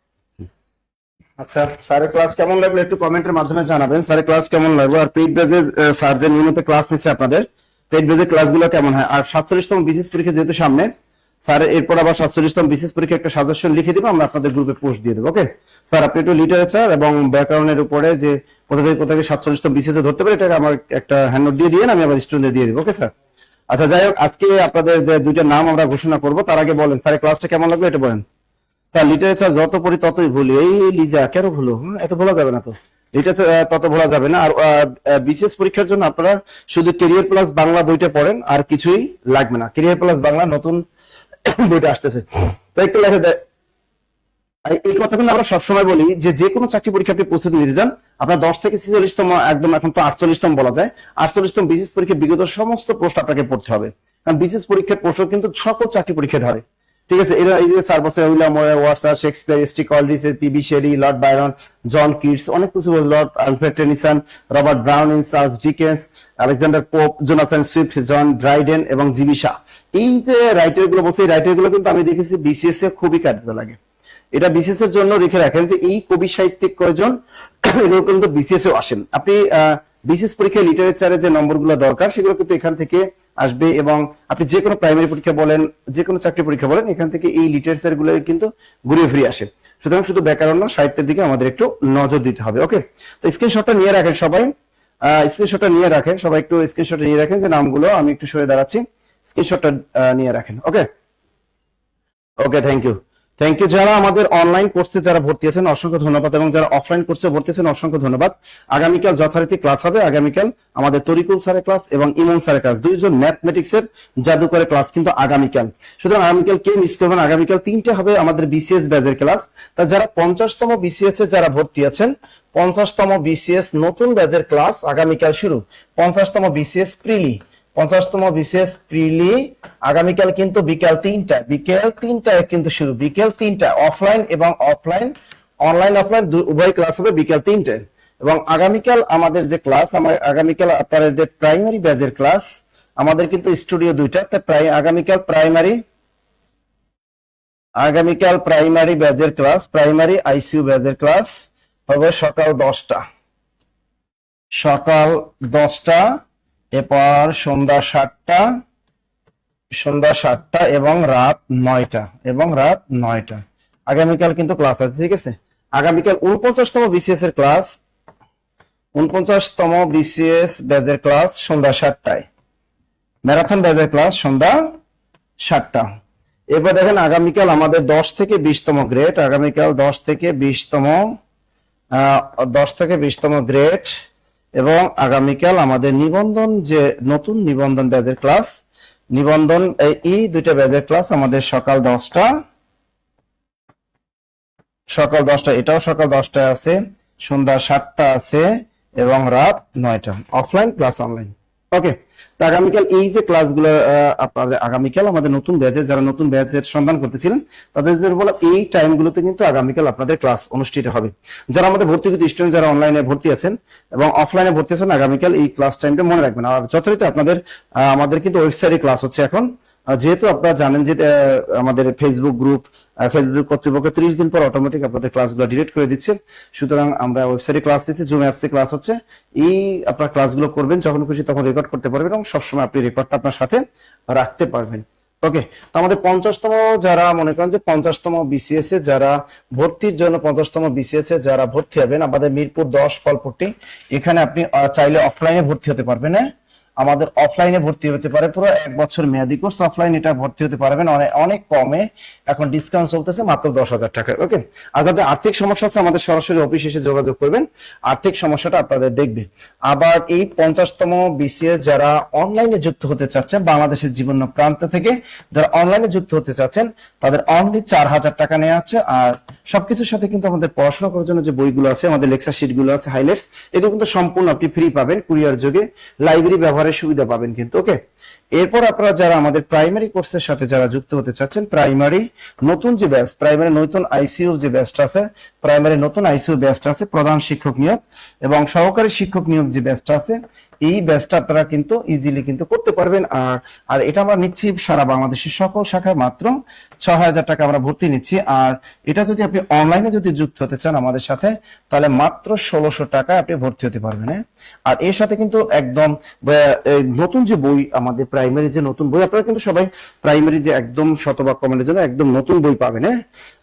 Speaker 1: আচ্ছা স্যারের ক্লাস কেমন লাগলো একটু কমেন্টের মাধ্যমে জানাবেন। স্যারের ক্লাস কেমন লাগলো, আর পেইড বেজে স্যার যে নিয়মিত ক্লাস নিচ্ছে আপনাদের, পেইড বেজের ক্লাসগুলো কেমন হয়। আর 47তম বিসিএস পরীক্ষা যেহেতু সামনে, স্যার এরপর আবার 47তম বিসিএস পরীক্ষা একটা সাজেশন লিখে দিব, আমরা আপনাদের গ্রুপে পোস্ট দিয়ে দেবো। ওকে স্যার, আপনি একটু লিটারেচার এবং ব্যাকরণের উপরে যে কোথা থেকে কোথাকে 47তম বিসিএস এ ধরতে পারে এটা আমার একটা হ্যান্ডনোট দিয়ে দিয়েন, আমি আবার স্টুডেন্টদের দিয়ে দেবো। ওকে স্যার, আচ্ছা যাই হোক, আজকে আপনাদের যে দুইটা নাম আমরা ঘোষণা করবো, তার আগে বলেন স্যারের ক্লাসটা কেমন লাগলো এটা বলেন। স্যার লিটারেচার যত পড়ি ততই ভুলি। এই লিজা কেন ভুলো, এত ভোলা যাবে না তো, লিটারেচার তত ভোলা যাবে না। আর বিসিএস পরীক্ষার জন্য আপনারা শুধু কেরিয়ার প্লাস বাংলা বইটা পড়েন, আর কিছুই লাগবে না। কেরিয়ার প্লাস বাংলা নতুন বইটা আসতেছে, তো একটু লেখা দেয়। এই কথাগুলো আমরা সবসময় বলি যে কোনো চাকরি পরীক্ষা আপনি প্রস্তুতি নিতে যান, আপনার 10 থেকে 46তম, একদম এখন তো 48তম বলা যায়, 48তম বিসিএস পরীক্ষা বিগত সমস্ত প্রশ্ন আপনাকে পড়তে হবে, কারণ বিসিএস পরীক্ষার প্রশ্ন কিন্তু সকল চাকরি পরীক্ষা ধরে, ঠিক আছে। এরা এই যে স্যার বসে William Watson, Shakespeare, S T Coleridge, PB Shelley, Lord Byron, John Keats, অনেক কিছু, Lord Alfred Tennyson, Robert Browning, Charles Dickens, Alexander Pope, Jonathan Swift, John Dryden এবং জিবি শাহ। এই যে রাইটার গুলো বলছে, এই রাইটার গুলো কিন্তু আমি দেখেছি বিসিএস এ খুবই কাজে লাগে। এটা বিসিএস এর জন্য রেখে রাখেন যে এই কবি সাহিত্যিক কয়জন, এগুলো কিন্তু বিসিএস এও আসেন। আপনি বিসিএস পরীক্ষায় লিটারেচারে যে নম্বরগুলো দরকার সেগুলো কিন্তু এখান থেকে আসবে, এবং আপনি যে কোনো প্রাইমারি পরীক্ষা বলেন, যে কোনো চাকরি পরীক্ষা বলেন, এখান থেকে এই লিটারেচার গুলো কিন্তু ঘুরে ফিরে আসে। সুতরাং শুধু ব্যাকরণ সাহিত্যের দিকে আমাদের একটু নজর দিতে হবে। ওকে, তো স্ক্রিনশটটা নিয়ে রাখেন সবাই, স্ক্রিনশটটা নিয়ে রাখেন সবাই, একটু স্ক্রিনশটটা নিয়ে রাখেন যে নামগুলো, আমি একটু সরে দাঁড়াচ্ছি, স্ক্রিনশটটা নিয়ে রাখেন। ওকে ওকে, থ্যাংক ইউ। যারা আমাদের অনলাইন কোর্সে যারা ভর্তি আছেন অসংখ্য ধন্যবাদ, এবং যারা অফলাইন কোর্সে ভর্তি আছেন অসংখ্য ধন্যবাদ। আগামীকাল যথারীতি ক্লাস হবে, আগামীকাল আমাদের তরিকুল স্যারের ক্লাস এবং ইমন স্যারের ক্লাস, দুইজন ম্যাথমেটিক্স এর জাদুকরের ক্লাস কিন্তু আগামীকাল। সুতরাং আগামীকাল কে মিস করবেন, আগামীকাল 3টে হবে আমাদের বিসিএস ব্যাচের ক্লাস। তা যারা 50তম বিসিএস এ যারা ভর্তি আছেন, 50তম বিসিএস নতুন ব্যাচের ক্লাস আগামীকাল শুরু, 50তম বিসিএস প্রিলি, 50তম বিসিএস প্রিলি আগামীকাল কিন্তু বিকেল 3টায় কিন্তু শুরু, বিকেল 3টা, অফলাইন এবং অফলাইন, অনলাইন অফলাইন উভয় ক্লাস হবে বিকেল 3টায়। এবং আগামীকাল আমাদের যে ক্লাস, আগামীকাল আপনাদের যে প্রাইমারি ব্যাচের ক্লাস, আমাদের কিন্তু স্টুডিও 2টা, তাই আগামীকাল প্রাইমারি ব্যাচের ক্লাস, প্রাইমারি আইসিইউ ব্যাচের ক্লাস হবে সকাল 10টা, এরপর সন্ধ্যা 7টা এবং রাত 9টা, আগামীকাল কিন্তু ক্লাস আছে, ঠিক আছে। আগামীকাল 49তম বিসিএস এর ক্লাস, 49তম বিসিএস ব্যাচের ক্লাস সন্ধ্যা 7টায়, ম্যারাথন ব্যাচের ক্লাস সন্ধ্যা 7টা। এরপর দেখেন আগামীকাল আমাদের 10 থেকে 20তম গ্রেড, আগামীকাল 10 থেকে 20তম গ্রেড, এবং আগামীকাল আমাদের নিবন্ধন, যে নতুন নিবন্ধন ব্যাচের ক্লাস, নিবন্ধন এই দুইটা ব্যাচের ক্লাস আমাদের সকাল 10টা, এটাও সকাল 10টায় আছে, সন্ধ্যা 7টা আছে, এবং রাত 9টা, অফলাইন প্লাস অনলাইন। ওকে, তো আগামীকাল এই যে ক্লাসগুলো আপনাদের, আগামীকাল আমাদের নতুন ব্যাচে যারা নতুন ব্যাচের সন্ধান করতেছিলেন তাদের বলা, এই টাইমগুলোতে কিন্তু আগামীকাল আপনাদের ক্লাস অনুষ্ঠিত হবে। যারা আমাদের ভর্তিকৃত স্টুডেন্ট, যারা অনলাইনে ভর্তি আছেন এবং অফলাইনে ভর্তি আছেন, আগামীকাল এই ক্লাস টাইমটা মনে রাখবেন। আর যথারীতি আপনাদের আমাদের কিন্তু ওয়েবসাইটে ক্লাস হচ্ছে এখন, যেহেতু আপনারা জানেন যে আমাদের ফেসবুক কর্তৃপক্ষ 30 দিন পর অটোমেটিক আপনাদের ক্লাসগুলো ডিলিট করে দিচ্ছে, সুতরাং আমরা ওয়েবসাইটে ক্লাস দিচ্ছি, জুম অ্যাপসে ক্লাস হচ্ছে। এই আপনার ক্লাসগুলো করবেন, যখন খুশি তখন রেকর্ড করতে পারবেন, এবং সবসময় আপনি রেকর্ডটা আপনার সাথে রাখতে পারবেন। ওকে, তো আমাদের 50তম, যারা মনে করেন যে 50তম বিসিএস এ যারা ভর্তির জন্য, 50তম বিসিএস এ যারা ভর্তি হবেন, আমাদের মিরপুর 10 ফলপট্টি, এখানে আপনি চাইলে অফলাইনে ভর্তি হতে পারবেন, হ্যাঁ, আমাদের অফলাইনে ভর্তি হতে পারে, পুরো 1 বছর মেয়াদি কোর্স, অফলাইন এটা ভর্তি হতে পারবেন অনেক অনেক কমে, এখন ডিসকাউন্ট চলতেছে মাত্র 10,000 টাকা। ওকে, আর যাদের আর্থিক সমস্যা আছে আমাদের সরাসরি অফিস এসে যোগাযোগ করবেন, আর্থিক সমস্যাটা আপনাদের দেখবে। আবার এই 50তম বিসিএ যারা অনলাইনে যুক্ত হতে চাচ্ছেন, বাংলাদেশের বিভিন্ন প্রান্ত থেকে যারা অনলাইনে যুক্ত হতে চাচ্ছেন, তাদের অনলি 4,000 টাকা নেওয়া আছে। আর সবকিছুর সাথে কিন্তু আমাদের পড়াশোনা করার জন্য যে বইগুলো আছে, আমাদের লেকচার শিট গুলো আছে, হাইলাইটস, এগুলো কিন্তু সম্পূর্ণ আপনি ফ্রি পাবেন, কুরিয়ার যোগে লাইব্রেরি ব্যবহারের সুবিধা পাবেন কিন্তু। ওকে, এরপর আপনারা যারা আমাদের প্রাইমারি কোর্সের সাথে যারা যুক্ত হতে চাচ্ছেন, প্রাইমারি নতুন যে ব্যাচ, প্রাইমারি নতুন আইসিইউ যে ব্যাচটা আছে, প্রাইমারি নতুন আইসিইউ ব্যাচটা আছে, প্রধান শিক্ষক নিয়োগ এবং সহকারী শিক্ষক নিয়োগ যে ব্যাচটা আছে, এই ব্যাচটা আপনারা কিন্তু ইজিলি কিন্তু করতে পারবেন। আর এটা আমরা নিচ্ছি সারা বাংলাদেশের সকল শাখায় মাত্র 6,000 টাকা আমরা ভর্তি নিচ্ছি। আর এটা যদি আপনি অনলাইনে যদি যুক্ত হতে চান আমাদের সাথে, তাহলে মাত্র 1,600 টাকা আপনি ভর্তি হতে পারবেন। আর এর সাথে কিন্তু একদম নতুন যে বই, আমাদের প্রাইমারি যে নতুন বই, আপনারা কিন্তু সবাই প্রাইমারি যে একদম শতভাগ কমেন্টের জন্য একদম নতুন বই পাবেন।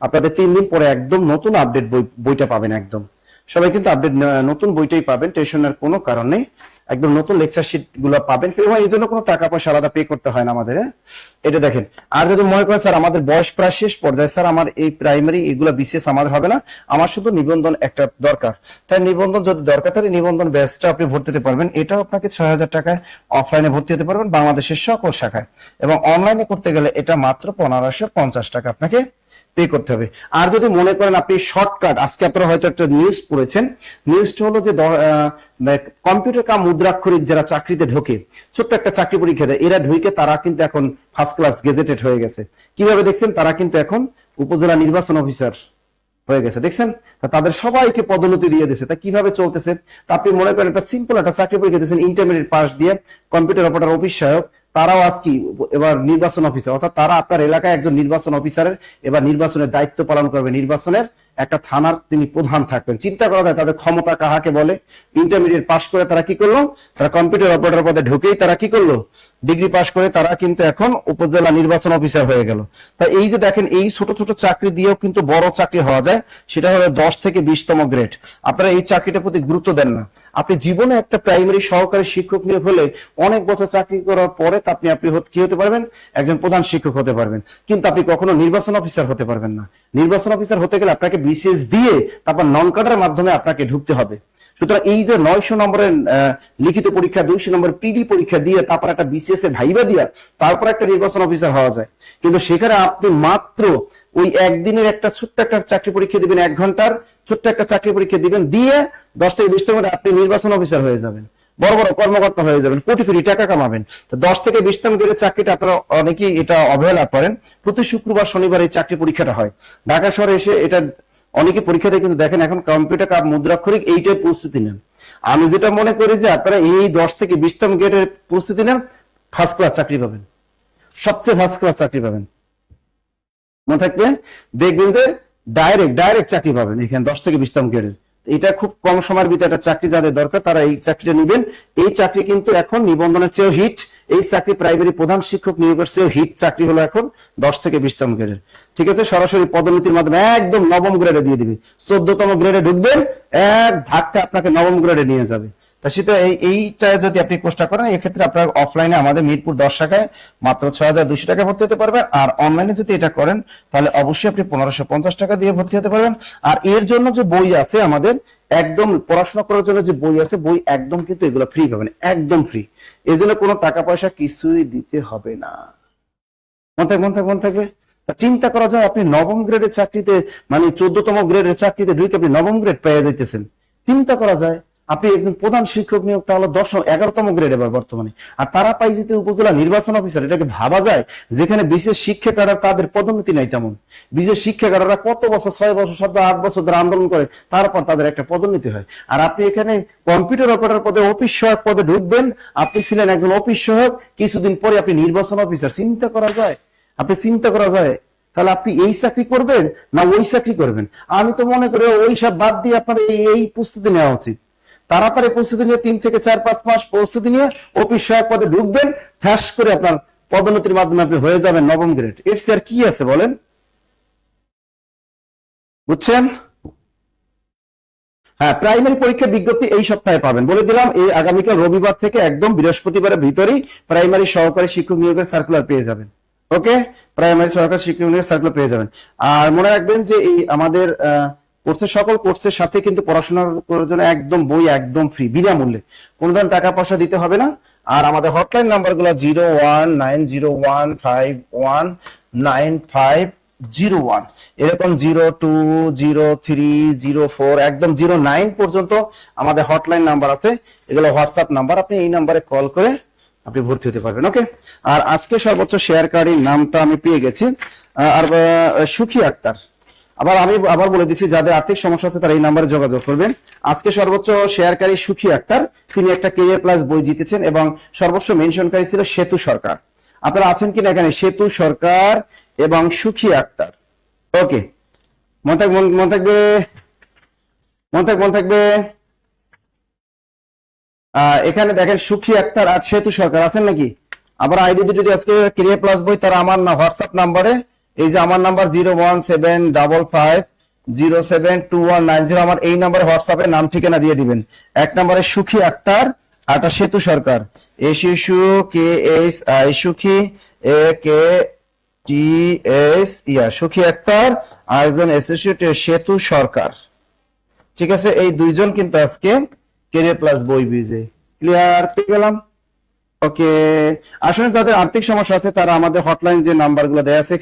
Speaker 1: আপনাদের 3 দিন পরে একদম নতুন আপডেট বইটা পাবেন। একদম সবাই কিন্তু আপডেট নতুন বইটাই পাবেন, টেনশনের কোনো কারণ নেই। একদম নতুন লেকচার শিট গুলো পাবেন, এই জন্য কোনো টাকা পয়সা আলাদা পে করতে হয় না আমাদের। এটা দেখেন। আর যদি মনে করেন স্যার আমাদের বয়স প্রায় শেষ পর্যায়ে, স্যার আমার এই প্রাইমারি এগুলো বিসিএস আমাদের হবে না, আমার শুধু নিবন্ধন একটা দরকার, তাই নিবন্ধন যদি দরকার তাহলে নিবন্ধন ব্যাচটা আপনি ভর্তি হতে পারবেন। এটাও আপনাকে 6,000 টাকায় অফলাইনে ভর্তি হতে পারবেন বাংলাদেশের সকল শাখায়, এবং অনলাইনে করতে গেলে এটা মাত্র 1,550 টাকা আপনাকে পে করতে হবে। আর যদি মনে করেন আপনি শর্টকাট, আজকে আপনারা হয়তো একটা নিউজ পড়েছেন, নিউজটা হলো যে কম্পিউটার কাম মুদ্রাক্ষরিক যারা চাকরিতে ঢোকে, ছোট্ট একটা চাকরি পরীক্ষা দেয়, এরা ঢুকে তারা কিন্তু এখন ফার্স্ট ক্লাস গেজেটেড হয়ে গেছে। কিভাবে দেখছেন? তারা কিন্তু এখন উপজেলা নির্বাচন অফিসার হয়ে গেছে, দেখছেন? তাদের সবাইকে পদোন্নতি দিয়ে দিয়েছে। তা কিভাবে চলতেছে? তা আপনি মনে করেন একটা সিম্পল একটা চাকরি পরীক্ষা দিয়েছেন, ইন্টারমিডিয়েট পাস দিয়ে, কম্পিউটার অপারেটর অফিস সহায়ক, তারাও আজকে এবার নির্বাচন অফিসার, অর্থাৎ তারা আপনার এলাকায় একজন নির্বাচন অফিসারের এবার নির্বাচনের দায়িত্ব পালন করবে। নির্বাচনের একটা থানার তিনি প্রধান থাকবেন। চিন্তা করা যায় তাদের ক্ষমতা কাহাকে বলে। ইন্টারমিডিয়েট পাস করে তারা কি করলো? তারা কম্পিউটার অপারেটর পদে ঢুকেই তারা কি করলো? ডিগ্রি পাস করে তারা কিন্তু এখন উপজেলা নির্বাচন অফিসার হয়ে গেল। তা এই যে দেখেন, এই ছোট ছোট চাকরি দিয়েও কিন্তু বড় চাকরি হওয়া যায়, সেটা হলো 10 থেকে 20তম গ্রেড। আপনারা এই চাকরিটার প্রতি গুরুত্ব দেন না। আপনি জীবনে একটা প্রাইমারি সহকারী শিক্ষক নিয়োগ হলে অনেক বছর চাকরি করার পরে আপনি কি হতে পারবেন? একজন প্রধান শিক্ষক হতে পারবেন, কিন্তু আপনি কখনো নির্বাচন অফিসার হতে পারবেন না। নির্বাচন অফিসার হতে গেলে আপনাকে বিসিএস দিয়ে তারপর নন কাটার মাধ্যমে আপনাকে ঢুকতে হবে। সুতরাং এই যে 900 নম্বরের লিখিত পরীক্ষা, 200 নম্বরের পিডি পরীক্ষা দিয়ে তারপর একটা বিসিএস এর ভাইবা দিয়া তারপর একটা নির্বাচন অফিসার হওয়া যায়, কিন্তু সেখানে আপনি মাত্র ওই একদিনের একটা ছোট্ট একটা চাকরি পরীক্ষা দিবেন, 1 ঘন্টার ছোট্ট একটা চাকরি পরীক্ষা দিবেন, দিয়ে 10 থেকে 20 মিনিটে আপনি নির্বাচন অফিসার হয়ে যাবেন, বড় বড় কর্মকর্তা হয়ে যাবেন, কোটি কোটি টাকা কামাবেন। তো 10 থেকে 20তম গ্রেডের চাকরিটা আপনারা অনেকেই এটা অবহেলা করেন। প্রতি শুক্রবার শনিবার এই চাকরি পরীক্ষাটা হয়। ঢাকা শহরে এসে এটা অনেকে পরীক্ষা দেয়, কিন্তু দেখেন এখন কম্পিউটার কাম মুদ্রাক্ষরিক এইটার প্রস্তুতি নেন। আমি যেটা মনে করি যে আপনারা এই 10 থেকে 20তম গ্রেডের প্রস্তুতি নেন, ফার্স্ট ক্লাস চাকরি পাবেন, সবচেয়ে ফার্স্ট ক্লাস চাকরি পাবেন। মনে থাকবে, দেখবেন যে ডাইরেক্ট চাকরি পাবেন এখানে 10 থেকে 20তম গ্রেডের। এটা খুব কম সময়ের ভিতরে একটা চাকরি যাদের দরকার তারা এই চাকরিটা নেবেন। এই চাকরি কিন্তু এখন নিবন্ধনের চেয়েও হিট। এই চাকরি প্রাইমারি প্রধান শিক্ষক নিয়োগের চেয়েও হিট চাকরি হলো এখন 10 থেকে 20তম গ্রেডের। ঠিক আছে, সরাসরি পদোন্নতির মাধ্যমে একদম নবম গ্রেডে দিয়ে দিবে। 14তম গ্রেডে ঢুকবেন, এক ধাক্কা আপনাকে নবম গ্রেডে নিয়ে যাবে। তা সেটা এইটা যদি আপনি কোর্সটা করেন, এক্ষেত্রে আপনার অফলাইনে আমাদের মিরপুর 10 শাখায় মাত্র 6,200 টাকা ভর্তি হতে পারবেন। আর অনলাইনে যদি এটা করেন তাহলে অবশ্যই আপনি 1,550 টাকা দিয়ে ভর্তি হতে পারবেন। আর এর জন্য যে বই আছে আমাদের, একদম পড়াশোনা করার জন্য যে বই আছে, বই একদম কিন্তু এগুলো ফ্রি পাবেন, একদম ফ্রি। এর জন্য কোনো টাকা পয়সা কিছুই দিতে হবে না। মন থাকবে। চিন্তা করা যায় আপনি নবম গ্রেডের চাকরিতে, মানে 14তম গ্রেডের চাকরিতে ঢুকে আপনি নবম গ্রেড পেয়ে যাইতেছেন। চিন্তা করা যায় আপনি একজন প্রধান শিক্ষক নিয়োগ তাহলে 11তম গ্রেড এবার বর্তমানে, আর তারা পাই যেতে উপজেলা নির্বাচন অফিসার। এটাকে ভাবা যায়? যেখানে বিশেষ শিক্ষাকাররা তাদের পদোন্নতি নাই তেমন। বিশেষ শিক্ষাকাররা কত বছর, 6 বছর, 7, 8 বছর ধরে আন্দোলন করে, তারপর তাদের একটা পদোন্নতি হয়। আর আপনি এখানে কম্পিউটার অপারেটর পদে, অফিস সহায়ক পদে ঢুকবেন, আপনি ছিলেন একজন অফিস সহায়ক, কিছুদিন পরে আপনি নির্বাচন অফিসার। চিন্তা করা যায়? তাহলে আপনি এই চাকরি করবেন না ওই চাকরি করবেন? আমি তো মনে করি ওই সব বাদ দিয়ে আপনার এই প্রস্তুতি নেওয়া উচিত। তাড়াতাড়ি প্রস্তুতি নিয়ে 3 থেকে 4-5 মাস প্রস্তুতি নিয়ে অফিস সহায়ক পদে ঢুকবেন, ঠাস করে আপনার পদোন্নতির মাধ্যমে আপনি হয়ে যাবেন নবম গ্রেড। এর চেয়ে আর কি আছে বলেন? বুঝছেন? হ্যাঁ, প্রাইমারি পরীক্ষার বিজ্ঞপ্তি এই সপ্তাহে পাবেন, বলে দিলাম। এই আগামীকাল রবিবার থেকে একদম বৃহস্পতিবারের ভিতরেই প্রাইমারি সহকারী শিক্ষক নিয়োগের সার্কুলার পেয়ে যাবেন। ওকে, প্রাইমারি সহকারী শিক্ষক নিয়োগের সার্কুলার পেয়ে যাবেন। আর মনে রাখবেন যে এই আমাদের কোর্সের সকল কোর্সের সাথে কিন্তু পড়াশোনার করার জন্য একদম বই একদম ফ্রি, বিনামূল্যে, কোনো ধরনের টাকা পয়সা দিতে হবে না। আর আমাদের হটলাইন নাম্বারগুলো 019015519501, এরকম 020304 একদম 09 পর্যন্ত আমাদের হটলাইন নাম্বার আছে। এগুলো হোয়াটসঅ্যাপ নাম্বার, আপনি এই নাম্বারে কল করে আপনি ভর্তি হতে পারবেন। ওকে, আর আজকে সর্বোচ্চ শেয়ারকারীর নামটা আমি পেয়ে গেছি, আর সুখী আক্তার। আবার বলে দিচ্ছি, যাদের আর্থিক সমস্যা আছে তারা এই নাম্বারে যোগাযোগ করবেন। আজকে সর্বোচ্চ শেয়ারকারী সুখী আক্তার, তিনি একটা কেরিয়ার প্লাস বই জিতেছেন, এবং সর্বোচ্চ মেনশনকারী ছিল সেতু সরকার। আপনারা আছেন কিনা এখানে? সেতু সরকার এবং সুখী আক্তার। ওকে, মন থাকবে। এখানে দেখেন সুখী আক্তার আর সেতু সরকার আছেন নাকি? আবার আইডি দুটি আজকে ক্রিয়া প্লাস বই, তারা আমার হোয়াটসঅ্যাপ নাম্বারে, এই যে আমার নাম্বার 01755072190, আমার এই নাম্বারে হোয়াটসঅ্যাপে নাম ঠিকানা দিয়ে দিবেন। এক নাম্বারে সুখী আক্তার, আরটা সেতু সরকার, এ শিশু কে এস আই সুখী, এ কে টি এস সুখী আক্তার, আর একজন অ্যাসোসিয়েট সেতু সরকার। ঠিক আছে, এই দুইজন কিন্তু আজকে কেরিয়ার প্লাস বই বিজয়ী। ক্লিয়ার পেয়ে গেলাম? ওকে, আসলে যাদের আর্থিক সমস্যা আছে তারা আমাদের হটলাইন যে নাম্বারগুলো দেয়া আছে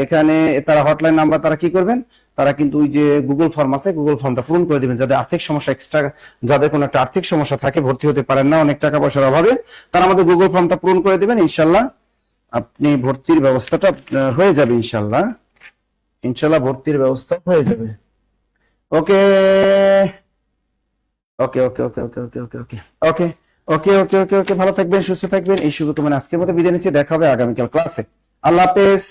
Speaker 1: এখানে তারা হটলাইন নাম্বার, তারা কি করবেন, তারা কিন্তু ওই যে গুগল ফর্ম আছে, গুগল ফর্মটা পূরণ করে দিবেন। যাদের আর্থিক সমস্যা এক্সট্রা, যাদের কোনো একটা আর্থিক সমস্যা থাকে, ভর্তি হতে পারেন না অনেক টাকা পয়সার অভাবে, তারা আমাদের গুগল ফর্মটা পূরণ করে দিবেন। ইনশাল্লাহ আপনি ভর্তির ব্যবস্থাটা হয়ে যাবে। ইনশাল্লাহ ভর্তির ব্যবস্থা হয়ে যাবে। ওকে ওকে ওকে ওকে ওকে ওকে ওকে ওকে ওকে ওকে ওকে ওকে ওকে ভালো থাকবেন, সুস্থ থাকবেন, এই শুভকামনা আজকের মতো বিদায় নিচ্ছি। দেখা হবে আগামীকাল ক্লাসে। আল্লাহ হাফেজ।